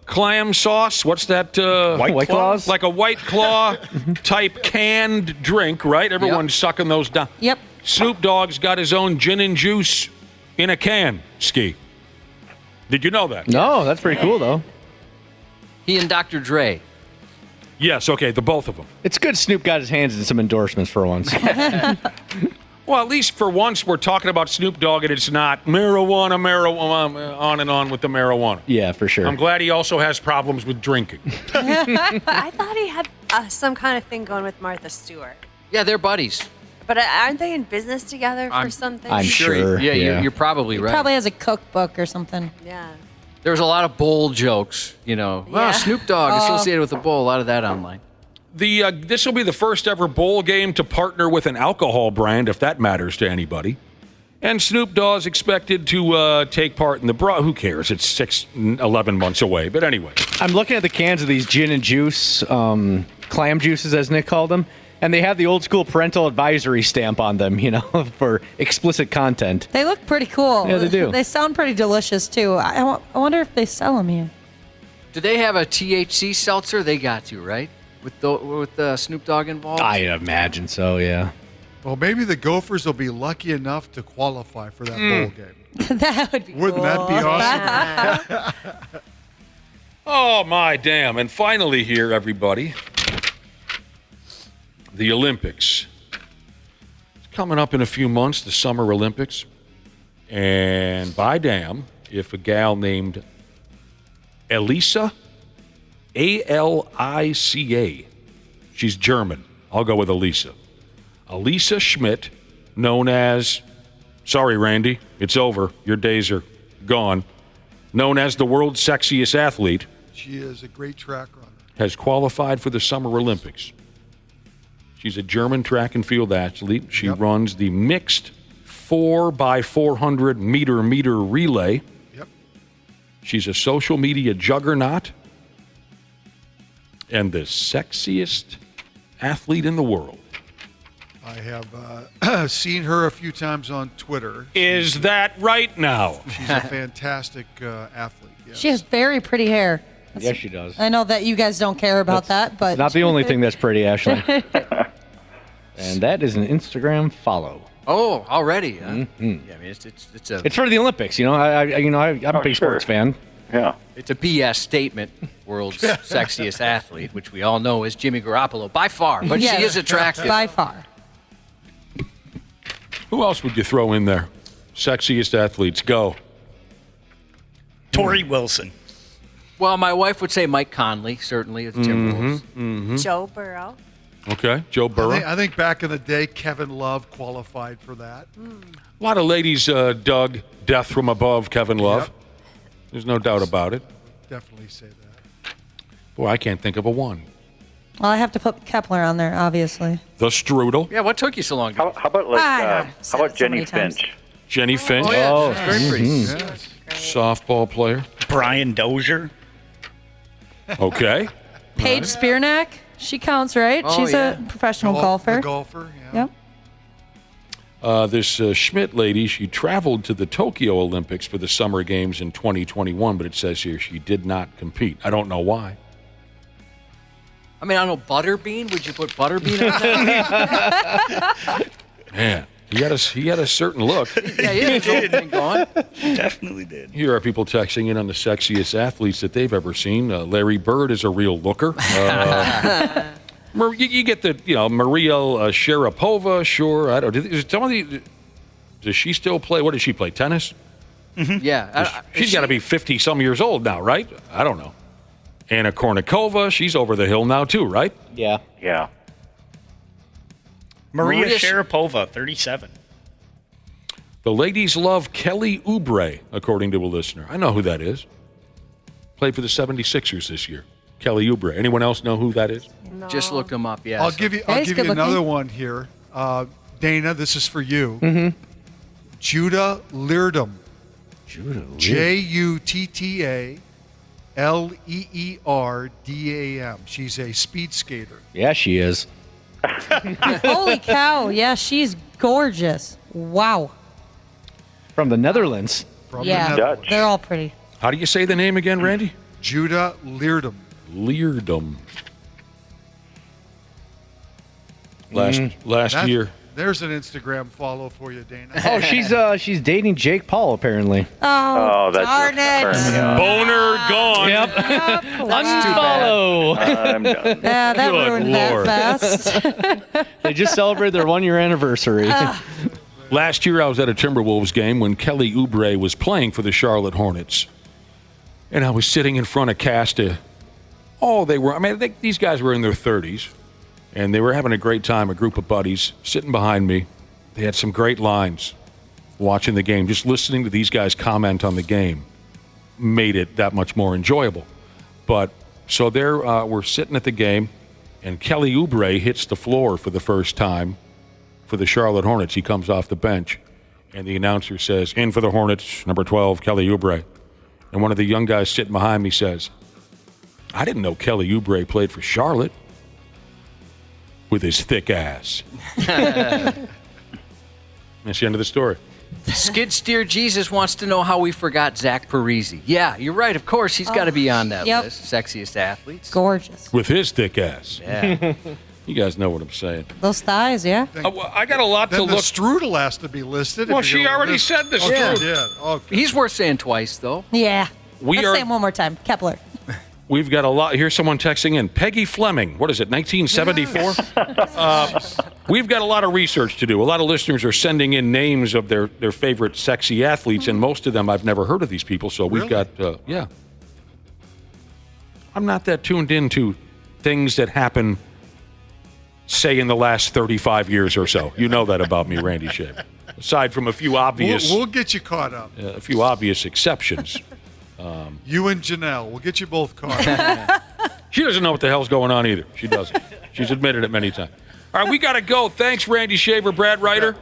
clam sauce? What's that? White Claws? Like a White Claw type canned drink, right? Everyone's sucking those down. Yep. Snoop Dogg's got his own gin and juice in a can, Ski. Did you know that? No, that's pretty cool, though. He and Dr. Dre. Yes, okay, the both of them. It's good Snoop got his hands in some endorsements for once. Well, at least for once we're talking about Snoop Dogg and it's not marijuana, on and on with the marijuana. Yeah, for sure. I'm glad he also has problems with drinking. I thought he had some kind of thing going with Martha Stewart. Yeah, they're buddies. But aren't they in business together for something? I'm sure. Yeah, you're probably right. Probably has a cookbook or something. Yeah. There was a lot of bowl jokes, Yeah. Snoop Dogg associated with the bowl, a lot of that online. This will be the first ever bowl game to partner with an alcohol brand, if that matters to anybody. And Snoop Dogg is expected to take part in the who cares? It's 11 months away. But anyway. I'm looking at the cans of these gin and juice, clam juices, as Nick called them. And they have the old school parental advisory stamp on them, for explicit content. They look pretty cool. Yeah, they do. They sound pretty delicious, too. I wonder if they sell them here. Do they have a THC seltzer? They got to, right? With Snoop Dogg involved? I imagine so, yeah. Well, maybe the Gophers will be lucky enough to qualify for that bowl game. That would be Wouldn't cool. that be awesome? Oh, my damn. And finally here, everybody, the Olympics. It's coming up in a few months, the Summer Olympics. And by damn, if a gal named Elisa, A-L-I-C-A, she's German. I'll go with Elisa. Elisa Schmidt, known as, sorry, Randy, it's over. Your days are gone. Known as the world's sexiest athlete. She is a great track runner. Has qualified for the Summer Olympics. She's a German track and field athlete. She runs the mixed 4x400 meter relay. Yep. She's a social media juggernaut and the sexiest athlete in the world. I have seen her a few times on Twitter. Is that right now? She's a fantastic athlete. Yes. She has very pretty hair. Yes, she does. I know that you guys don't care about that, but Not the only thing that's pretty, Ashley. And that is an Instagram follow. Oh, already. Huh? Mm-hmm. Yeah, I mean, it's It's for the Olympics, you know. I'm a big sports fan. Yeah. It's a BS statement. World's sexiest athlete, which we all know is Jimmy Garoppolo by far, but Yes, she is attractive. by far. Who else would you throw in there? Sexiest athletes, go. Tori Wilson. Well, my wife would say Mike Conley, certainly, of the Timberwolves. Joe Burrow. Okay, Joe Burrow. I think back in the day, Kevin Love qualified for that. A lot of ladies dug Death from Above, Kevin Love. Yep. There's no doubt about it. Definitely say that. Boy, I can't think of a one. Well, I have to put Kepler on there, obviously. The Strudel. Yeah, what took you so long? How about like I've how said about it so Jenny many times. Finch? Jenny Finch. Oh, yeah, she's very pretty. Yes. Softball player. Brian Dozier. Okay. Paige Spearnack, she counts, right? Oh, She's yeah. a professional golfer. The golfer, yeah. Yep. This Schmidt lady, she traveled to the Tokyo Olympics for the Summer Games in 2021, but it says here she did not compete. I don't know why. I mean, I don't know, Butterbean? Would you put Butterbean on that? Man, he had a certain look. Yeah, he had his own thing going. Definitely did. Here are people texting in on the sexiest athletes that they've ever seen. Larry Bird is a real looker. You get the, Maria Sharapova, sure. I don't. Does she still play? What does she play? Tennis? Mm-hmm. Yeah. She's got to be 50-some years old now, right? I don't know. Anna Kournikova, she's over the hill now too, right? Yeah. Yeah. Maria Sharapova, 37. The ladies love Kelly Oubre, according to a listener. I know who that is. Played for the 76ers this year. Kelly Oubre. Anyone else know who that is? No. Just looked him up, yeah. I'll give you another one here. Dana, this is for you. Mm-hmm. Judah Leerdam. Judah. Jutaleerdam. She's a speed skater. Yeah, she is. Holy cow. Yeah, she's gorgeous. Wow. From the Netherlands. From Yeah, the Netherlands. they're all pretty. How do you say the name again, Randy? Judah Leerdam. Leerdam. Last year. There's an Instagram follow for you, Dana. Oh, she's dating Jake Paul apparently. Oh, that's darn it. Boner gone. Yep. Unfollow. I'm done. Yeah, that Good ruined Lord. that fast. They just celebrated their 1-year anniversary. Last year, I was at a Timberwolves game when Kelly Oubre was playing for the Charlotte Hornets. And I was sitting in front of Casta. These guys were in their 30s. And they were having a great time, a group of buddies sitting behind me. They had some great lines watching the game. Just listening to these guys comment on the game made it that much more enjoyable. But so we're sitting at the game, and Kelly Oubre hits the floor for the first time for the Charlotte Hornets. He comes off the bench, and the announcer says, "In for the Hornets, number 12, Kelly Oubre." And one of the young guys sitting behind me says, "I didn't know Kelly Oubre played for Charlotte." With his thick ass. That's the end of the story. Skid Steer Jesus wants to know how we forgot Zach Parise. Yeah, you're right. Of course, he's got to be on that Yep. list. Sexiest athletes. Gorgeous. With his thick ass. Yeah. You guys know what I'm saying. Those thighs, yeah. I got a lot Then to the look. strudel has to be listed. Well, if she you're gonna already list- said the Oh, strudel. she did. Okay. He's worth saying twice, though. Yeah. Let's are- say it one more time. Kepler. We've got a lot. Here's someone texting in. Peggy Fleming. What is it, 1974? We've got a lot of research to do. A lot of listeners are sending in names of their favorite sexy athletes, and most of them I've never heard of these people. So we've got, yeah. I'm not that tuned into things that happen, say, in the last 35 years or so. You know that about me, Randy Shaver. Aside from a few obvious, We'll get you caught up. a few obvious exceptions. You and Janelle. We'll get you both caught up. She doesn't know what the hell's going on either. She doesn't. She's admitted it many times. All right, we got to go. Thanks, Randy Shaver, Brad Ryder.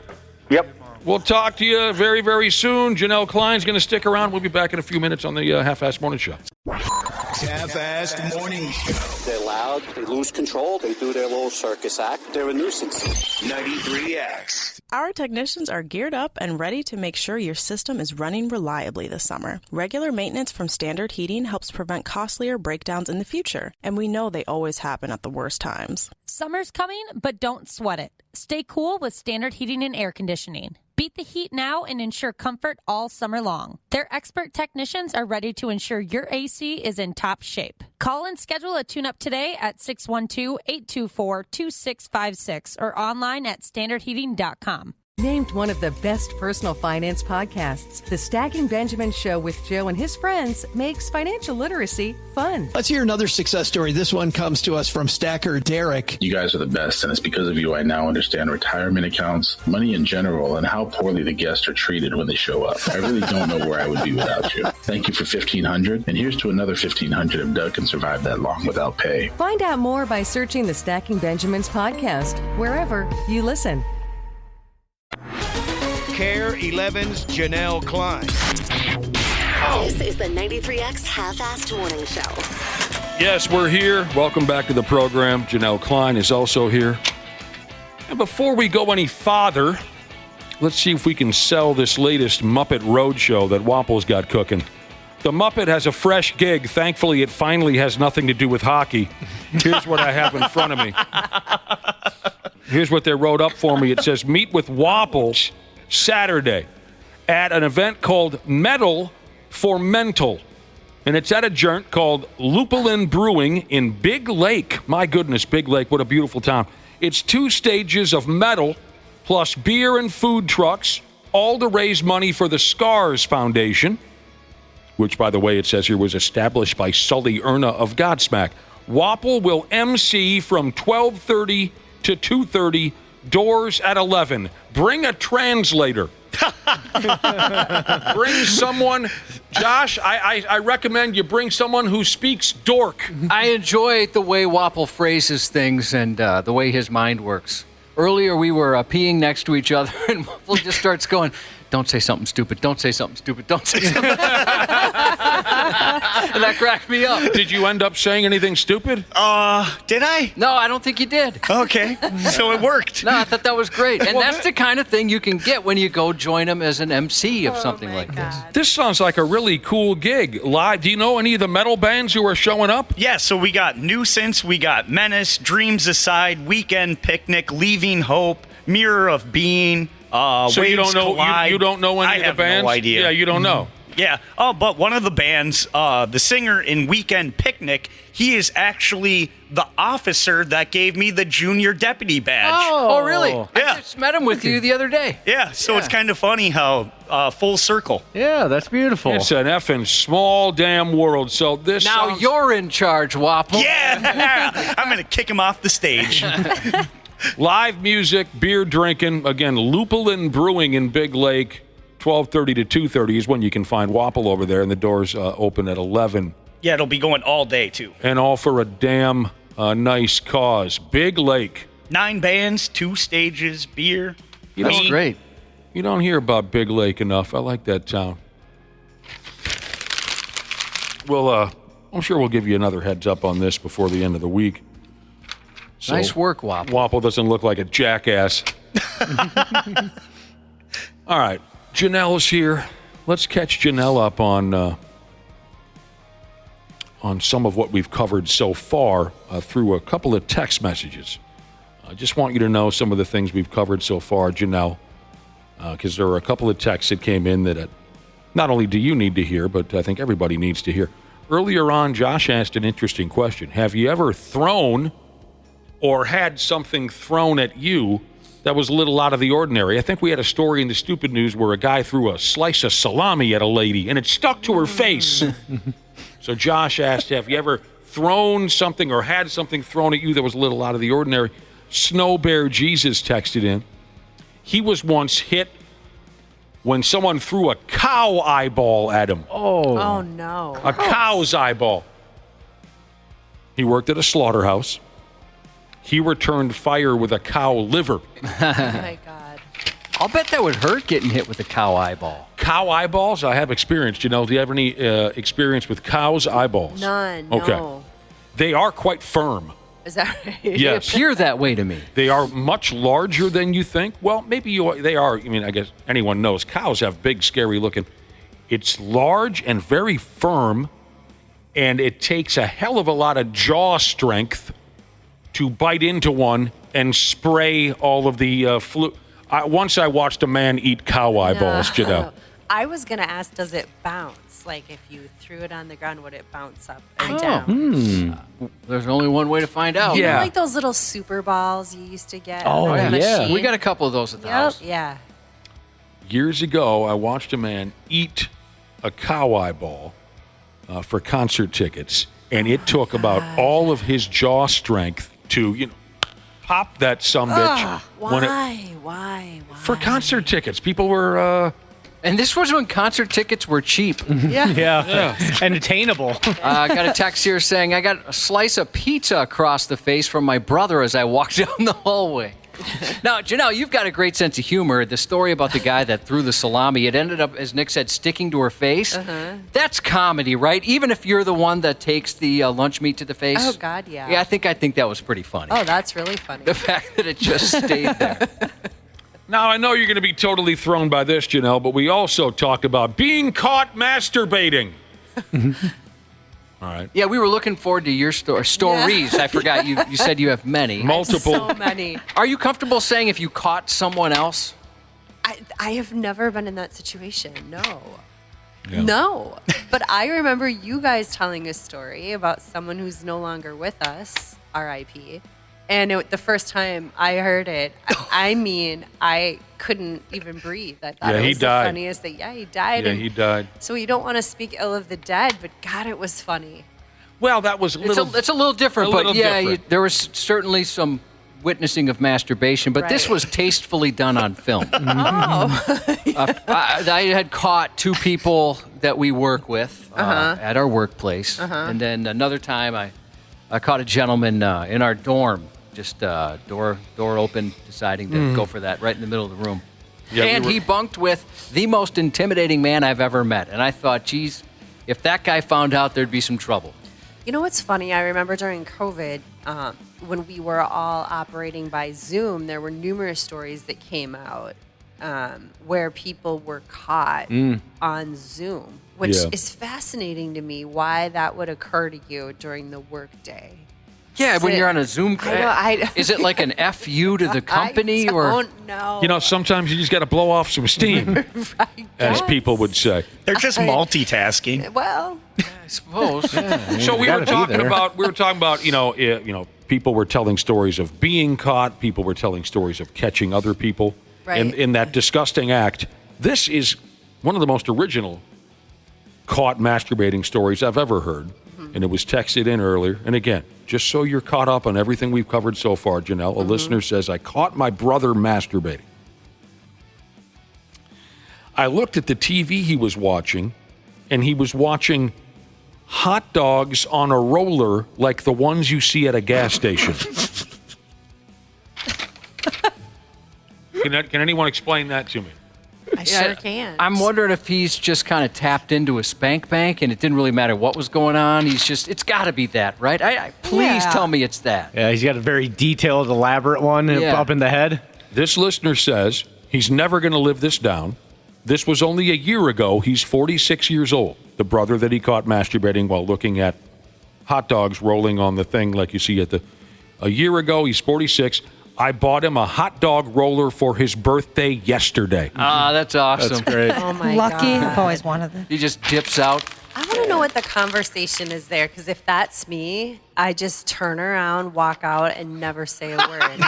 Yep. We'll talk to you very, very soon. Janel Klein's going to stick around. We'll be back in a few minutes on the Half-Assed Morning Show. Half-Assed Morning Show. They're loud, they lose control, they do their little circus act. They're a nuisance. 93X. Our technicians are geared up and ready to make sure your system is running reliably this summer. Regular maintenance from Standard Heating helps prevent costlier breakdowns in the future, and we know they always happen at the worst times. Summer's coming, but don't sweat it. Stay cool with Standard Heating and Air Conditioning. Beat the heat now and ensure comfort all summer long. Their expert technicians are ready to ensure your AC is in top shape. Call and schedule a tune-up today at 612-824-2656 or online at standardheating.com. Named one of the best personal finance podcasts, The Stacking Benjamin Show with Joe and his friends makes financial literacy fun. Let's hear another success story. This one comes to us from Stacker Derek. You guys are the best, and it's because of you I now understand retirement accounts, money in general, and how poorly the guests are treated when they show up. I really don't know where I would be without you. Thank you for $1,500, and here's to another $1,500 if Doug can survive that long without pay. Find out more by searching the Stacking Benjamins podcast, wherever you listen. KARE 11's Janel Klein. This is the 93X Half-Assed Morning Show. Yes, we're here. Welcome back to the program. Janel Klein is also here. And before we go any farther, let's see if we can sell this latest Muppet Roadshow that Wapple's got cooking. The Muppet has a fresh gig. Thankfully, it finally has nothing to do with hockey. Here's what I have in front of me. Here's what they wrote up for me. It says, meet with Wapple Saturday at an event called Metal for Mental. And it's at a joint called Lupulin Brewing in Big Lake. My goodness, Big Lake, what a beautiful town. It's 2 stages of metal plus beer and food trucks, all to raise money for the Scars Foundation, which, by the way, it says here was established by Sully Erna of Godsmack. Wapple will MC from 12:30 to 2:30, doors at 11. Bring a translator. Bring someone. Josh, I recommend you bring someone who speaks dork. I enjoy the way Wapple phrases things and the way his mind works. Earlier, we were peeing next to each other, and Wapple just starts going, don't say something stupid, don't say something stupid, don't say something. And that cracked me up. Did you end up saying anything stupid? Did I? No, I don't think you did. Okay, so it worked. No, I thought that was great. And that's the kind of thing you can get when you go join him as an MC of something like this. This sounds like a really cool gig. Live. Do you know any of the metal bands who are showing up? Yeah, so we got Nuisance, we got Menace, Dreams Aside, Weekend Picnic, Leaving Hope, Mirror of Being, so you don't know you don't know any of the bands? I have no idea. Yeah, you don't know. Yeah. Oh, but one of the bands, the singer in Weekend Picnic, he is actually the officer that gave me the junior deputy badge. Oh, really? Yeah. I just met him with you the other day. Yeah, so it's kind of funny how full circle. Yeah, that's beautiful. It's an effing small damn world. So this now you're in charge, Wapple. Yeah, I'm gonna kick him off the stage. Live music, beer drinking. Again, Lupulin Brewing in Big Lake. 12:30 to 2:30 is when you can find Wapple over there, and the doors open at 11. Yeah, it'll be going all day, too. And all for a damn nice cause. Big Lake. 9 bands, 2 stages, beer. That's great. You don't hear about Big Lake enough. I like that town. Well, I'm sure we'll give you another heads up on this before the end of the week. So nice work, Wapple. Wapple doesn't look like a jackass. All right. Janelle's here. Let's catch Janelle up on some of what we've covered so far through a couple of text messages. I just want you to know some of the things we've covered so far, Janelle, because there are a couple of texts that came in that not only do you need to hear, but I think everybody needs to hear. Earlier on, Josh asked an interesting question. Have you ever thrown or had something thrown at you that was a little out of the ordinary? I think we had a story in the Stupid News where a guy threw a slice of salami at a lady, and it stuck to her face. So Josh asked, have you ever thrown something or had something thrown at you that was a little out of the ordinary? Snow Bear Jesus texted in. He was once hit when someone threw a cow eyeball at him. Oh, no. A cow's eyeball. He worked at a slaughterhouse. He returned fire with a cow liver. Oh, my God. I'll bet that would hurt getting hit with a cow eyeball. Cow eyeballs? I have experience. Janelle, do you have any experience with cow's eyeballs? None. Okay. No. They are quite firm. Is that right? Yes. They appear that way to me. They are much larger than you think. Well, maybe they are. I mean, I guess anyone knows cows have big, scary looking. It's large and very firm, and it takes a hell of a lot of jaw strength to bite into one and spray all of the fluid. Once I watched a man eat cow eyeballs, Janelle. I was going to ask, does it bounce? Like if you threw it on the ground, would it bounce up and down? There's only one way to find out. You know, like those little super balls you used to get. Oh, on the yeah. machine? We got a couple of those at the house. Yeah. Years ago, I watched a man eat a cow eyeball for concert tickets, and it took about all of his jaw strength to, pop that sumbitch. Why? For concert tickets. People were... And this was when concert tickets were cheap. Yeah. And attainable. I got a text here saying I got a slice of pizza across the face from my brother as I walked down the hallway. Now, Janelle, you've got a great sense of humor. The story about the guy that threw the salami, it ended up, as Nick said, sticking to her face. That's comedy, right? Even if you're the one that takes the lunch meat to the face. Oh, God, yeah. Yeah, I think that was pretty funny. Oh, that's really funny. The fact that it just stayed there. Now, I know you're going to be totally thrown by this, Janelle, but we also talked about being caught masturbating. All right. Yeah, we were looking forward to your stories. I forgot you said you have many. Multiple. So many. Are you comfortable saying if you caught someone else? I have never been in that situation. No. Yeah. No. But I remember you guys telling a story about someone who's no longer with us, R.I.P. And the first time I heard it, I couldn't even breathe. I thought it was the funniest thing. Yeah, he died. Yeah, he died. So you don't want to speak ill of the dead, but God, it was funny. Well, that was It's a little different, but there was certainly some witnessing of masturbation, but this was tastefully done on film. I had caught two people that we work with at our workplace, and then another time I caught a gentleman in our dorm, just door open, deciding to go for that right in the middle of the room. Yeah, and he bunked with the most intimidating man I've ever met, and I thought, geez, if that guy found out, there'd be some trouble. You know what's funny? I remember during COVID, when we were all operating by Zoom, there were numerous stories that came out where people were caught on Zoom, which is fascinating to me, why that would occur to you during the workday. Yeah, when you're on a Zoom call. Is it like an FU to the company? I don't know. Sometimes you just got to blow off some steam, as people would say. They're just multitasking. Well, I suppose. So we were talking about, people were telling stories of being caught. People were telling stories of catching other people in that disgusting act. This is one of the most original caught masturbating stories I've ever heard. And it was texted in earlier. And again, just so you're caught up on everything we've covered so far, Janelle, a listener says, I caught my brother masturbating. I looked at the TV he was watching, and he was watching hot dogs on a roller like the ones you see at a gas station. Can anyone explain that to me? I sure can. I'm wondering if he's just kind of tapped into a spank bank and it didn't really matter what was going on. It's got to be that, right? Please tell me it's that. Yeah, he's got a very detailed, elaborate one up in the head. This listener says he's never going to live this down. This was only a year ago. He's 46 years old. The brother that he caught masturbating while looking at hot dogs rolling on the thing like you see a year ago, he's 46. I bought him a hot dog roller for his birthday yesterday. Ah, that's awesome. That's great. Oh my Lucky. God. I've always wanted them. He just dips out. I want to know what the conversation is there, because if that's me, I just turn around, walk out, and never say a word.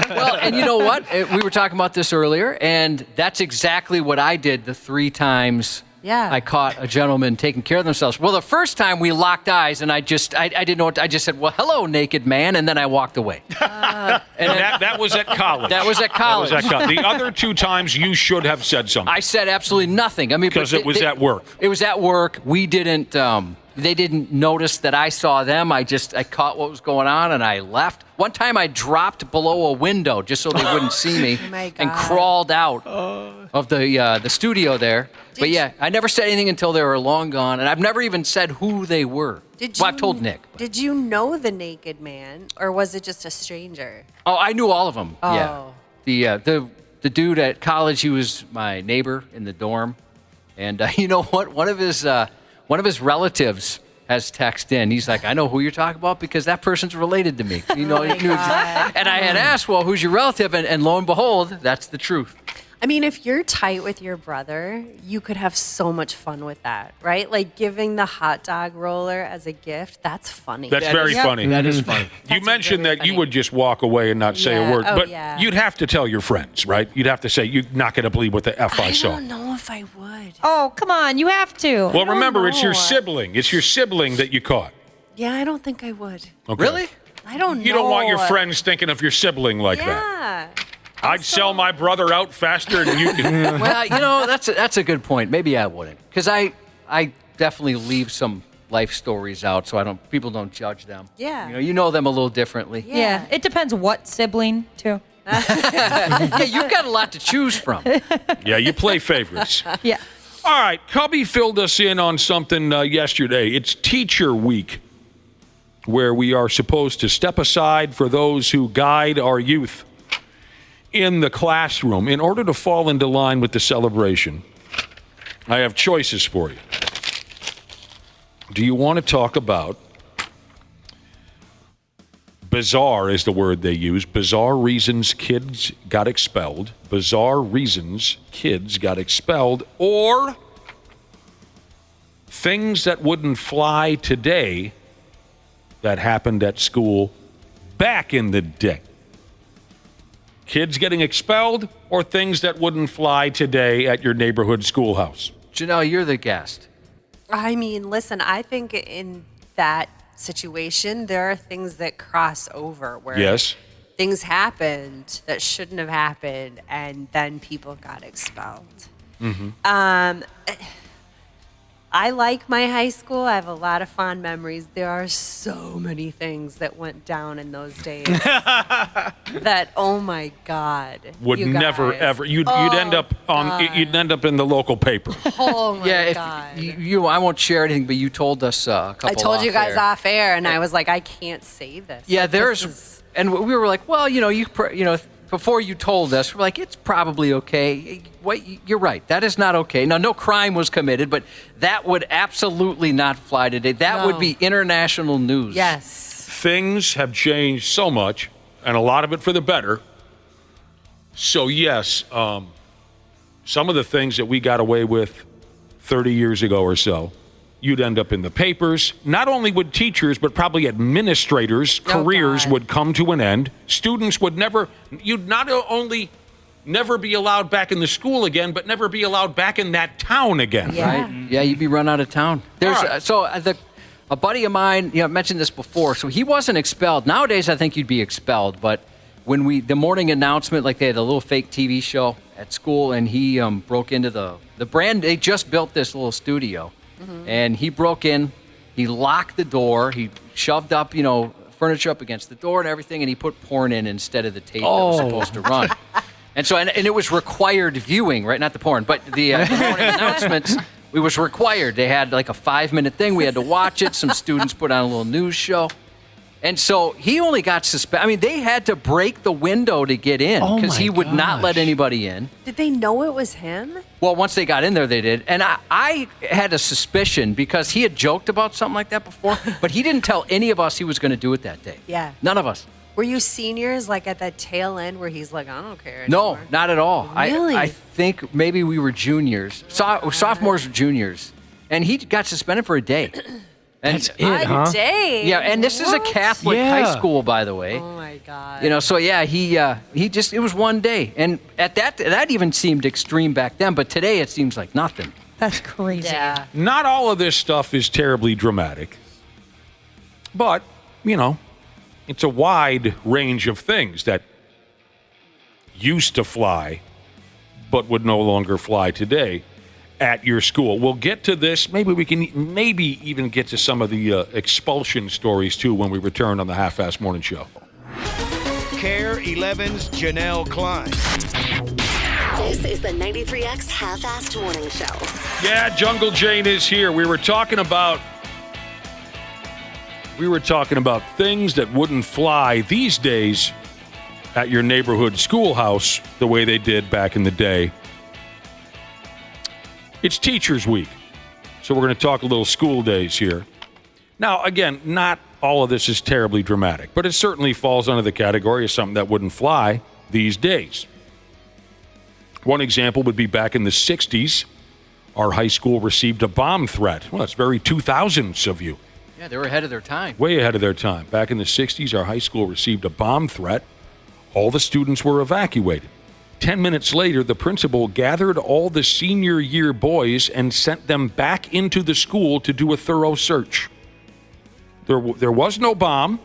Well, and you know what? We were talking about this earlier, and that's exactly what I did the 3 times I caught a gentleman taking care of themselves. Well, the first time we locked eyes, and I didn't know what, I just said, well, hello, naked man, and then I walked away. And that was at college. That was at college. The other 2 times you should have said something. I said absolutely nothing. I mean, because it was at work. It was at work. We didn't. They didn't notice that I saw them. I caught what was going on and I left. One time I dropped below a window just so they wouldn't see me and crawled out of the studio there. But yeah, I never said anything until they were long gone, and I've never even said who they were. I've told Nick. Did you know the naked man, or was it just a stranger? Oh, I knew all of them. Oh. Yeah. The dude at college, he was my neighbor in the dorm, and you know what? One of his relatives has texted in. He's like, I know who you're talking about because that person's related to me. You know, and I had asked, well, who's your relative? And lo and behold, that's the truth. I mean, if you're tight with your brother, you could have so much fun with that, right? Like giving the hot dog roller as a gift, that's funny. That's very funny. That is funny. You mentioned that you would just walk away and not say a word, but you'd have to tell your friends, right? You'd have to say, you're not going to believe what the F I saw. I don't know if I would. Oh, come on. You have to. Well, remember, it's your sibling. It's your sibling that you caught. Yeah, I don't think I would. Okay. Really? I don't know. You don't want your friends thinking of your sibling like that. Yeah. I'd sell my brother out faster than you can. Well, you know, that's a good point. Maybe I wouldn't, because I definitely leave some life stories out so people don't judge them. Yeah. You know them a little differently. Yeah. It depends what sibling, too. Yeah, you've got a lot to choose from. Yeah, you play favorites. Yeah. All right, Cubby filled us in on something yesterday. It's Teacher Week, where we are supposed to step aside for those who guide our youth in the classroom. In order to fall into line with the celebration, I have choices for you. Do you want to talk about bizarre is the word they use, bizarre reasons kids got expelled, bizarre reasons kids got expelled, or things that wouldn't fly today that happened at school back in the day? Kids getting expelled or things that wouldn't fly today at your neighborhood schoolhouse? Janelle, you're the guest. I mean, listen, I think in that situation, there are things that cross over where things happened that shouldn't have happened, and then people got expelled. Mm-hmm. I like my high school. I have a lot of fond memories. There are so many things that went down in those days that, oh my God, would never ever. You'd end up you'd end up in the local paper. Oh my yeah, God. I won't share anything, but you told us a couple. I told you guys off air. off air, and I was like, I can't say this. Yeah, like, and we were like, well, before you told us, we're like, it's probably okay. Wait, you're right. That is not okay. Now, no crime was committed, but that would absolutely not fly today. That would be international news. Yes. Things have changed so much, and a lot of it for the better. So, yes, some of the things that we got away with 30 years ago or so, you'd end up in the papers. Not only would teachers, but probably administrators' careers would come to an end. Students would you'd not only never be allowed back in the school again, but never be allowed back in that town again. Yeah. Right? Yeah, you'd be run out of town. A buddy of mine, I mentioned this before, so he wasn't expelled. Nowadays, I think you'd be expelled, but when the morning announcement, like they had a little fake TV show at school, and he broke into the brand, they just built this little studio. Mm-hmm. And he broke in, he locked the door, he shoved up, furniture up against the door and everything, and he put porn in instead of the tape that was supposed to run. And so, and it was required viewing, right? Not the porn, but the morning announcements, it was required. They had like a 5-minute thing. We had to watch it. Some students put on a little news show. And so he only got suspended. I mean, they had to break the window to get in because he would not let anybody in. Did they know it was him? Well, once they got in there, they did. And I had a suspicion because he had joked about something like that before, but he didn't tell any of us he was going to do it that day. Yeah. None of us. Were you seniors, like at that tail end where he's like, I don't care anymore? No, not at all. Really? I think maybe we were juniors, sophomores or juniors, and he got suspended for a day. And that's it, huh? A day? Yeah, and this is a Catholic high school, by the way. Oh my God. So yeah, he just, it was one day, and at that even seemed extreme back then, but today it seems like nothing. That's crazy. Yeah. Not all of this stuff is terribly dramatic, but it's a wide range of things that used to fly, but would no longer fly today. at your school. We'll get to this. Maybe we can even get to some of the expulsion stories, too, when we return on the Half-Assed Morning Show. KARE 11's Janel Klein. This is the 93X Half-Assed Morning Show. Yeah, Jungle Jane is here. We were talking about things that wouldn't fly these days at your neighborhood schoolhouse the way they did back in the day. It's Teachers Week, so we're going to talk a little school days here. Now, again, not all of this is terribly dramatic, but it certainly falls under the category of something that wouldn't fly these days. One example would be back in the 60s, our high school received a bomb threat. Well, that's very 2000s of you. Yeah, they were ahead of their time. Way ahead of their time. Back in the 60s, our high school received a bomb threat. All the students were evacuated. 10 minutes later, the principal gathered all the senior year boys and sent them back into the school to do a thorough search. There was no bomb,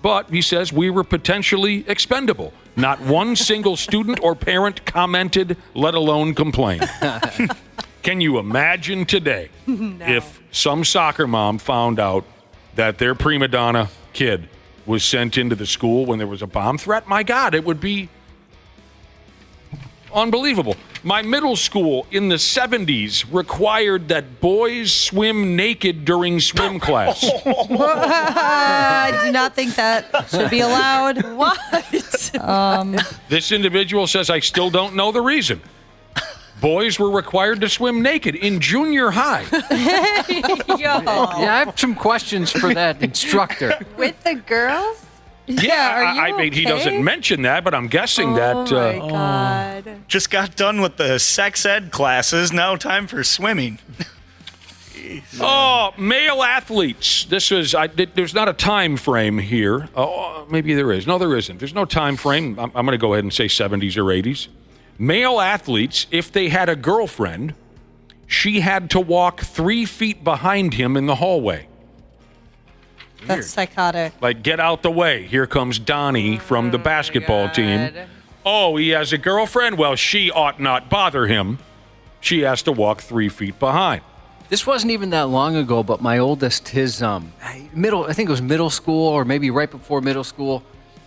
but he says we were potentially expendable. Not one single student or parent commented, let alone complained. Can you imagine today if some soccer mom found out that their prima donna kid was sent into the school when there was a bomb threat? My God, it would be unbelievable. My middle school in the 70s required that boys swim naked during swim class. I do not think that should be allowed. What? This individual says, I still don't know the reason. Boys were required to swim naked in junior high. Yeah, I have some questions for that instructor. With the girls? Yeah, I mean, he doesn't mention that, but I'm guessing that. Oh, my God. Just got done with the sex ed classes. Now time for swimming. Oh, male athletes. This is, there's not a time frame here. Oh, maybe there is. No, there isn't. There's no time frame. I'm going to go ahead and say 70s or 80s. Male athletes, if they had a girlfriend, she had to walk 3 feet behind him in the hallway. That's psychotic. Like, get out the way. Here comes Donnie from the basketball team. Oh, he has a girlfriend? Well, she ought not bother him. She has to walk 3 feet behind. This wasn't even that long ago, but my oldest, his I think it was middle school or maybe right before middle school,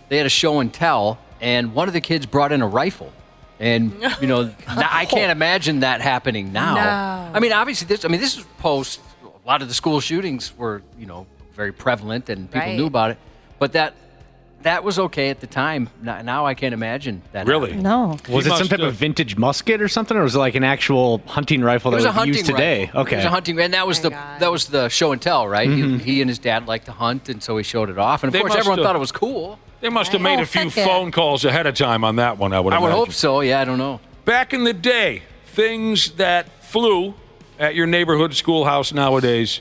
they had a show and tell, and one of the kids brought in a rifle. And, you know, I can't imagine that happening now. No. I mean, obviously, this is post, a lot of the school shootings were, you know, very prevalent and people knew about it. But that was okay at the time. Now I can't imagine that. Really? happening. No. Was it some type of vintage musket or something, or was it like an actual hunting rifle that would be used today? Rifle. Okay. It was a hunting, and that was the show and tell, right? Mm-hmm. He and his dad liked to hunt, and so he showed it off. And of They course, must everyone have- thought it was cool. They must have made a few phone calls ahead of time on that one, I would I would imagine. hope so. Yeah, I don't know. Back in the day, things that flew at your neighborhood schoolhouse nowadays,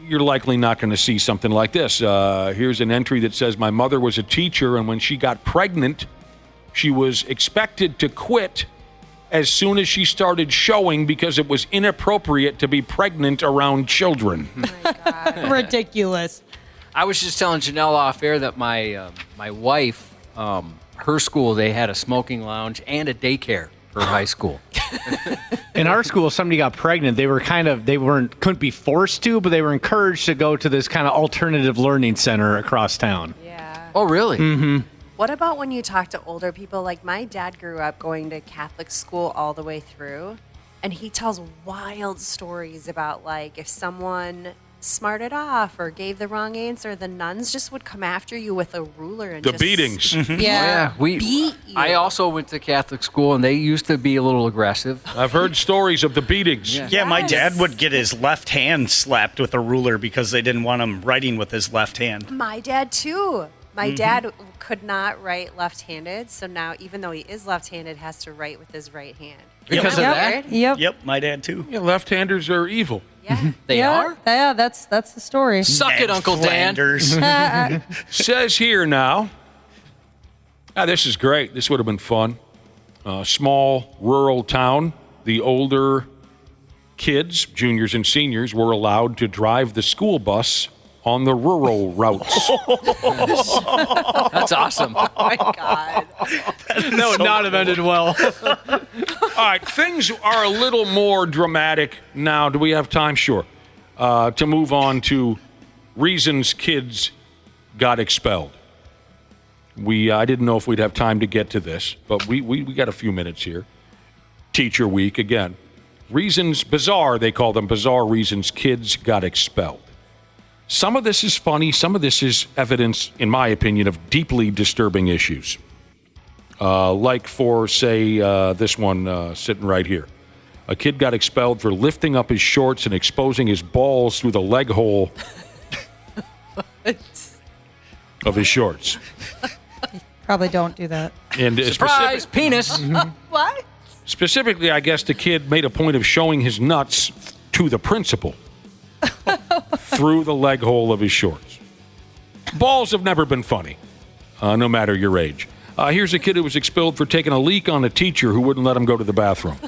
you're likely not going to see something like this. Here's an entry that says, my mother was a teacher, and when she got pregnant, she was expected to quit as soon as she started showing because it was inappropriate to be pregnant around children. Ridiculous. I was just telling Janelle off air that my wife, her school, they had a smoking lounge and a daycare for high school. In our school, if somebody got pregnant, couldn't be forced to, but they were encouraged to go to this kind of alternative learning center across town. Yeah. Oh, really? Mm-hmm. What about when you talk to older people? Like, my dad grew up going to Catholic school all the way through, and he tells wild stories about, like, if someone smarted off or gave the wrong answer, the nuns just would come after you with a ruler and The just beatings. Yeah. We beat you. I also went to Catholic school, and they used to be a little aggressive. I've heard stories of the beatings. Yeah, my dad would get his left hand slapped with a ruler because they didn't want him writing with his left hand. My dad, too. My dad could not write left-handed, so now, even though he is left-handed, has to write with his right hand. Because of that? Yep. Yep, my dad, too. Yeah, left-handers are evil. Yeah. They are? Yeah, that's the story. Suck it, Uncle Flanders. Dan. Says here now, this is great. This would have been fun. Small rural town. The older kids, juniors and seniors, were allowed to drive the school bus on the rural routes. That's awesome. Oh, my God. That would not have ended well. All right, things are a little more dramatic now. Do we have time? Sure. To move on to reasons kids got expelled. I didn't know if we'd have time to get to this, but we got a few minutes here. Teacher week again. Reasons, bizarre, they call them bizarre reasons kids got expelled. Some of this is funny. Some of this is evidence, in my opinion, of deeply disturbing issues. Like for, say, this one sitting right here. A kid got expelled for lifting up his shorts and exposing his balls through the leg hole of his shorts. Probably don't do that. And surprise, penis. What? Specifically, I guess the kid made a point of showing his nuts to the principal through the leg hole of his shorts. Balls have never been funny, no matter your age. Here's a kid who was expelled for taking a leak on a teacher who wouldn't let him go to the bathroom.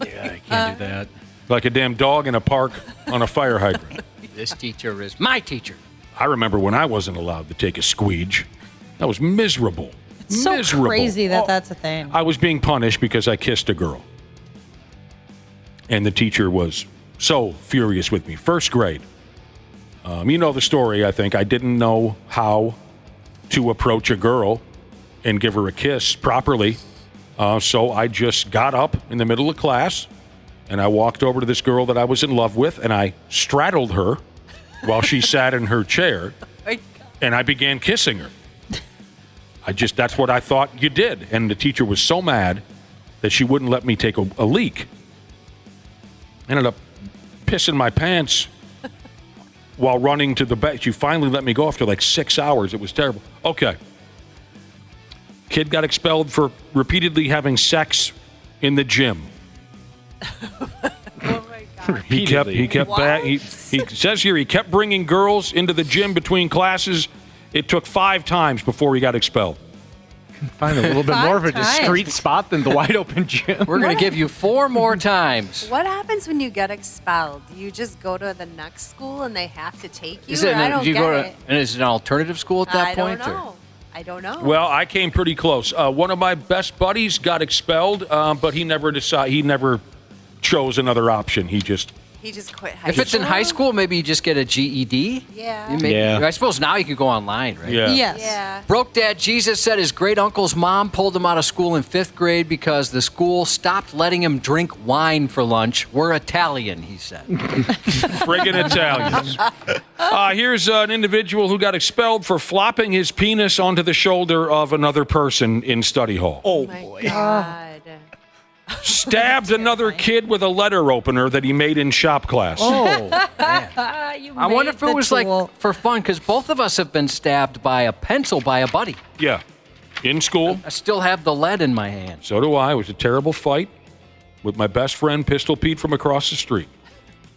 Yeah, I can't do that. Like a damn dog in a park on a fire hydrant. This teacher is my teacher. I remember when I wasn't allowed to take a squeege. That was miserable. It's so miserable. crazy that that's a thing. I was being punished because I kissed a girl. And the teacher was so furious with me. First grade. You know the story, I think. I didn't know how to approach a girl and give her a kiss properly. So I just got up in the middle of class and I walked over to this girl that I was in love with and I straddled her while she sat in her chair and I began kissing her. That's what I thought you did. And the teacher was so mad that she wouldn't let me take a leak. Ended up pissing my pants while running to the bed. She finally let me go after like 6 hours. It was terrible. Okay. Kid got expelled for repeatedly having sex in the gym. He says here he kept bringing girls into the gym between classes. It took 5 times before he got expelled. Find a little bit more of a discreet spot than the wide open gym. We're going to give you 4 more times. What happens when you get expelled? Do you just go to the next school and they have to take you? And is it an alternative school at that point? I don't know. Well, I came pretty close. One of my best buddies got expelled, but he never chose another option. He just quit high school. If it's in high school, maybe you just get a GED. Yeah. I suppose now you can go online, right? Yeah. Yes. Yeah. Broke Dad Jesus said his great uncle's mom pulled him out of school in 5th grade because the school stopped letting him drink wine for lunch. We're Italian, he said. Friggin' Italians. Here's an individual who got expelled for flopping his penis onto the shoulder of another person in study hall. Oh, boy. God. Stabbed another kid with a letter opener that he made in shop class. Oh, I wonder if it was like for fun, because both of us have been stabbed by a pencil by a buddy. Yeah. In school. I still have the lead in my hand. So do I. It was a terrible fight with my best friend, Pistol Pete, from across the street.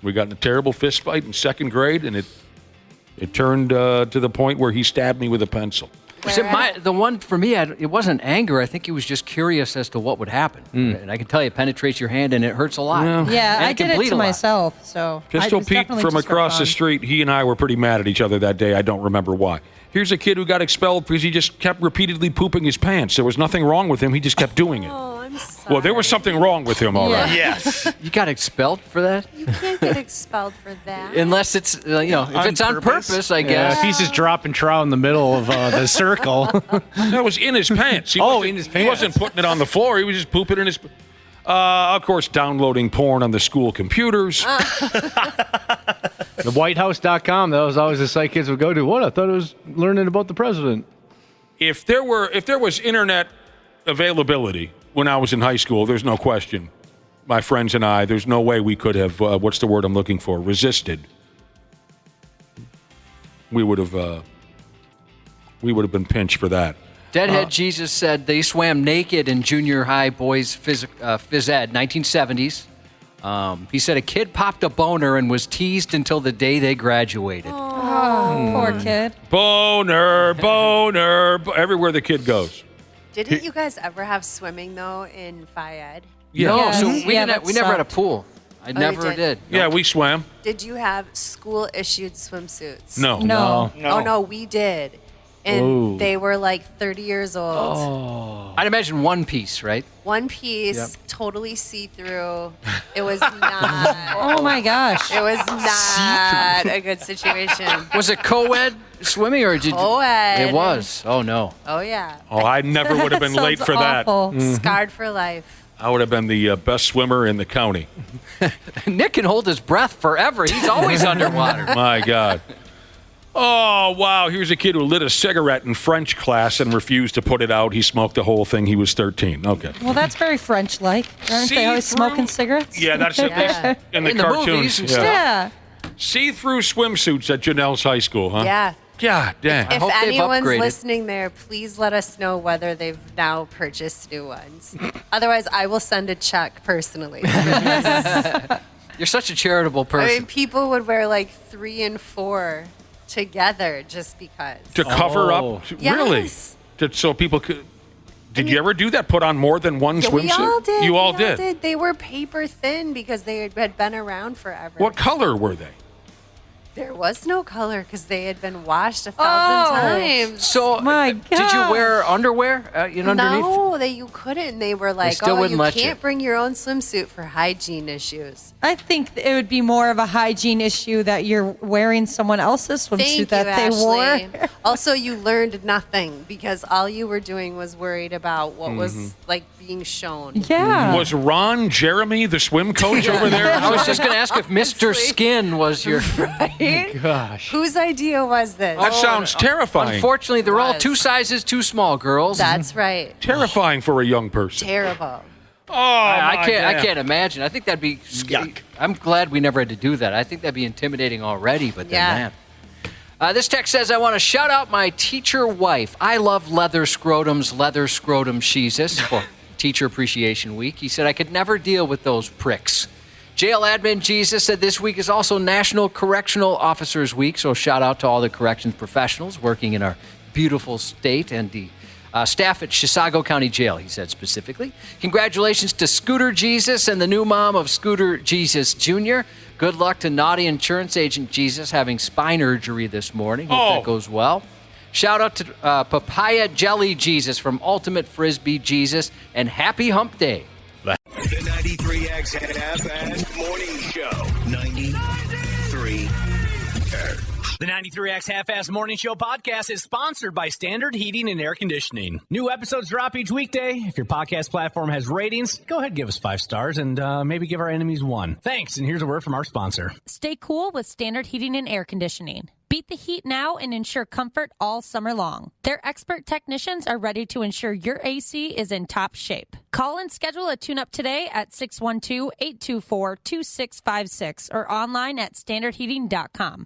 We got in a terrible fist fight in 2nd grade, and it turned to the point where he stabbed me with a pencil. The one for me, it wasn't anger. I think he was just curious as to what would happen. And I can tell you, it penetrates your hand and it hurts a lot. Yeah, I did it to a lot. myself. So Pistol Pete from across the street, he and I were pretty mad at each other that day. I don't remember why. Here's a kid who got expelled because he just kept repeatedly pooping his pants. There was nothing wrong with him. He just kept doing it. Oh, I'm sorry. Well, there was something wrong with him, all right. Yes. You got expelled for that? You can't get expelled for that. Unless it's, if it's on purpose, I guess. If he's just dropping trout in the middle of the circle. That was in his pants. In his pants. He wasn't putting it on the floor. He was just pooping in his... of course, downloading porn on the school computers. The WhiteHouse.com, that was always the site kids would go to. What? I thought it was learning about the president. If there was internet availability when I was in high school, there's no question. My friends and I, there's no way we could have, what's the word I'm looking for, resisted. We would have been pinched for that. Deadhead Jesus said they swam naked in junior high boys phys ed, 1970s. He said a kid popped a boner and was teased until the day they graduated. Oh, poor kid. Boner. Everywhere the kid goes. Didn't you guys ever have swimming, though, in Phi Ed? Yeah. No, so we never had a pool. I never did. Yeah, we swam. Did you have school-issued swimsuits? No. Oh, no, we did. And they were like 30 years old. Oh. I'd imagine one piece, right? One piece, totally see-through. It was not. Oh my gosh. It was not a good situation. Was it co-ed swimming or did co-ed? It was. Oh no. Oh yeah. Oh, I never would have been late for that. Scarred for life. I would have been the best swimmer in the county. Nick can hold his breath forever. He's always underwater. My God. Oh, wow. Here's a kid who lit a cigarette in French class and refused to put it out. He smoked the whole thing. He was 13. Okay. Well, that's very French-like. Aren't they always smoking cigarettes? Yeah, that's at least in the cartoons. Movies and Yeah. See-through swimsuits at Janelle's high school, huh? Yeah. God damn. If anyone's listening there, please let us know whether they've now purchased new ones. Otherwise, I will send a check personally. You're such a charitable person. I mean, people would wear like 3 and 4 together just because. To cover up? Yes. Really? So people could... Did you ever do that? Put on more than one swimsuit? We all did. You all did? They were paper thin because they had been around forever. What color were they? There was no color because they had been washed 1,000 times. So, did you wear underwear underneath? No, you couldn't. They were like, still wouldn't you let can't bring your own swimsuit for hygiene issues. I think it would be more of a hygiene issue that you're wearing someone else's swimsuit that they wore. Also, you learned nothing because all you were doing was worried about what was like being shown. Yeah. Was Ron Jeremy the swim coach over there? I was just going to ask if Mr. Skin was your... Gosh. Whose idea was this? That sounds terrifying. Unfortunately, they're all 2 sizes too small, girls. That's right. Terrifying for a young person. Terrible. Oh, I can't imagine. I think that'd be yuck. I'm glad we never had to do that. I think that'd be intimidating already, but then that. This text says, I want to shout out my teacher wife. I love leather scrotum sheezes for Teacher Appreciation Week. He said, I could never deal with those pricks. Jail admin Jesus said this week is also National Correctional Officers Week, so shout out to all the corrections professionals working in our beautiful state and the staff at Chisago County Jail, he said specifically. Congratulations to Scooter Jesus and the new mom of Scooter Jesus Jr. Good luck to naughty insurance agent Jesus having spine surgery this morning. Hope that goes well. Shout out to Papaya Jelly Jesus from Ultimate Frisbee Jesus, and happy hump day. The 93X Half-Assed Morning Show. 93. The 93X Half-Assed Morning Show podcast is sponsored by Standard Heating and Air Conditioning. New episodes drop each weekday. If your podcast platform has ratings, go ahead and give us 5 stars and maybe give our enemies 1. Thanks, and here's a word from our sponsor. Stay cool with Standard Heating and Air Conditioning. Beat the heat now and ensure comfort all summer long. Their expert technicians are ready to ensure your AC is in top shape. Call and schedule a tune-up today at 612-824-2656 or online at standardheating.com.